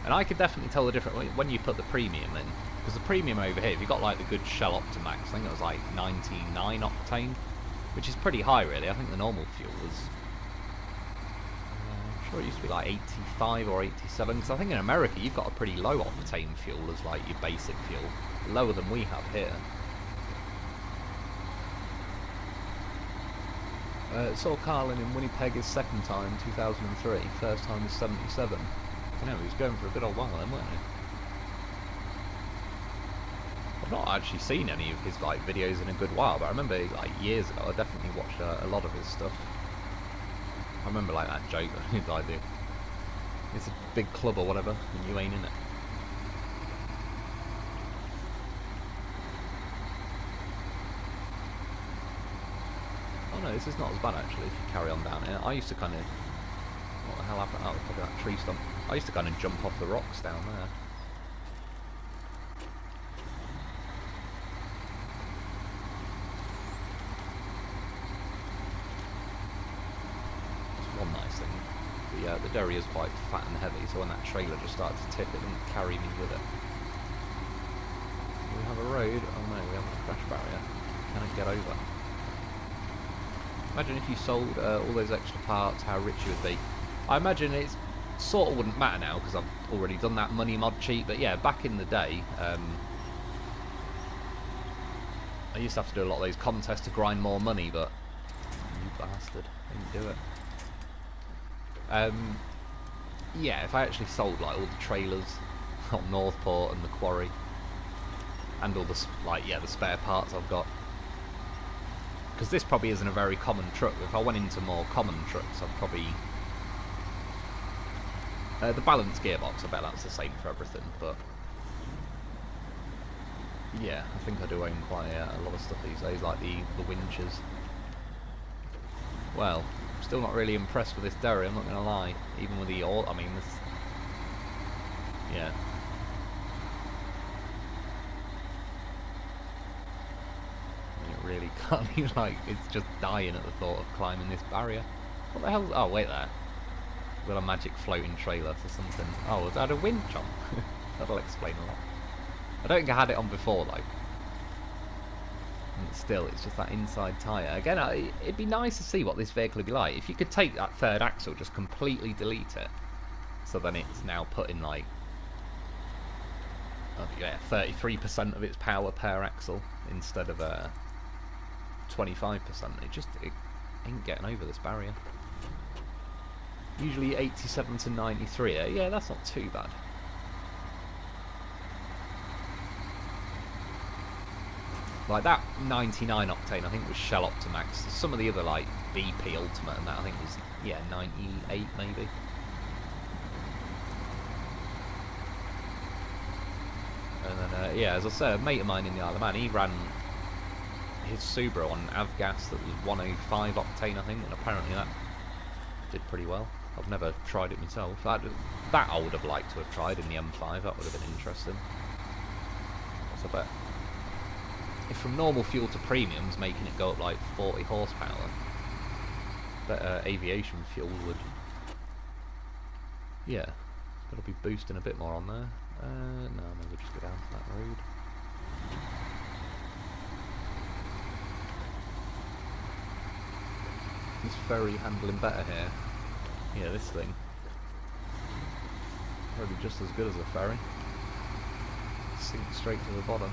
And I could definitely tell the difference when you put the premium in. Because the premium over here, if you got like the good Shell Optimax, I think it was like 99 octane, which is pretty high really. I think the normal fuel was, I'm sure it used to be like 85 or 87, because I think in America you've got a pretty low octane fuel as like your basic fuel, lower than we have here. Saw Carlin in Winnipeg his second time, 2003, first time was 77. You know, he was going for a good old while then, weren't he? I've not actually seen any of his like videos in a good while, but I remember like years ago I definitely watched a lot of his stuff. I remember like that joke that he'd like do, it's a big club or whatever and you ain't in it. Oh no, this is not as bad actually if you carry on down here. I used to kind of, what the hell happened? Oh, probably that tree stump. I used to kind of jump off the rocks down there. One nice thing. The Derry is quite fat and heavy, so when that trailer just started to tip, it didn't carry me with it. We have a road. Oh no, we have a crash barrier. Can I get over? Imagine if you sold all those extra parts, how rich you would be. I imagine it sort of wouldn't matter now because I've already done that money mod cheat. But yeah, back in the day, I used to have to do a lot of those contests to grind more money, but you bastard, didn't do it. Yeah, if I actually sold like all the trailers on Northport and the quarry, and all the the spare parts I've got, because this probably isn't a very common truck. If I went into more common trucks, I'd probably the balanced gearbox. I bet that's the same for everything, but yeah, I think I do own quite a lot of stuff these days, like the winches. Well, I'm still not really impressed with this Derry, I'm not going to lie. Even with the I mean, this, yeah. It really can't be like, it's just dying at the thought of climbing this barrier. What the hell? Oh, wait there. Got a magic floating trailer for something. Oh, it had a winch on. That'll explain a lot. I don't think I had it on before though. And still, it's just that inside tyre. Again, it'd be nice to see what this vehicle would be like. If you could take that third axle, just completely delete it. So then it's now put in like, oh yeah, 33% of its power per axle instead of 25%. It ain't getting over this barrier. Usually 87 to 93. Yeah, that's not too bad. Like that 99 octane, I think was Shell Optimax. Some of the other like BP Ultimate and that I think was, yeah, 98 maybe. And then yeah, as I said, a mate of mine in the Isle of Man, he ran his Subaru on avgas that was 105 octane I think, and apparently that did pretty well. I've never tried it myself. That I would have liked to have tried in the M5. That would have been interesting. So I bet if from normal fuel to premiums, making it go up like 40 horsepower, better aviation fuel would, yeah, it'll be boosting a bit more on there. No, maybe just go down to that road. This ferry handling better here. Yeah, this thing. Probably just as good as a ferry. Sink straight to the bottom.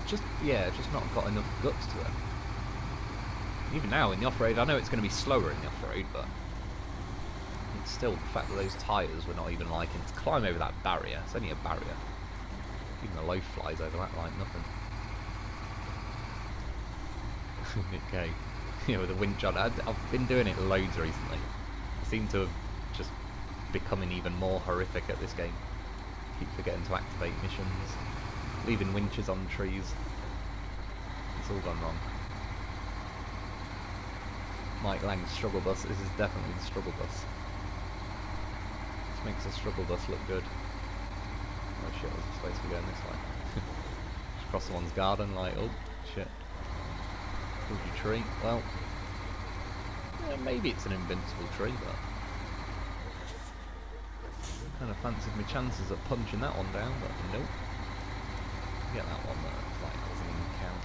Just, yeah, just not got enough guts to it. Even now in the off-road, I know it's going to be slower in the off-road, but it's still the fact that those tyres were not even liking to climb over that barrier. It's only a barrier. Even the loaf flies over that like nothing. Okay. You know, with the winch on. I've been doing it loads recently. I seem to have just becoming even more horrific at this game. Keep forgetting to activate missions. Leaving winches on trees. It's all gone wrong. Mike Lang's struggle bus. This is definitely the struggle bus. This makes the struggle bus look good. Oh shit, I was supposed to be going this way. Just cross someone's garden like, oh shit. Dodgy tree. Well, yeah, maybe it's an invincible tree, but kind of fancied my chances at punching that one down, but nope. Get that one there. Like, doesn't even count.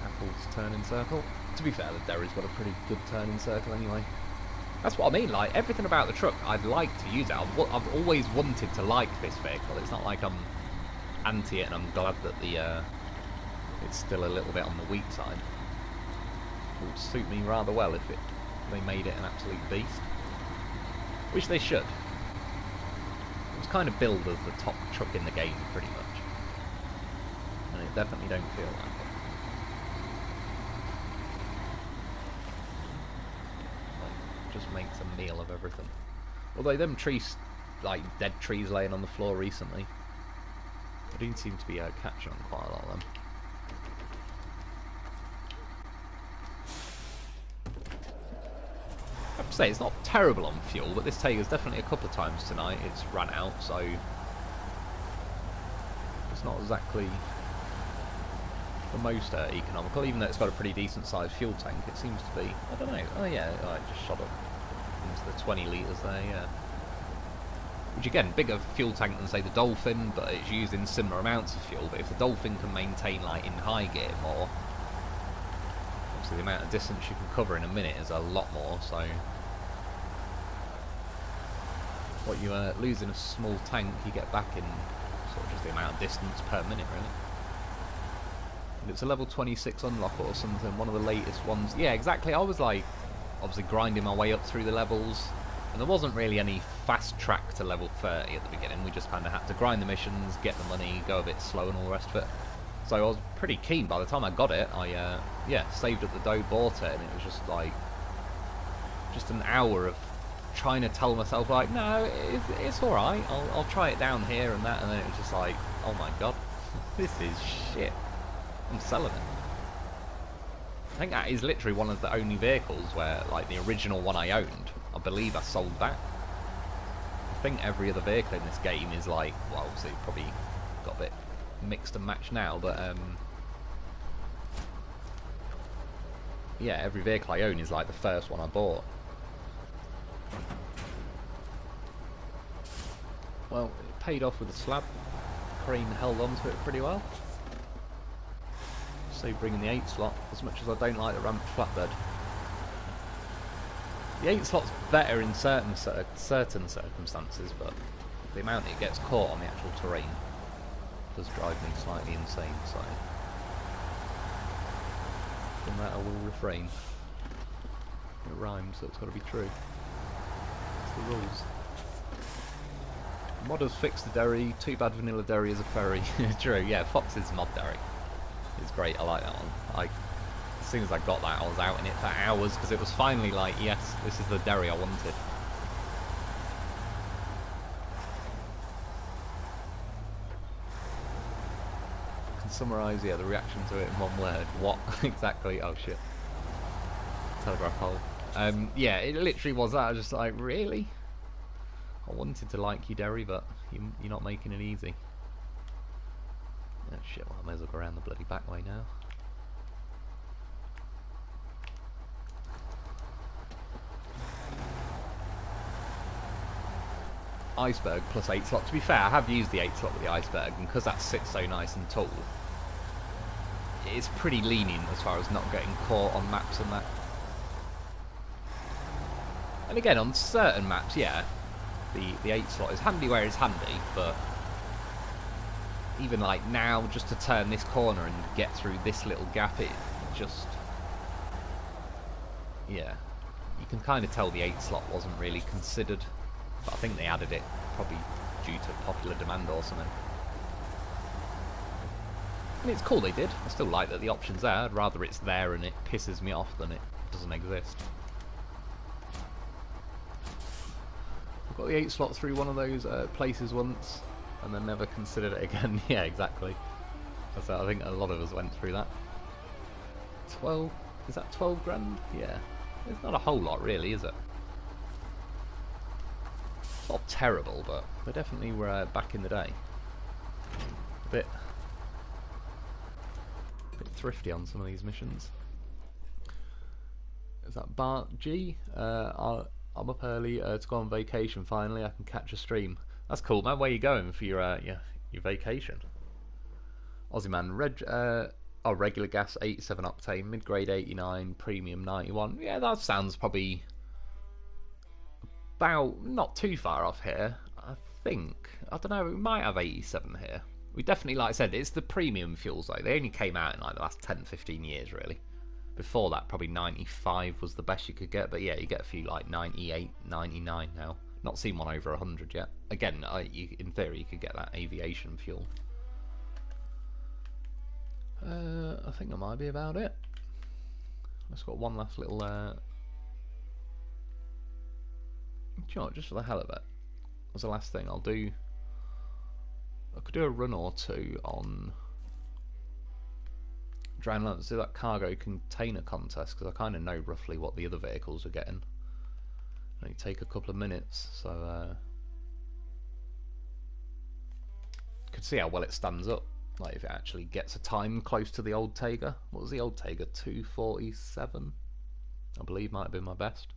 Apple's turning circle. To be fair, the Derry's got a pretty good turning circle anyway. That's what I mean, like, everything about the truck, I'd like to use it. I've always wanted to like this vehicle. It's not like I'm anti it and I'm glad that it's still a little bit on the weak side. It would suit me rather well if they made it an absolute beast. Which they should. It was kind of billed as the top truck in the game, pretty much. And it definitely don't feel like it. Like, just makes a meal of everything. Although them trees, like dead trees laying on the floor recently, there do seem to be catching on quite a lot of them. I have to say, it's not terrible on fuel, but this Tayga's definitely a couple of times tonight it's run out, so it's not exactly the most economical, even though it's got a pretty decent sized fuel tank. It seems to be, I don't know, oh yeah, I just shot up into the 20 litres there, yeah. Which again, bigger fuel tank than say the Dolphin, but it's using similar amounts of fuel, but if the Dolphin can maintain like in high gear more, obviously the amount of distance you can cover in a minute is a lot more, so what you lose in a small tank you get back in sort of just the amount of distance per minute, really. And it's a level 26 unlock or something, one of the latest ones. Yeah, exactly. I was like obviously grinding my way up through the levels, and there wasn't really any fast track to level 30 at the beginning. We just kind of had to grind the missions, get the money, go a bit slow and all the rest of it. So I was pretty keen. By the time I got it, I yeah, saved at the dough, bought it, and it was just like just an hour of trying to tell myself like, no, it's all right. I'll try it down here and that, and then it was just like, oh my god, this is shit. I'm selling it. I think that is literally one of the only vehicles where, like, the original one I owned, I believe I sold that. I think every other vehicle in this game is like, well, obviously probably got a bit mixed and matched now, but yeah, every vehicle I own is like the first one I bought. Well, it paid off with a slab. Crane held on to it pretty well. So bringing the 8 slot, as much as I don't like the ramped flatbed. The 8 slot's better in certain circumstances, but the amount it gets caught on the actual terrain does drive me slightly insane, so from that I will refrain. It rhymes, so it's got to be true. It's the rules. Modders fixed the Derry, too bad vanilla Derry is a ferry. True, yeah, Fox's mod Derry. It's great, I like that one. As soon as I got that, I was out in it for hours, because it was finally like, yes, this is the Derry I wanted. I can summarise, yeah, the reaction to it in one word. What? Exactly. Oh shit. Telegraph pole. Yeah, it literally was that. I was just like, really? I wanted to like you, Derry, but you're not making it easy. Oh shit, well I may as well go around the bloody back way now. Iceberg plus 8 slot. To be fair, I have used the 8 slot with the Iceberg, and because that sits so nice and tall, it's pretty lenient as far as not getting caught on maps and that. And again, on certain maps, yeah, the 8 slot is handy where it's handy, but even like now, just to turn this corner and get through this little gap, it just, yeah, you can kind of tell the 8 slot wasn't really considered, but I think they added it probably due to popular demand or something. And it's cool they did. I still like that the option's there. I'd rather it's there and it pisses me off than it doesn't exist. I've got the 8 slot through one of those places once, and then never considered it again. Yeah, exactly. So I think a lot of us went through that. 12? Is that 12 grand? Yeah. It's not a whole lot really, is it? It's not terrible, but they definitely were back in the day. A bit bit thrifty on some of these missions. Is that Bart G? I'm up early to go on vacation. Finally, I can catch a stream. That's cool, man. Where are you going for your vacation? Aussie man, regular gas 87 octane, mid grade 89, premium 91. Yeah, that sounds probably about not too far off here. I think. I don't know. We might have 87 here. We definitely, like I said, it's the premium fuels though. They only came out in like the last 10-15 years, really. Before that, probably 95 was the best you could get. But yeah, you get a few like 98, 99 now. Not seen one over 100 yet. Again, in theory, you could get that aviation fuel. I think that might be about it. Let's got one last little. Do you know what, just for the hell of it, as the last thing I'll do. I could do a run or two on Drowned. Let's do that cargo container contest because I kind of know roughly what the other vehicles are getting. Only take a couple of minutes, so could see how well it stands up. Like if it actually gets a time close to the old Tayga. What was the old Tayga? 2:47, I believe, might have been my best.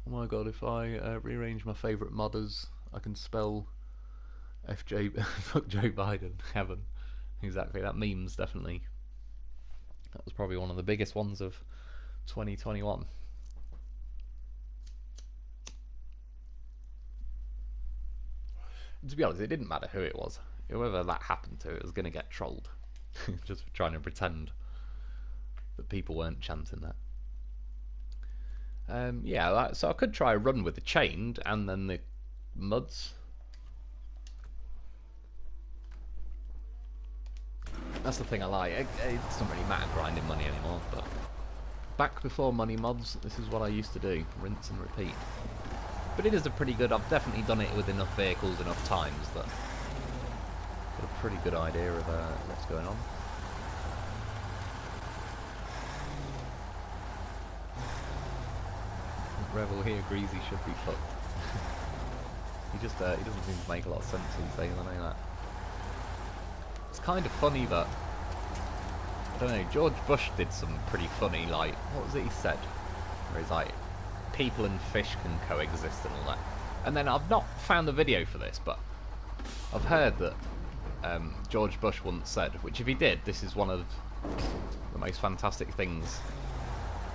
Oh my god! If I rearrange my favourite modders, I can spell FJ fuck Joe Biden heaven. Exactly. That meme's definitely. That was probably one of the biggest ones of 2021. To be honest, it didn't matter who it was. Whoever that happened to, it was going to get trolled. Just for trying to pretend that people weren't chanting that. Yeah, so I could try a run with the chained and then the muds. That's the thing I like. It doesn't really matter grinding money anymore, but back before money mods, this is what I used to do. Rinse and repeat. But it is a pretty good. I've definitely done it with enough vehicles, enough times that I've got a pretty good idea of what's going on. Revel here agrees he should be fucked. He doesn't seem to make a lot of sense these days. I know that. It's kind of funny that I don't know. George Bush did some pretty funny, like, what was it he said? Where he's like, people and fish can coexist and all that. And then I've not found the video for this, but I've heard that George Bush once said, which if he did, this is one of the most fantastic things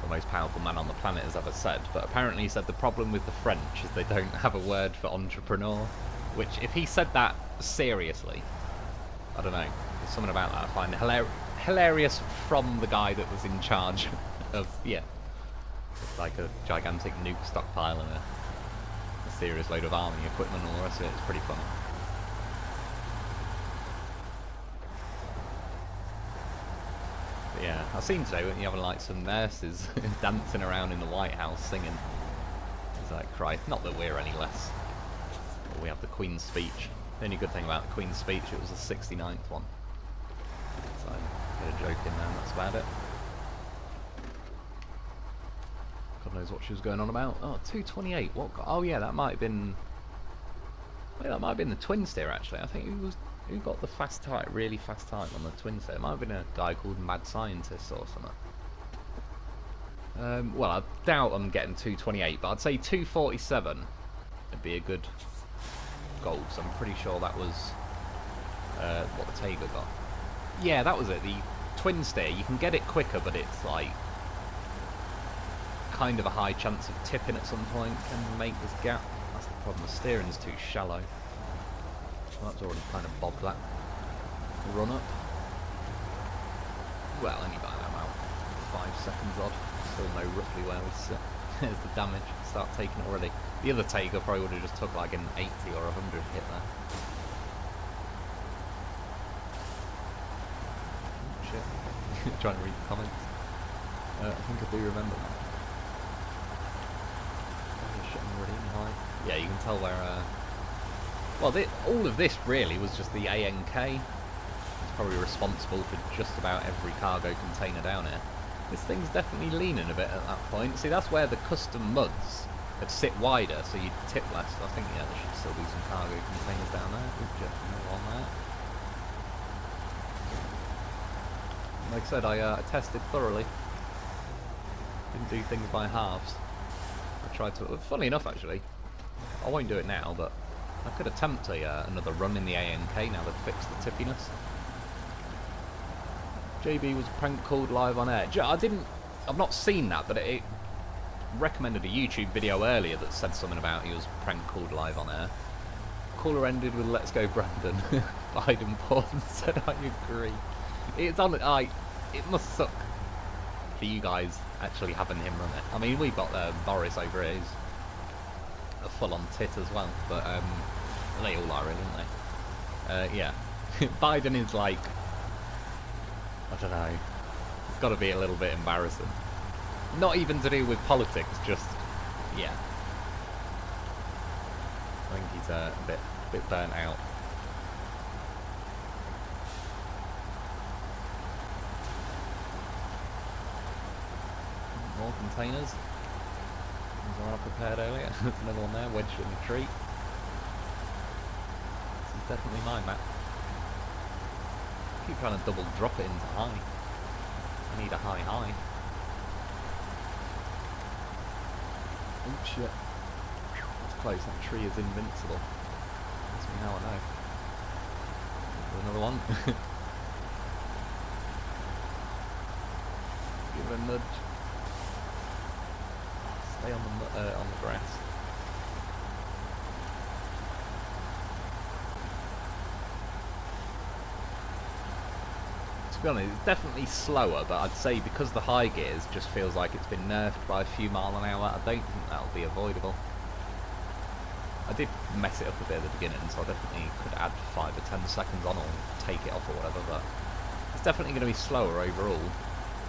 the most powerful man on the planet has ever said. But apparently he said the problem with the French is they don't have a word for entrepreneur, which if he said that seriously, I don't know, there's something about that I find hilarious from the guy that was in charge of, yeah, like a gigantic nuke stockpile and a serious load of army equipment and all the rest of it. It's pretty funny. But yeah, I've seen today when you having like some nurses dancing around in the White House singing. It's like, Christ, not that we're any less. But we have the Queen's speech. The only good thing about the Queen's speech, it was the 69th one. So, bit of joke in there, and that's about it. God knows what she was going on about. Oh, 228. What? Oh yeah, that might have been. Yeah, that might have been the twin steer actually. I think who got the fast time, really fast time on the twin steer. It might have been a guy called Mad Scientist or something. Well, I doubt I'm getting 228, but I'd say 247 would be a good goal. So I'm pretty sure that was what the Tayga got. Yeah, that was it. The twin steer. You can get it quicker, but it's like kind of a high chance of tipping at some point and make this gap. That's the problem. The steering's too shallow. Well, that's already kind of bobbed that run up. Well, only by about 5 seconds odd. Still know roughly where we sit. There's the damage. Start taking it already. The other Tayga probably would have just took like an 80 or 100 hit there. Oh, shit. Trying to read the comments. I think I do remember that. Yeah, you can tell where. Well, all of this really was just the ANK. It's probably responsible for just about every cargo container down here. This thing's definitely leaning a bit at that point. See, that's where the custom muds would sit wider, so you'd tip less. I think, yeah, there should still be some cargo containers down there. Oops, yeah, no on there. Like I said, I tested thoroughly. Didn't do things by halves. I tried to... Funny enough, actually, I won't do it now, but I could attempt another run in the ANK now they've fixed the tippiness. JB was prank called live on air. I've not seen that, but it recommended a YouTube video earlier that said something about he was prank called live on air. Caller ended with "Let's go, Brandon." Biden paused and said, "I agree." It's on. It must suck for you guys actually having him run it. I mean, we've got Boris over here, who's a full-on tit as well, but they all are, really, aren't they? Yeah, Biden is like, I don't know. It's got to be a little bit embarrassing. Not even to do with politics, just yeah. I think he's a bit burnt out. More containers. There's one I prepared earlier. There's another one there, wedged in the tree. This is definitely mine, Matt. I keep trying to double drop it into high. I need a high. Oh shit. That's close, that tree is invincible. That's me now, I know. There's another one. Give it a nudge. Stay on the grass. To be honest, it's definitely slower, but I'd say because the high gears just feels like it's been nerfed by a few miles an hour, I don't think that'll be avoidable. I did mess it up a bit at the beginning, so I definitely could add 5 or 10 seconds on or take it off or whatever, but it's definitely going to be slower overall.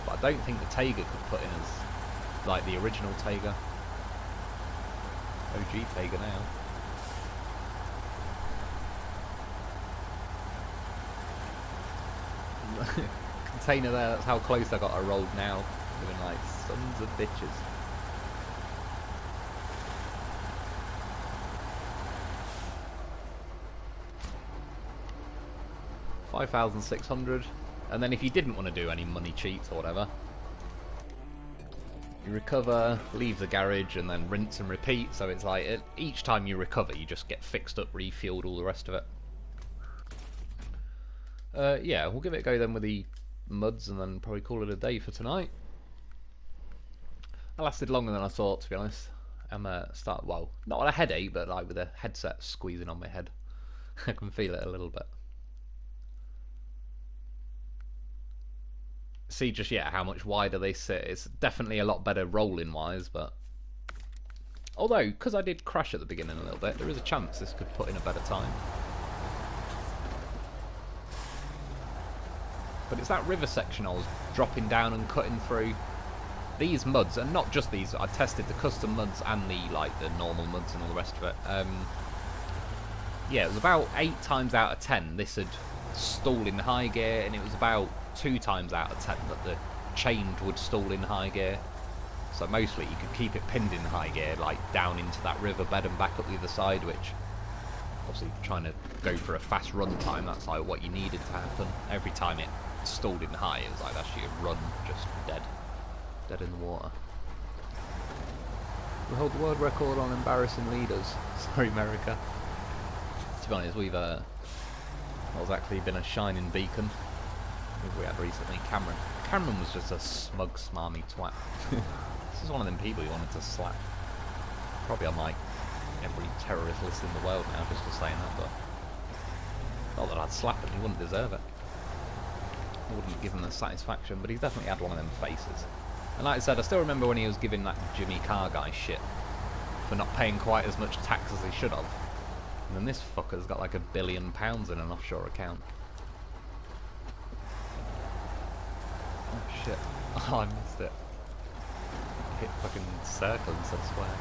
But I don't think the Tayga could put in as like the original Tayga. OG Tayga now. Container there, that's how close I got a rolled now. Doing like sons of bitches. $5,600, and then if you didn't want to do any money cheats or whatever, you recover, leave the garage, and then rinse and repeat. So it's like each time you recover, you just get fixed up, refueled, all the rest of it. Yeah, we'll give it a go then with the muds, and then probably call it a day for tonight. That lasted longer than I thought, to be honest. I'm well, not on a headache, but like with a headset squeezing on my head. I can feel it a little bit. See just yet how much wider they sit. It's definitely a lot better rolling wise, but although because I did crash at the beginning a little bit, there is a chance this could put in a better time. But it's that river section I was dropping down and cutting through. These muds, and not just these, I tested the custom muds and the normal muds and all the rest of it. Yeah, it was about 8 times out of 10 this had stalled in high gear, and it was about 2 times out of 10 that the change would stall in high gear. So mostly you could keep it pinned in high gear, like down into that river bed and back up the other side, which obviously trying to go for a fast run time, that's like what you needed to happen. Every time it stalled in high, it was like actually a run, just dead in the water. We hold the world record on embarrassing leaders. Sorry, America. To be honest, we've actually been a shining beacon. We had recently Cameron. Cameron was just a smug, smarmy twat. This is one of them people you wanted to slap. Probably on like every terrorist list in the world now, just for saying that, but not that I'd slap him, he wouldn't deserve it. I wouldn't give him the satisfaction, but he's definitely had one of them faces. And like I said, I still remember when he was giving that Jimmy Carr guy shit for not paying quite as much tax as he should have. And then this fucker's got like £1 billion in an offshore account. Oh shit. Oh, I missed it. Hit fucking circles, I swear.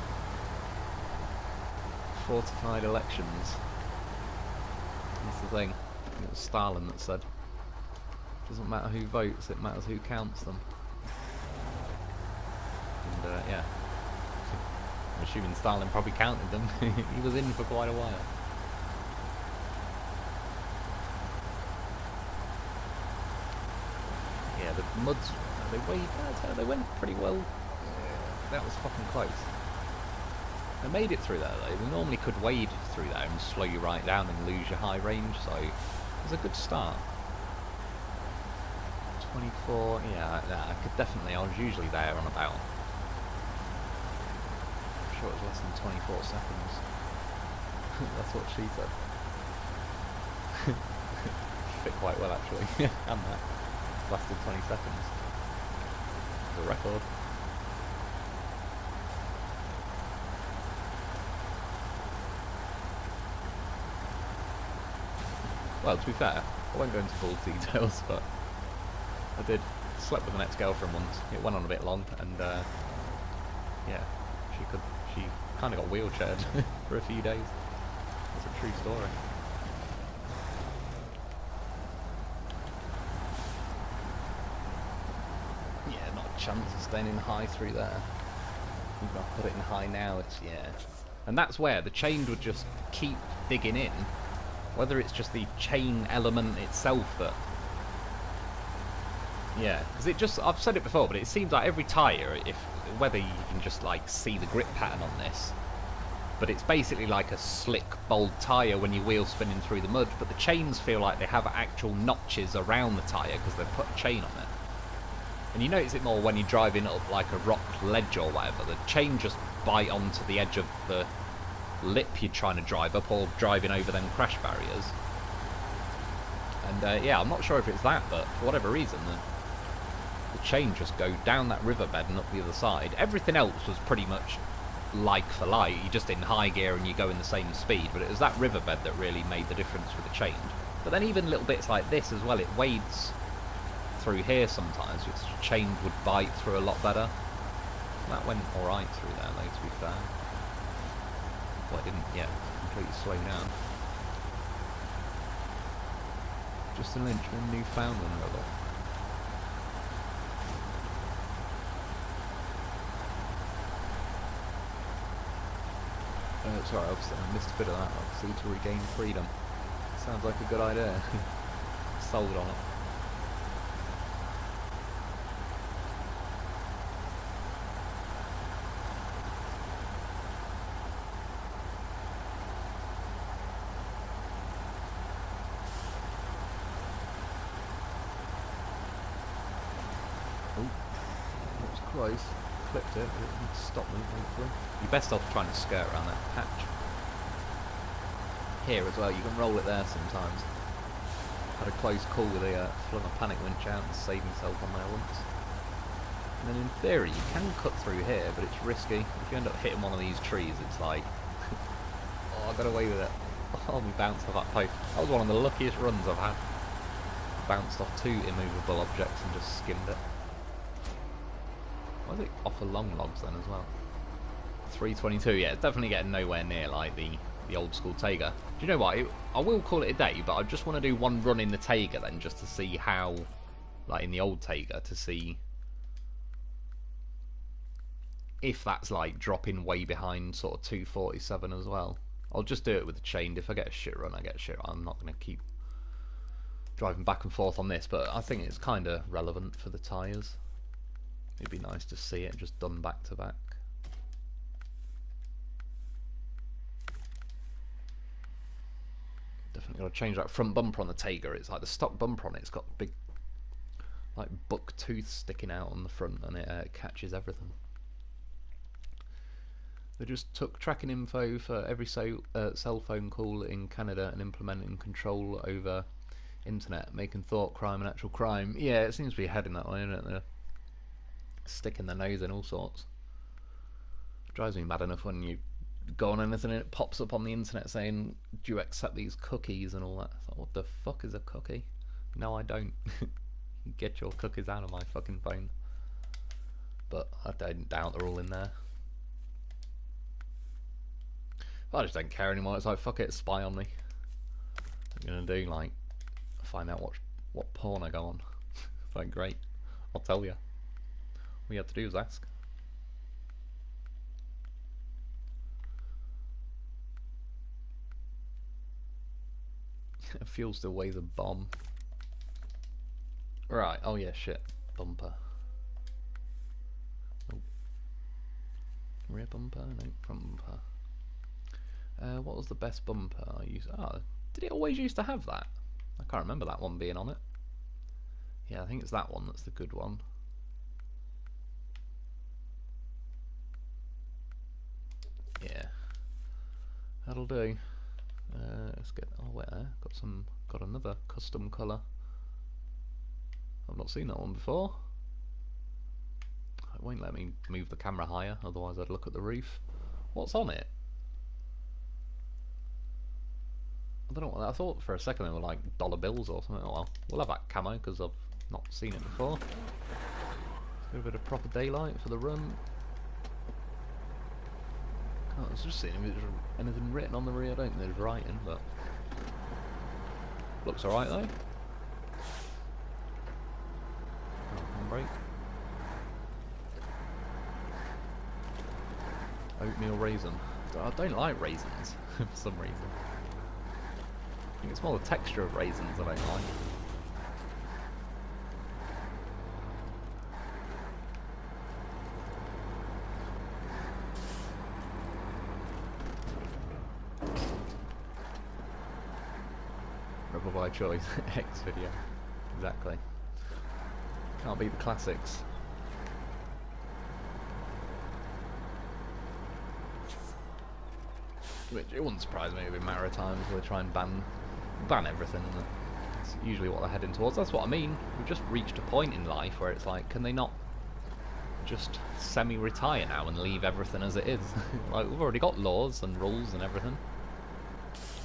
Fortified elections. That's the thing. It was Stalin that said, doesn't matter who votes, it matters who counts them. And yeah. I'm assuming Stalin probably counted them. He was in for quite a while. Yeah, the muds, they went pretty well. Yeah, that was fucking close. They made it through there though. They normally could wade through there and slow you right down and lose your high range, so it was a good start. 24, yeah, I could definitely, I was usually there on about, I'm sure it was less than 24 seconds. That's what she said. Fit quite well actually, and that lasted 20 seconds. The record. Well, to be fair, I won't go into full details, but I did slept with an ex-girlfriend once. It went on a bit long, and yeah, she kind of got wheelchaired for a few days. It's a true story. Yeah, not a chance of staying in high through there. Even if I put it in high now, it's, yeah. And that's where the chain would just keep digging in. Whether it's just the chain element itself that... Yeah, because it just... I've said it before, but it seems like every tyre, whether you can just, like, see the grip pattern on this, but it's basically like a slick, bold tyre when you're wheel spinning through the mud, but the chains feel like they have actual notches around the tyre because they've put a chain on it. And you notice it more when you're driving up, like, a rock ledge or whatever. The chain just bite onto the edge of the lip you're trying to drive up, or driving over them crash barriers. And yeah, I'm not sure if it's that, but for whatever reason the chain just go down that riverbed and up the other side. Everything else was pretty much like for like, you're just in high gear and you go in the same speed, but it was that riverbed that really made the difference for the chain. But then even little bits like this as well, it wades through here sometimes, its chain would bite through a lot better. That went alright through there though, to be fair. Well, it didn't, yeah, completely slow down. Just an inch from Newfoundland level. Sorry, I missed a bit of that, obviously, to regain freedom. Sounds like a good idea. Sold on it. Close. Clipped it, but it didn't stop me, hopefully. You're best off trying to skirt around that patch. Here as well, you can roll it there sometimes. Had a close call with a flung a panic winch out and saved myself on there once. And then in theory, you can cut through here, but it's risky. If you end up hitting one of these trees, it's like, oh, I got away with it. Oh, we bounced off that post. That was one of the luckiest runs I've had. Bounced off 2 immovable objects and just skimmed it. Was it off of long logs then as well? 322, yeah, it's definitely getting nowhere near like the old school Tayga. Do you know what? I will call it a day, but I just want to do one run in the Tayga then, just to see how, like in the old Tayga, to see if that's like dropping way behind sort of 247 as well. I'll just do it with the chained. If I get a shit run, I get a shit run. I'm not going to keep driving back and forth on this, but I think it's kind of relevant for the tyres. It'd be nice to see it just done back to back. Definitely got to change that front bumper on the Tayga. It's like the stock bumper on it. It's got big, like buck tooth sticking out on the front, and it catches everything. They just took tracking info for every cell phone call in Canada and implementing control over internet, making thought crime an actual crime. Yeah, it seems to be heading that way, isn't it? They're sticking their nose in all sorts. It drives me mad enough when you go on anything and it pops up on the internet saying, do you accept these cookies and all that. I thought, what the fuck is a cookie? No, I don't. Get your cookies out of my fucking phone. But I don't doubt they're all in there. I just don't care anymore. It's like, fuck it, spy on me. I'm gonna do, like, find out what porn I go on. It's like, great, I'll tell you. All you have to do is ask. Fuel still weighs a bomb. Right, oh yeah, shit. Bumper. Oh. Rear bumper? No, front bumper. What was the best bumper I used? Oh, did it always used to have that? I can't remember that one being on it. Yeah, I think it's that one that's the good one. Yeah. That'll do. Let's get. Oh wait, there. Got another custom colour. I've not seen that one before. It won't let me move the camera higher, otherwise I'd look at the roof. What's on it? I don't know what I thought for a second they were like dollar bills or something. Oh well, we'll have that camo because I've not seen it before. Let's get a bit of proper daylight for the run. I was just seeing if there's anything written on the rear. I don't think there's writing, but looks alright though. Oh, handbrake. Oatmeal raisin. I don't like raisins for some reason. I think it's more the texture of raisins I don't like. Rebel by choice. X video. Exactly. Can't beat the classics. Which it wouldn't surprise me if in Maritimes they try and ban everything. That's usually what they're heading towards. That's what I mean. We've just reached a point in life where it's like, can they not just semi-retire now and leave everything as it is? Like, we've already got laws and rules and everything.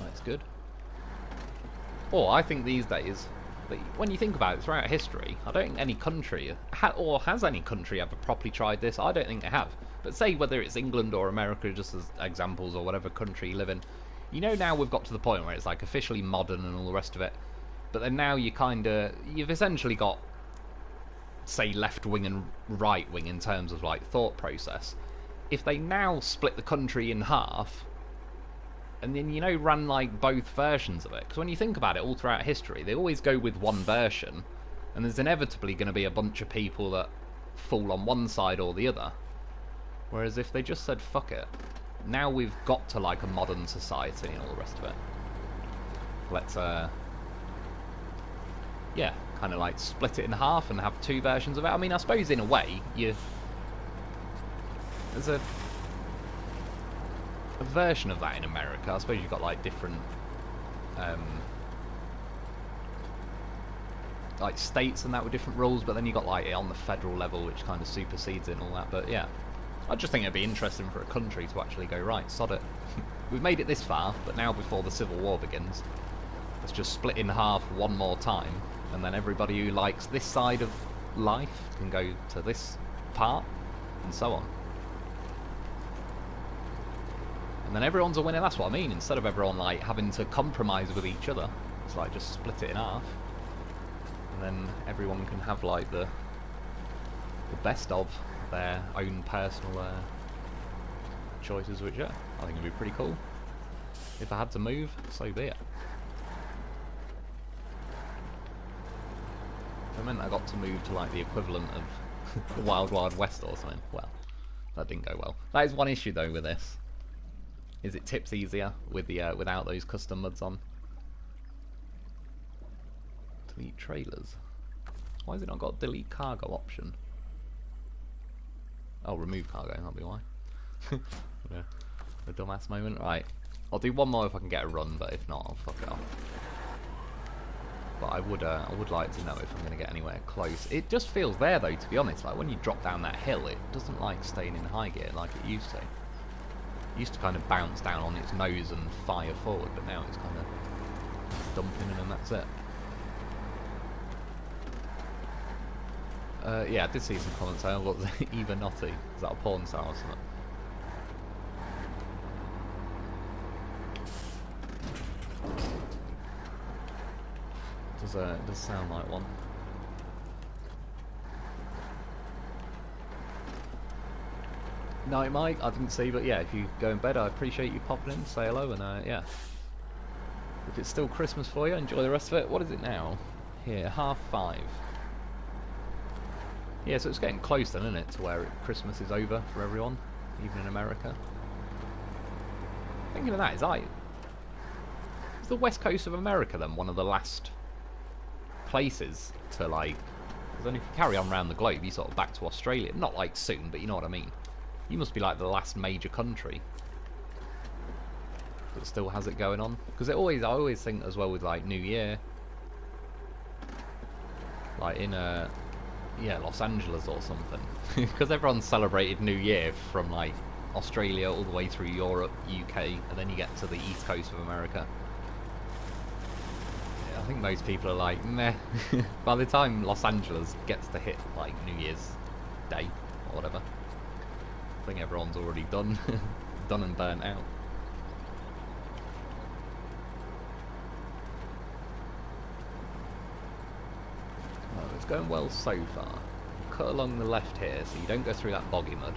That's good. Or I think these days, when you think about it throughout history, I don't think any country, or has any country ever properly tried this? I don't think they have. But say whether it's England or America, just as examples, or whatever country you live in, you know, now we've got to the point where it's like officially modern and all the rest of it. But then now you've essentially got, say, left wing and right wing in terms of like thought process. If they now split the country in half, and then, you know, run like both versions of it, because when you think about it all throughout history, they always go with one version, and there's inevitably going to be a bunch of people that fall on one side or the other. Whereas if they just said fuck it, now we've got to like a modern society and all the rest of it, let's yeah, kind of like split it in half and have two versions of it. I mean, I suppose in a way there's a version of that in America. I suppose you've got like different like states and that with different rules, but then you got like it on the federal level, which kind of supersedes it and all that. But yeah, I just think it'd be interesting for a country to actually go, right, sod it. We've made it this far, but now before the Civil War begins, let's just split in half one more time, and then everybody who likes this side of life can go to this part, and so on. And then everyone's a winner. That's what I mean. Instead of everyone like having to compromise with each other, it's like just split it in half, and then everyone can have like the best of their own personal choices, which yeah, I think would be pretty cool. If I had to move, so be it. If I meant I got to move to like the equivalent of the Wild Wild West or something, well, that didn't go well. That is one issue though with this. Is it tips easier with the without those custom mods on? Delete trailers. Why has it not got delete cargo option? Oh, remove cargo, that'll be why. Yeah, a dumbass moment. Right, I'll do one more if I can get a run, but if not, I'll fuck it off. But I would like to know if I'm going to get anywhere close. It just feels there though, to be honest. Like when you drop down that hill, it doesn't like staying in high gear like it used to. It used to kind of bounce down on its nose and fire forward, but now it's kind of dumping in and that's it. Yeah, I did see some comments saying, what was it, Eva Notty? Is that a porn star or something? It does sound like one. Night Mike, I didn't see, but yeah, if you go in bed, I appreciate you popping in, say hello, and yeah. If it's still Christmas for you, enjoy the rest of it. What is it now? Here, 5:30. Yeah, so it's getting close then, isn't it, to where Christmas is over for everyone, even in America. Thinking of that, is the west coast of America then one of the last places to, like, because then if you carry on around the globe, you sort of back to Australia. Not like soon, but you know what I mean. You must be like the last major country that still has it going on. Because I always think as well with like New Year, like in Los Angeles or something, because everyone celebrated New Year from like Australia all the way through Europe, UK, and then you get to the east coast of America. I think most people are like, meh. By the time Los Angeles gets to hit like New Year's Day or whatever, I think everyone's already done, done and burnt out. Oh, it's going well so far. Cut along the left here so you don't go through that boggy mud.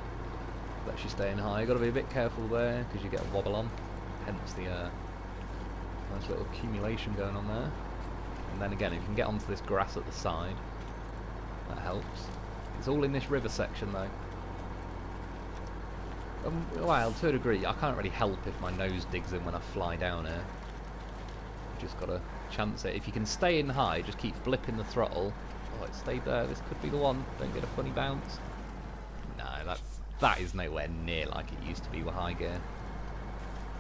Lets you staying high. You've got to be a bit careful there because you get a wobble on. Hence the nice little accumulation going on there. And then again, if you can get onto this grass at the side, that helps. It's all in this river section though. Well, to a degree, I can't really help if my nose digs in when I fly down here. Just gotta chance it. If you can stay in high, just keep blipping the throttle. Oh, it stayed there. This could be the one. Don't get a funny bounce. No, that is nowhere near like it used to be with high gear.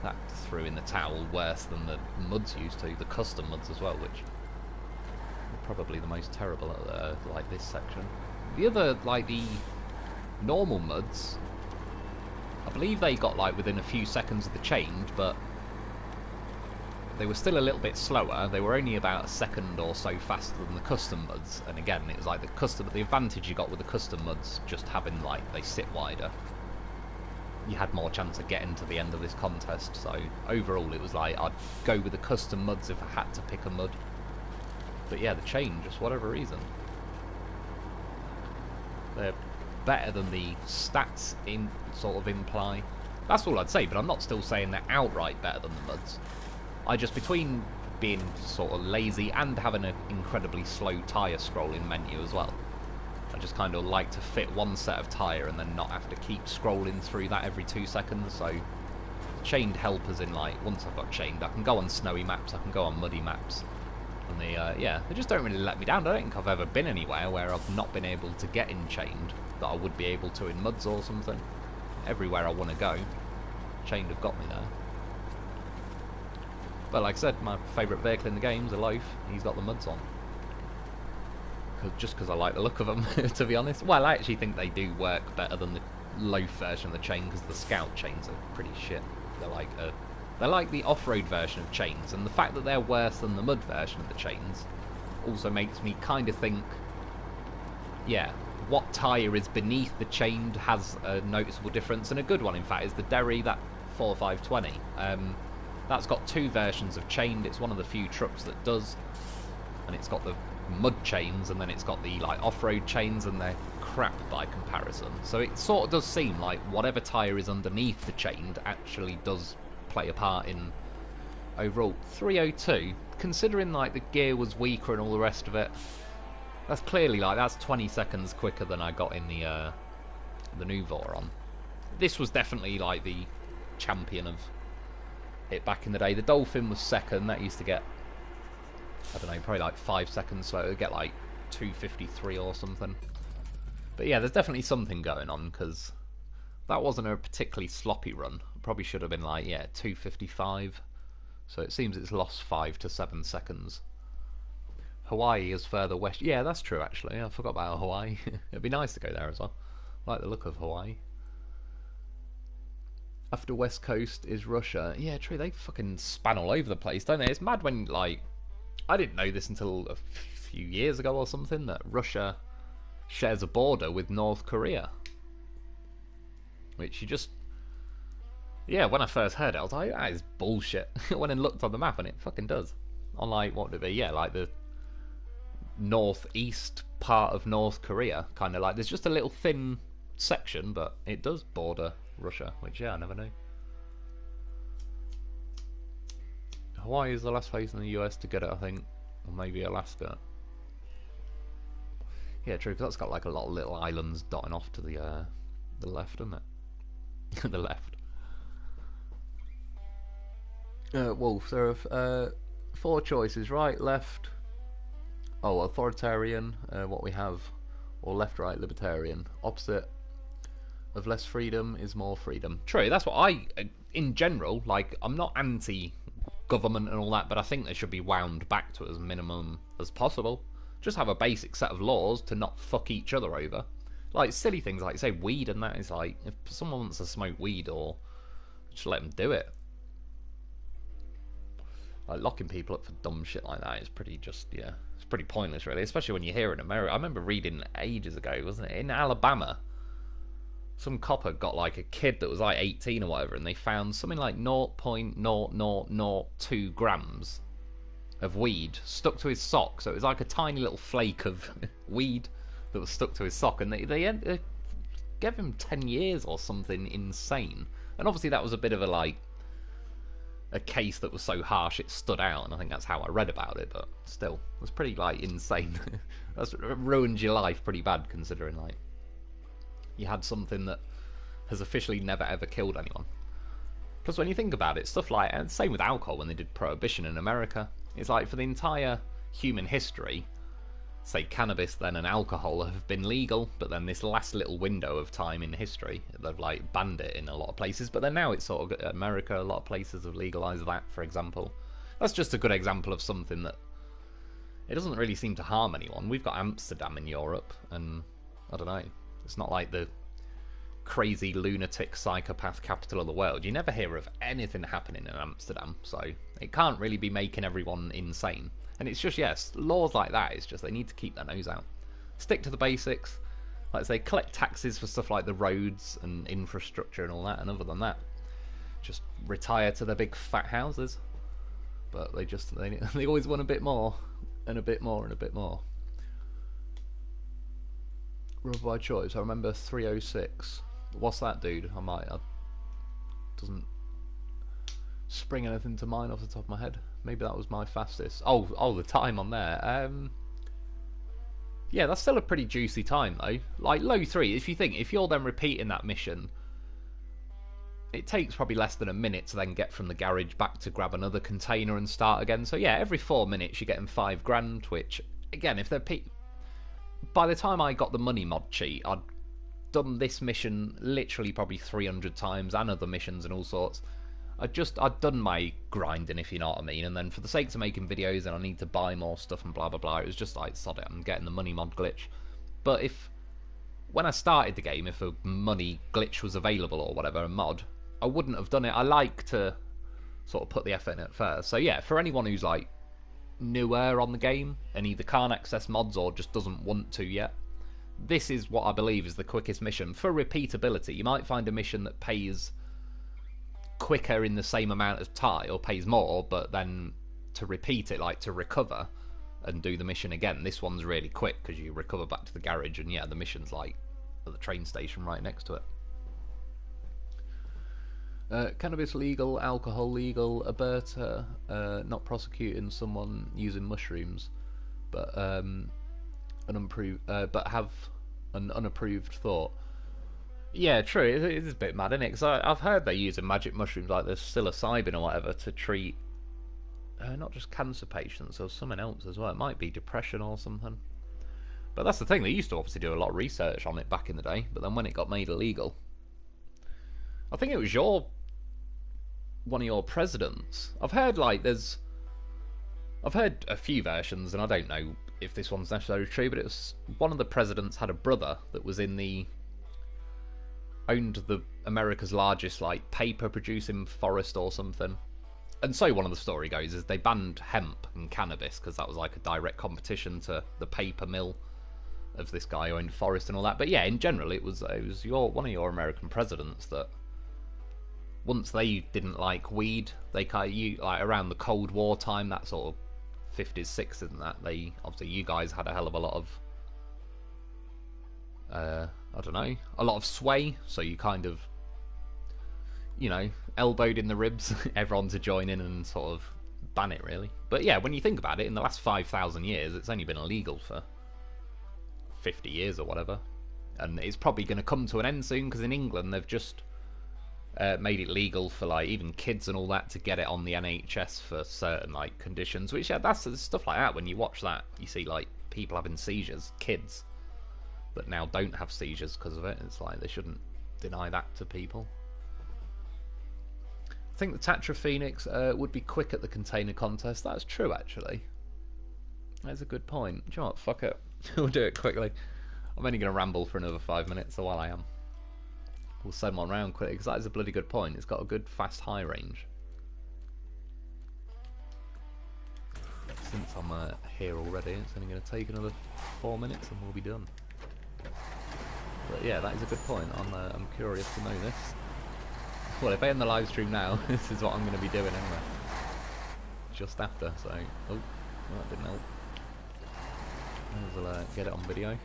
That threw in the towel worse than the muds used to. The custom muds as well, which are probably the most terrible at like this section. The other, like the normal muds, I believe they got like within a few seconds of the change, but they were still a little bit slower. They were only about a second or so faster than the custom muds. And again, it was like the advantage you got with the custom muds, just having like they sit wider. You had more chance of getting to the end of this contest. So overall, it was like I'd go with the custom muds if I had to pick a mud. But yeah, the chain, just whatever reason, they're better than the stats sort of imply. That's all I'd say, but I'm not still saying they're outright better than the muds. I just, between being sort of lazy and having an incredibly slow tyre scrolling menu as well, I just kind of like to fit one set of tyre and then not have to keep scrolling through that every 2 seconds. So chained helpers in, like, once I've got chained, I can go on snowy maps, I can go on muddy maps, and they just don't really let me down. I don't think I've ever been anywhere where I've not been able to get in chained that I would be able to in muds or something. Everywhere I want to go, chained have got me there. But like I said, my favourite vehicle in the game is a loaf. He's got the muds on. Just because I like the look of them, to be honest. Well, I actually think they do work better than the loaf version of the chain, because the scout chains are pretty shit. They're like the off-road version of chains, and the fact that they're worse than the mud version of the chains also makes me kind of think, yeah, what tyre is beneath the chained has a noticeable difference, and a good one, in fact, is the Derry, that 4520. That's got 2 versions of chained. It's one of the few trucks that does, and it's got the mud chains, and then it's got the like off-road chains, and they're crap by comparison. So it sort of does seem like whatever tyre is underneath the chained actually does play a part in overall. 302, considering like the gear was weaker and all the rest of it, that's clearly like that's 20 seconds quicker than I got in the new Voron. This was definitely like the champion of it back in the day. The Dolphin was second. That used to get, I don't know, probably like 5 seconds slower. It would get like 2:53 or something. But yeah, there's definitely something going on, because that wasn't a particularly sloppy run. It probably should have been like, yeah, 2:55. So it seems it's lost 5 to 7 seconds. Hawaii is further west. Yeah, that's true actually. I forgot about Hawaii. It'd be nice to go there as well. I like the look of Hawaii. After West Coast is Russia. Yeah, true, they fucking span all over the place, don't they? It's mad when, like, I didn't know this until a few years ago or something, that Russia shares a border with North Korea. Which you just... Yeah, when I first heard it, I was like, that is bullshit. I went and looked on the map, and it fucking does. On, like, what would it be? Yeah, like the northeast part of North Korea. Kind of like, there's just a little thin section, but it does border Russia, which, yeah, I never knew. Hawaii is the last place in the US to get it, I think, or maybe Alaska. Yeah, true, because that's got like a lot of little islands dotting off to the left, isn't it? The left. Wolf, there are 4 choices: right, left, authoritarian, what we have, or left, right, libertarian. Opposite of less freedom is more freedom. True, that's what I, in general, like, I'm not anti-government and all that, but I think they should be wound back to as minimum as possible. Just have a basic set of laws to not fuck each other over. Like, silly things like, say, weed and that is like, if someone wants to smoke weed, or just let them do it. Like, locking people up for dumb shit like that is pretty just, yeah, it's pretty pointless, really, especially when you hear it in America. I remember reading ages ago, wasn't it, in Alabama, some copper got like a kid that was like 18 or whatever, and they found something like 0.0002 grams of weed stuck to his sock. So it was like a tiny little flake of weed that was stuck to his sock, and they gave him 10 years or something insane. And obviously that was a bit of a case that was so harsh it stood out, and I think that's how I read about it. But still, it was pretty like insane. That's ruined your life pretty bad, considering like you had something that has officially never ever killed anyone. Plus, when you think about it, stuff like, and same with alcohol when they did prohibition in America, it's like for the entire human history, say cannabis then and alcohol have been legal, but then this last little window of time in history, they've like banned it in a lot of places, but then now it's sort of America, a lot of places have legalized that, for example. That's just a good example of something that it doesn't really seem to harm anyone. We've got Amsterdam in Europe, and I don't know, it's not like the crazy lunatic psychopath capital of the world. You never hear of anything happening in Amsterdam, so it can't really be making everyone insane. And it's just, yes, laws like that, it's just they need to keep their nose out. Stick to the basics. Like I say, collect taxes for stuff like the roads and infrastructure and all that, and other than that, just retire to their big fat houses. But they always want a bit more, and a bit more, and a bit more. Rubber by choice, I remember 306. What's that, dude? Doesn't spring anything to mind off the top of my head. Maybe that was my fastest. Oh, the time on there. Yeah, that's still a pretty juicy time though. Like low 3. If you're then repeating that mission, it takes probably less than a minute to then get from the garage back to grab another container and start again. So yeah, every 4 minutes you're getting 5 grand. Which again, if they're by the time I got the money mod cheat, I'd done this mission literally probably 300 times and other missions and all sorts. I'd done my grinding, if you know what I mean, and then for the sake of making videos and I need to buy more stuff and blah blah blah, it was just like, sod it, I'm getting the money mod glitch. But when I started the game, if a money glitch was available or whatever, a mod, I wouldn't have done it. I like to sort of put the effort in at first. So yeah, for anyone who's like newer on the game and either can't access mods or just doesn't want to yet, this is what I believe is the quickest mission for repeatability. You might find a mission that pays quicker in the same amount of time, or pays more, but then to repeat it, like to recover and do the mission again, this one's really quick because you recover back to the garage, and yeah, the mission's like at the train station right next to it. Cannabis legal, alcohol legal, Alberta not prosecuting someone using mushrooms, but but have an unapproved thought. Yeah, true. It is a bit mad, isn't it? Because I've heard they're using magic mushrooms like the psilocybin or whatever to treat not just cancer patients, or something else as well. It might be depression or something. But that's the thing. They used to obviously do a lot of research on it back in the day, but then when it got made illegal, I think it was one of your presidents. I've heard a few versions, and I don't know if this one's necessarily true, but it was one of the presidents had a brother that was owned America's largest like paper producing forest or something. And so one of the story goes is they banned hemp and cannabis because that was like a direct competition to the paper mill of this guy who owned forest and all that. But yeah, in general, it was one of your American presidents that once they didn't like weed, they like around the Cold War time, that sort of 50s, 60s and that, they obviously, you guys had a hell of a lot of I don't know, a lot of sway, so you kind of, you know, elbowed in the ribs everyone to join in and sort of ban it really. But yeah, when you think about it, in the last 5,000 years, it's only been illegal for 50 years or whatever, and it's probably going to come to an end soon because in England they've just made it legal for like even kids and all that to get it on the NHS for certain like conditions. Which yeah, that's stuff like that. When you watch that, you see like people having seizures, kids that now don't have seizures because of it. It's like they shouldn't deny that to people. I think the Tatra Phoenix would be quick at the container contest. That's true, actually. That's a good point. Do you know what? Fuck it. We'll do it quickly. I'm only going to ramble for another 5 minutes, so while I am, we'll send one round quickly, because that is a bloody good point. It's got a good fast high range. Since I'm here already, it's only going to take another 4 minutes and we'll be done. But yeah, that is a good point. I'm curious to know this. Well, if I end the live stream now, this is what I'm going to be doing anyway. Just after, so... Oh, that didn't help. I'll get it on video.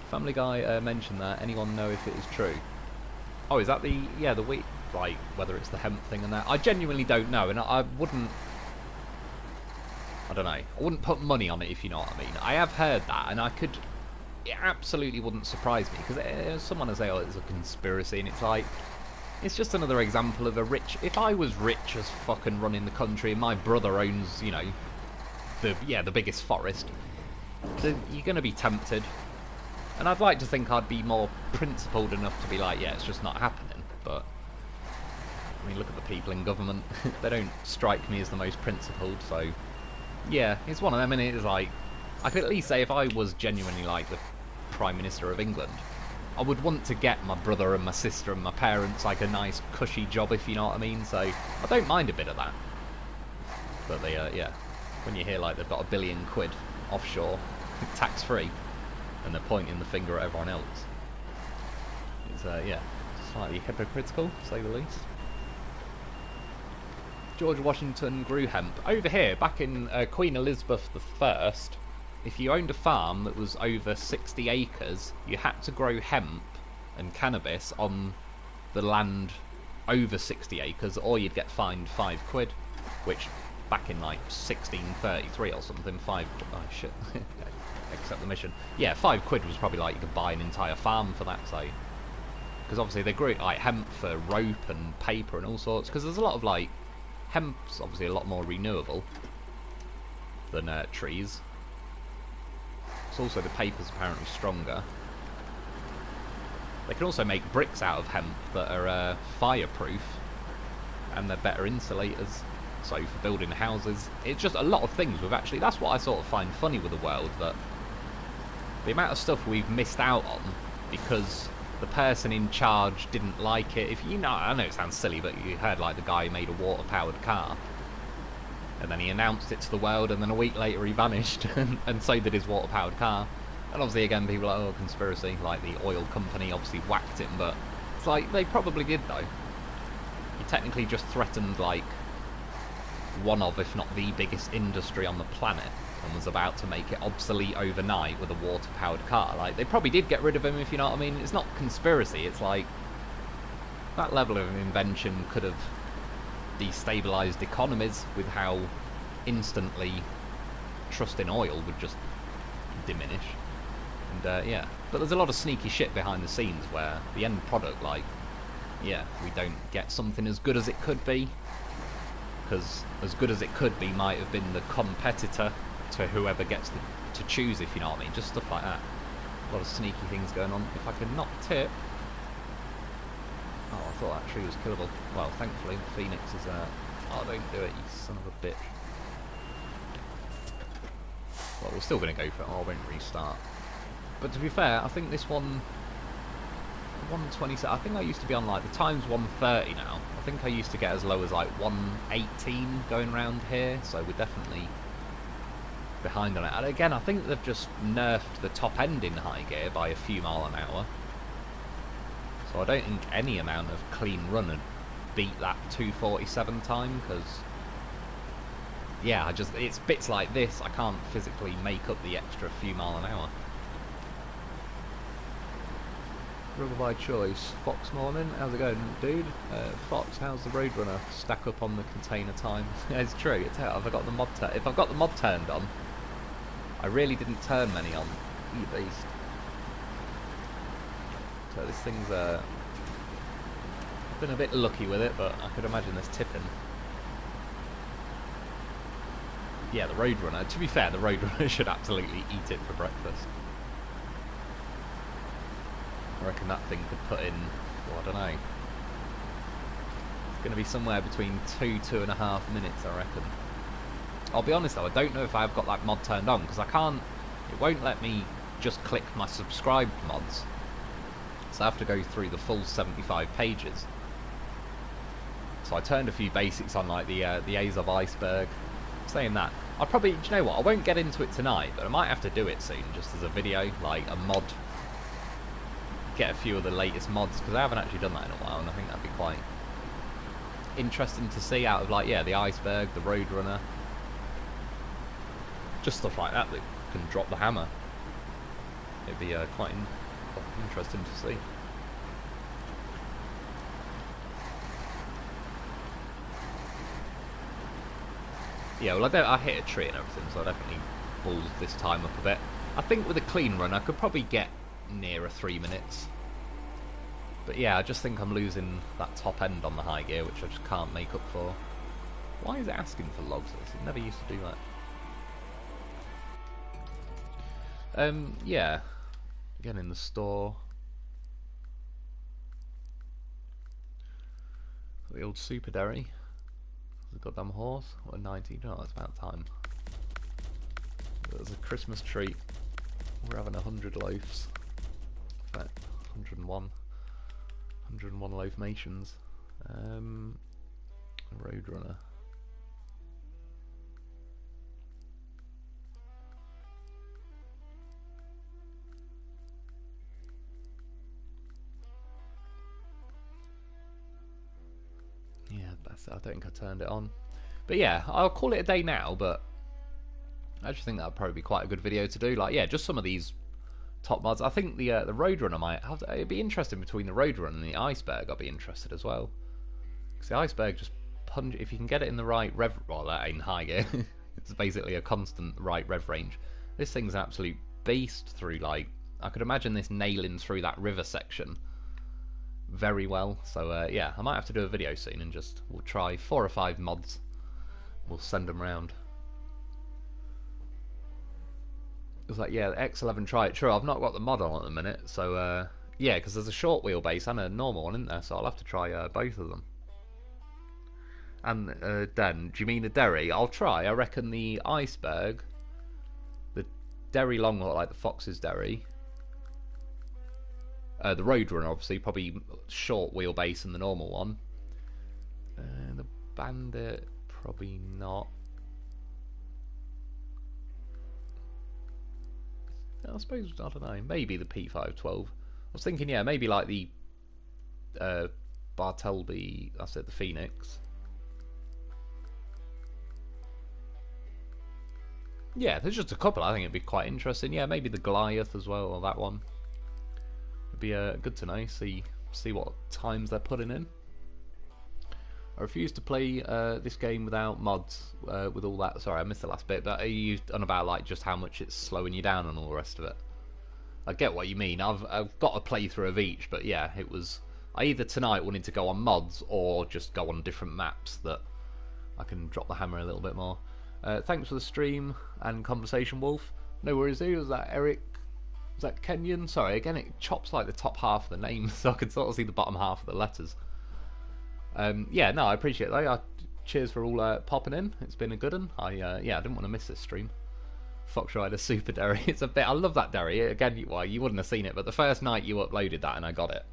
Family Guy mentioned that. Anyone know if it is true? Oh, is that the... Yeah, the wheat... Like, whether it's the hemp thing and that. I genuinely don't know, and I wouldn't... I don't know. I wouldn't put money on it, if you know what I mean. I have heard that, and I could... It absolutely wouldn't surprise me, because someone will say, oh, it's a conspiracy, and it's like... It's just another example of a rich... If I was rich as fucking running the country and my brother owns, you know, the biggest forest, then you're going to be tempted. And I'd like to think I'd be more principled enough to be like, yeah, it's just not happening. But, I mean, look at the people in government. They don't strike me as the most principled, so... Yeah, it's one of them, and it is like... I could at least say if I was genuinely like the Prime Minister of England, I would want to get my brother and my sister and my parents like a nice cushy job, if you know what I mean, so I don't mind a bit of that. But they, yeah, when you hear like they've got £1 billion offshore, tax-free, and they're pointing the finger at everyone else, it's, yeah, slightly hypocritical, to say the least. George Washington grew hemp. Over here, back in Queen Elizabeth I, if you owned a farm that was over 60 acres, you had to grow hemp and cannabis on the land over 60 acres, or you'd get fined £5, which back in like 1633 or something, oh shit, accept the mission. Yeah, £5 was probably like you could buy an entire farm for that, so, because obviously they grew like hemp for rope and paper and all sorts, because there's a lot of like, hemp's obviously a lot more renewable than trees. It's also the paper's apparently stronger. They can also make bricks out of hemp that are fireproof, and they're better insulators, so for building houses. It's just a lot of things we've actually... That's what I sort of find funny with the world, that the amount of stuff we've missed out on because the person in charge didn't like it. If you know, I know it sounds silly, but you heard like the guy who made a water-powered car, and then he announced it to the world, and then a week later he vanished, and so did his water-powered car. And obviously again people are like, oh, conspiracy, like the oil company obviously whacked him, but it's like, they probably did though. He technically just threatened like one of, if not the biggest industry on the planet, and was about to make it obsolete overnight with a water-powered car. Like, they probably did get rid of him, if you know what I mean. It's not conspiracy, it's like, that level of invention could have destabilised economies with how instantly trust in oil would just diminish. And yeah, but there's a lot of sneaky shit behind the scenes where the end product, like, yeah, we don't get something as good as it could be, because as good as it could be might have been the competitor to whoever gets to choose, if you know what I mean. Just stuff like that. A lot of sneaky things going on. If I could not tip... Oh, I thought that tree was killable. Well, thankfully, the Phoenix is... Oh, don't do it, you son of a bitch. Well, we're still going to go for it. Oh, I won't restart. But to be fair, I think this one... 127... I think I used to be on, like, the time's 130 now. I think I used to get as low as, like, 118 going round here. So we're definitely behind on it. And again, I think they've just nerfed the top end in high gear by a few mile an hour. So I don't think any amount of clean run would beat that 247 time, because yeah, it's bits like this I can't physically make up the extra few mile an hour. Rubber by choice. Fox morning, how's it going, dude? Fox, how's the Roadrunner stack up on the container time? It's true. If I got the mod turned on, I really didn't turn many on. You beast. So this thing's I've been a bit lucky with it, but I could imagine this tipping. Yeah, the Roadrunner. To be fair, the Roadrunner should absolutely eat it for breakfast. I reckon that thing could put in, well, I don't know. It's going to be somewhere between 2.5 minutes, I reckon. I'll be honest though, I don't know if I've got that mod turned on, because I can't, it won't let me just click my subscribed mods. So I have to go through the full 75 pages. So I turned a few basics on, like the Azov iceberg. Saying that, I'll probably, do you know what, I won't get into it tonight, but I might have to do it soon, just as a video, like a mod. Get a few of the latest mods, because I haven't actually done that in a while, and I think that'd be quite interesting to see out of, like, yeah, the iceberg, the Roadrunner, just stuff like that that can drop the hammer. It'd be quite interesting to see. Yeah, well, I hit a tree and everything, so I definitely balls this time up a bit. I think with a clean run, I could probably get nearer 3 minutes. But yeah, I just think I'm losing that top end on the high gear, which I just can't make up for. Why is it asking for logs? It never used to do that. Yeah. Again in the store. The old Super Derry. The goddamn horse. What a 90. No, it's about time. There's a Christmas treat. We're having 100 loaves. In fact, 101. 101 loaf mations. Roadrunner. Yeah, that's it. I don't think I turned it on. But yeah, I'll call it a day now, but I just think that would probably be quite a good video to do. Like, yeah, just some of these top mods. I think the Roadrunner might have to, it'd be interesting between the Roadrunner and the iceberg. I'd be interested as well, because the iceberg just punch, if you can get it in the right rev, well, that ain't high gear. It's basically a constant right rev range. This thing's an absolute beast through, like, I could imagine this nailing through that river section very well. So yeah, I might have to do a video soon and just, we'll try 4 or 5 mods. We'll send them round. It was like, yeah, the X11 try it. True, I've not got the mod on at the minute, so yeah, because there's a short wheelbase and a normal one, isn't there? So I'll have to try both of them. And Dan, do you mean the Derry? I'll try. I reckon the iceberg, the Derry long, like the Fox's Derry, the Roadrunner, obviously, probably short wheelbase and the normal one. The Bandit, probably not. I suppose, I don't know, maybe the P512. I was thinking, yeah, maybe like the Bartleby, I said the Phoenix. Yeah, there's just a couple. I think it'd be quite interesting. Yeah, maybe the Goliath as well, or that one. It'd be good to know, see what times they're putting in. I refuse to play this game without mods, with all that. Sorry, I missed the last bit, but are you on about like just how much it's slowing you down and all the rest of it? I get what you mean. I've got a playthrough of each, but yeah, it was, I either tonight wanted to go on mods or just go on different maps that I can drop the hammer a little bit more. Thanks for the stream and conversation, Wolf. No worries, who was that? Eric? Was that Kenyan? Sorry, again, it chops like the top half of the name, so I can sort of see the bottom half of the letters. Yeah, no, I appreciate that. Cheers for all popping in. It's been a good one. Yeah, I didn't want to miss this stream. Fox Rider Super Derry. It's a bit. I love that Derry. Again, you wouldn't have seen it, but the first night you uploaded that and I got it.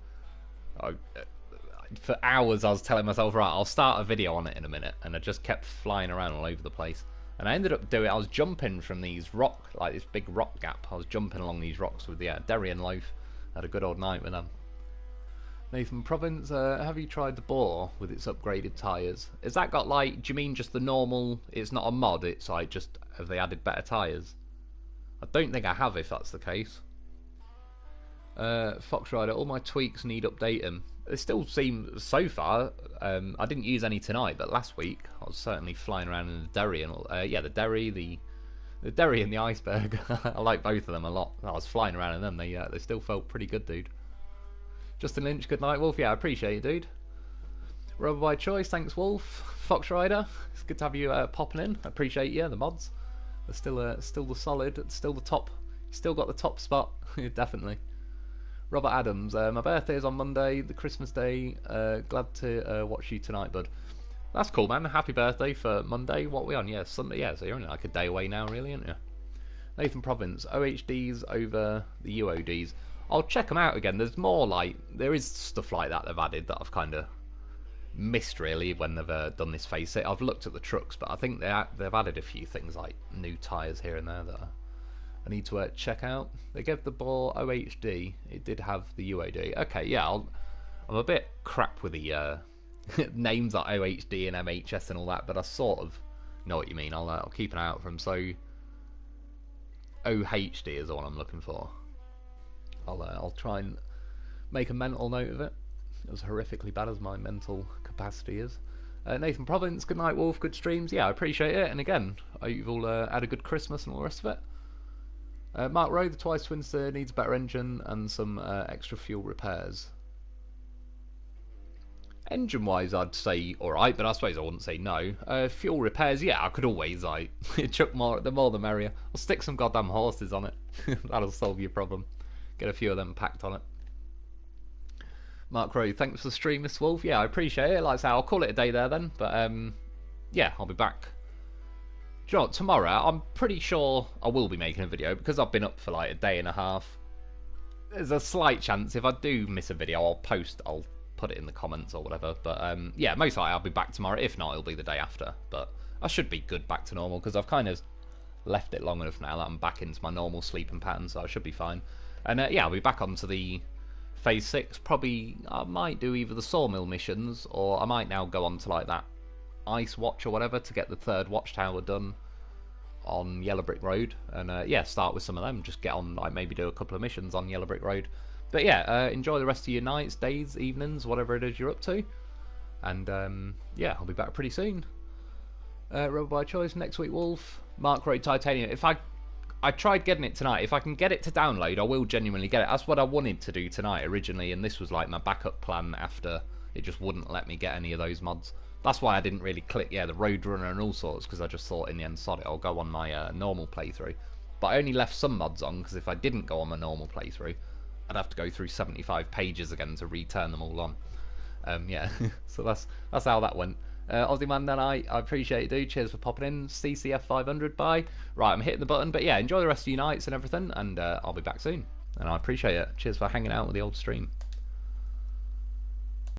For hours I was telling myself, right, I'll start a video on it in a minute, and I just kept flying around all over the place. And I ended up doing. I was jumping from these like this big rock gap. I was jumping along these rocks with the Derry and Loaf. Had a good old night with them. Nathan Province, have you tried the Boar with its upgraded tyres? Has that got, like, do you mean just the normal, it's not a mod, it's like just, have they added better tyres? I don't think I have, if that's the case. Fox Rider, all my tweaks need updating. It still seems, so far, I didn't use any tonight, but last week I was certainly flying around in the Derry and all. Yeah, the Derry, the Derry and the iceberg. I like both of them a lot. I was flying around in them. They still felt pretty good, dude. Justin Lynch, good night, Wolf. Yeah, I appreciate it, dude. Rubber by choice, thanks, Wolf. Fox Rider, it's good to have you popping in. I appreciate you. The mods, they're still the solid, it's still the top. You still got the top spot, definitely. Robert Adams, my birthday is on Monday, the Christmas day. Glad to watch you tonight, bud. That's cool, man. Happy birthday for Monday. What are we on? Yeah, Sunday. Yeah, so you're only like a day away now, really, aren't you? Nathan Province, OHDs over the UODs. I'll check them out again. There's more like, there is stuff like that they've added that I've kind of missed really when they've done this phase 6. I've looked at the trucks, but I think they've added a few things like new tyres here and there that I need to check out. They gave the ball OHD. It did have the UOD. Okay, yeah, I'm a bit crap with the names like OHD and MHS and all that, but I sort of know what you mean. I'll keep an eye out for them. So OHD is the one I'm looking for. I'll try and make a mental note of it. As horrifically bad as my mental capacity is. Nathan Province, good night, Wolf. Good streams. Yeah, I appreciate it. And again, I hope you've all had a good Christmas and all the rest of it. Mark Rowe, the Twice Twinster needs a better engine and some extra fuel repairs. Engine-wise, I'd say alright, but I suppose I wouldn't say no. Fuel repairs, yeah, I could always like chuck more. The more the merrier. I'll stick some goddamn horses on it. That'll solve your problem. Get a few of them packed on it. Mark Rowe, thanks for the stream, Miss Wolf. Yeah, I appreciate it. Like I say, I'll call it a day there then. But yeah, I'll be back. Do you know what, tomorrow, I'm pretty sure I will be making a video because I've been up for like a day and a half. There's a slight chance if I do miss a video, I'll put it in the comments or whatever. But yeah, most likely I'll be back tomorrow. If not, it'll be the day after. But I should be good back to normal because I've kind of left it long enough now that I'm back into my normal sleeping pattern, so I should be fine. And yeah, I'll be back onto the phase 6. Probably I might do either the sawmill missions or I might now go on to like that ice watch or whatever to get the 3rd watchtower done on Yellow Brick Road. And yeah, start with some of them. Just get on, like maybe do a couple of missions on Yellow Brick Road. But yeah, enjoy the rest of your nights, days, evenings, whatever it is you're up to. And yeah, I'll be back pretty soon. Rubber by choice next week, Wolf. Mark Road Titanium. If I tried getting it tonight. If I can get it to download, I will genuinely get it. That's what I wanted to do tonight originally, and this was like my backup plan after it just wouldn't let me get any of those mods. That's why I didn't really click, yeah, the Roadrunner and all sorts, because I just thought in the end, sod it, I'll go on my normal playthrough. But I only left some mods on, because if I didn't go on my normal playthrough, I'd have to go through 75 pages again to return them all on. Yeah, so that's how that went. Aussie Man, then I appreciate it, dude. Cheers for popping in. CCF 500, bye. Right, I'm hitting the button, but yeah, enjoy the rest of your nights and everything, and I'll be back soon. And I appreciate it. Cheers for hanging out with the old stream.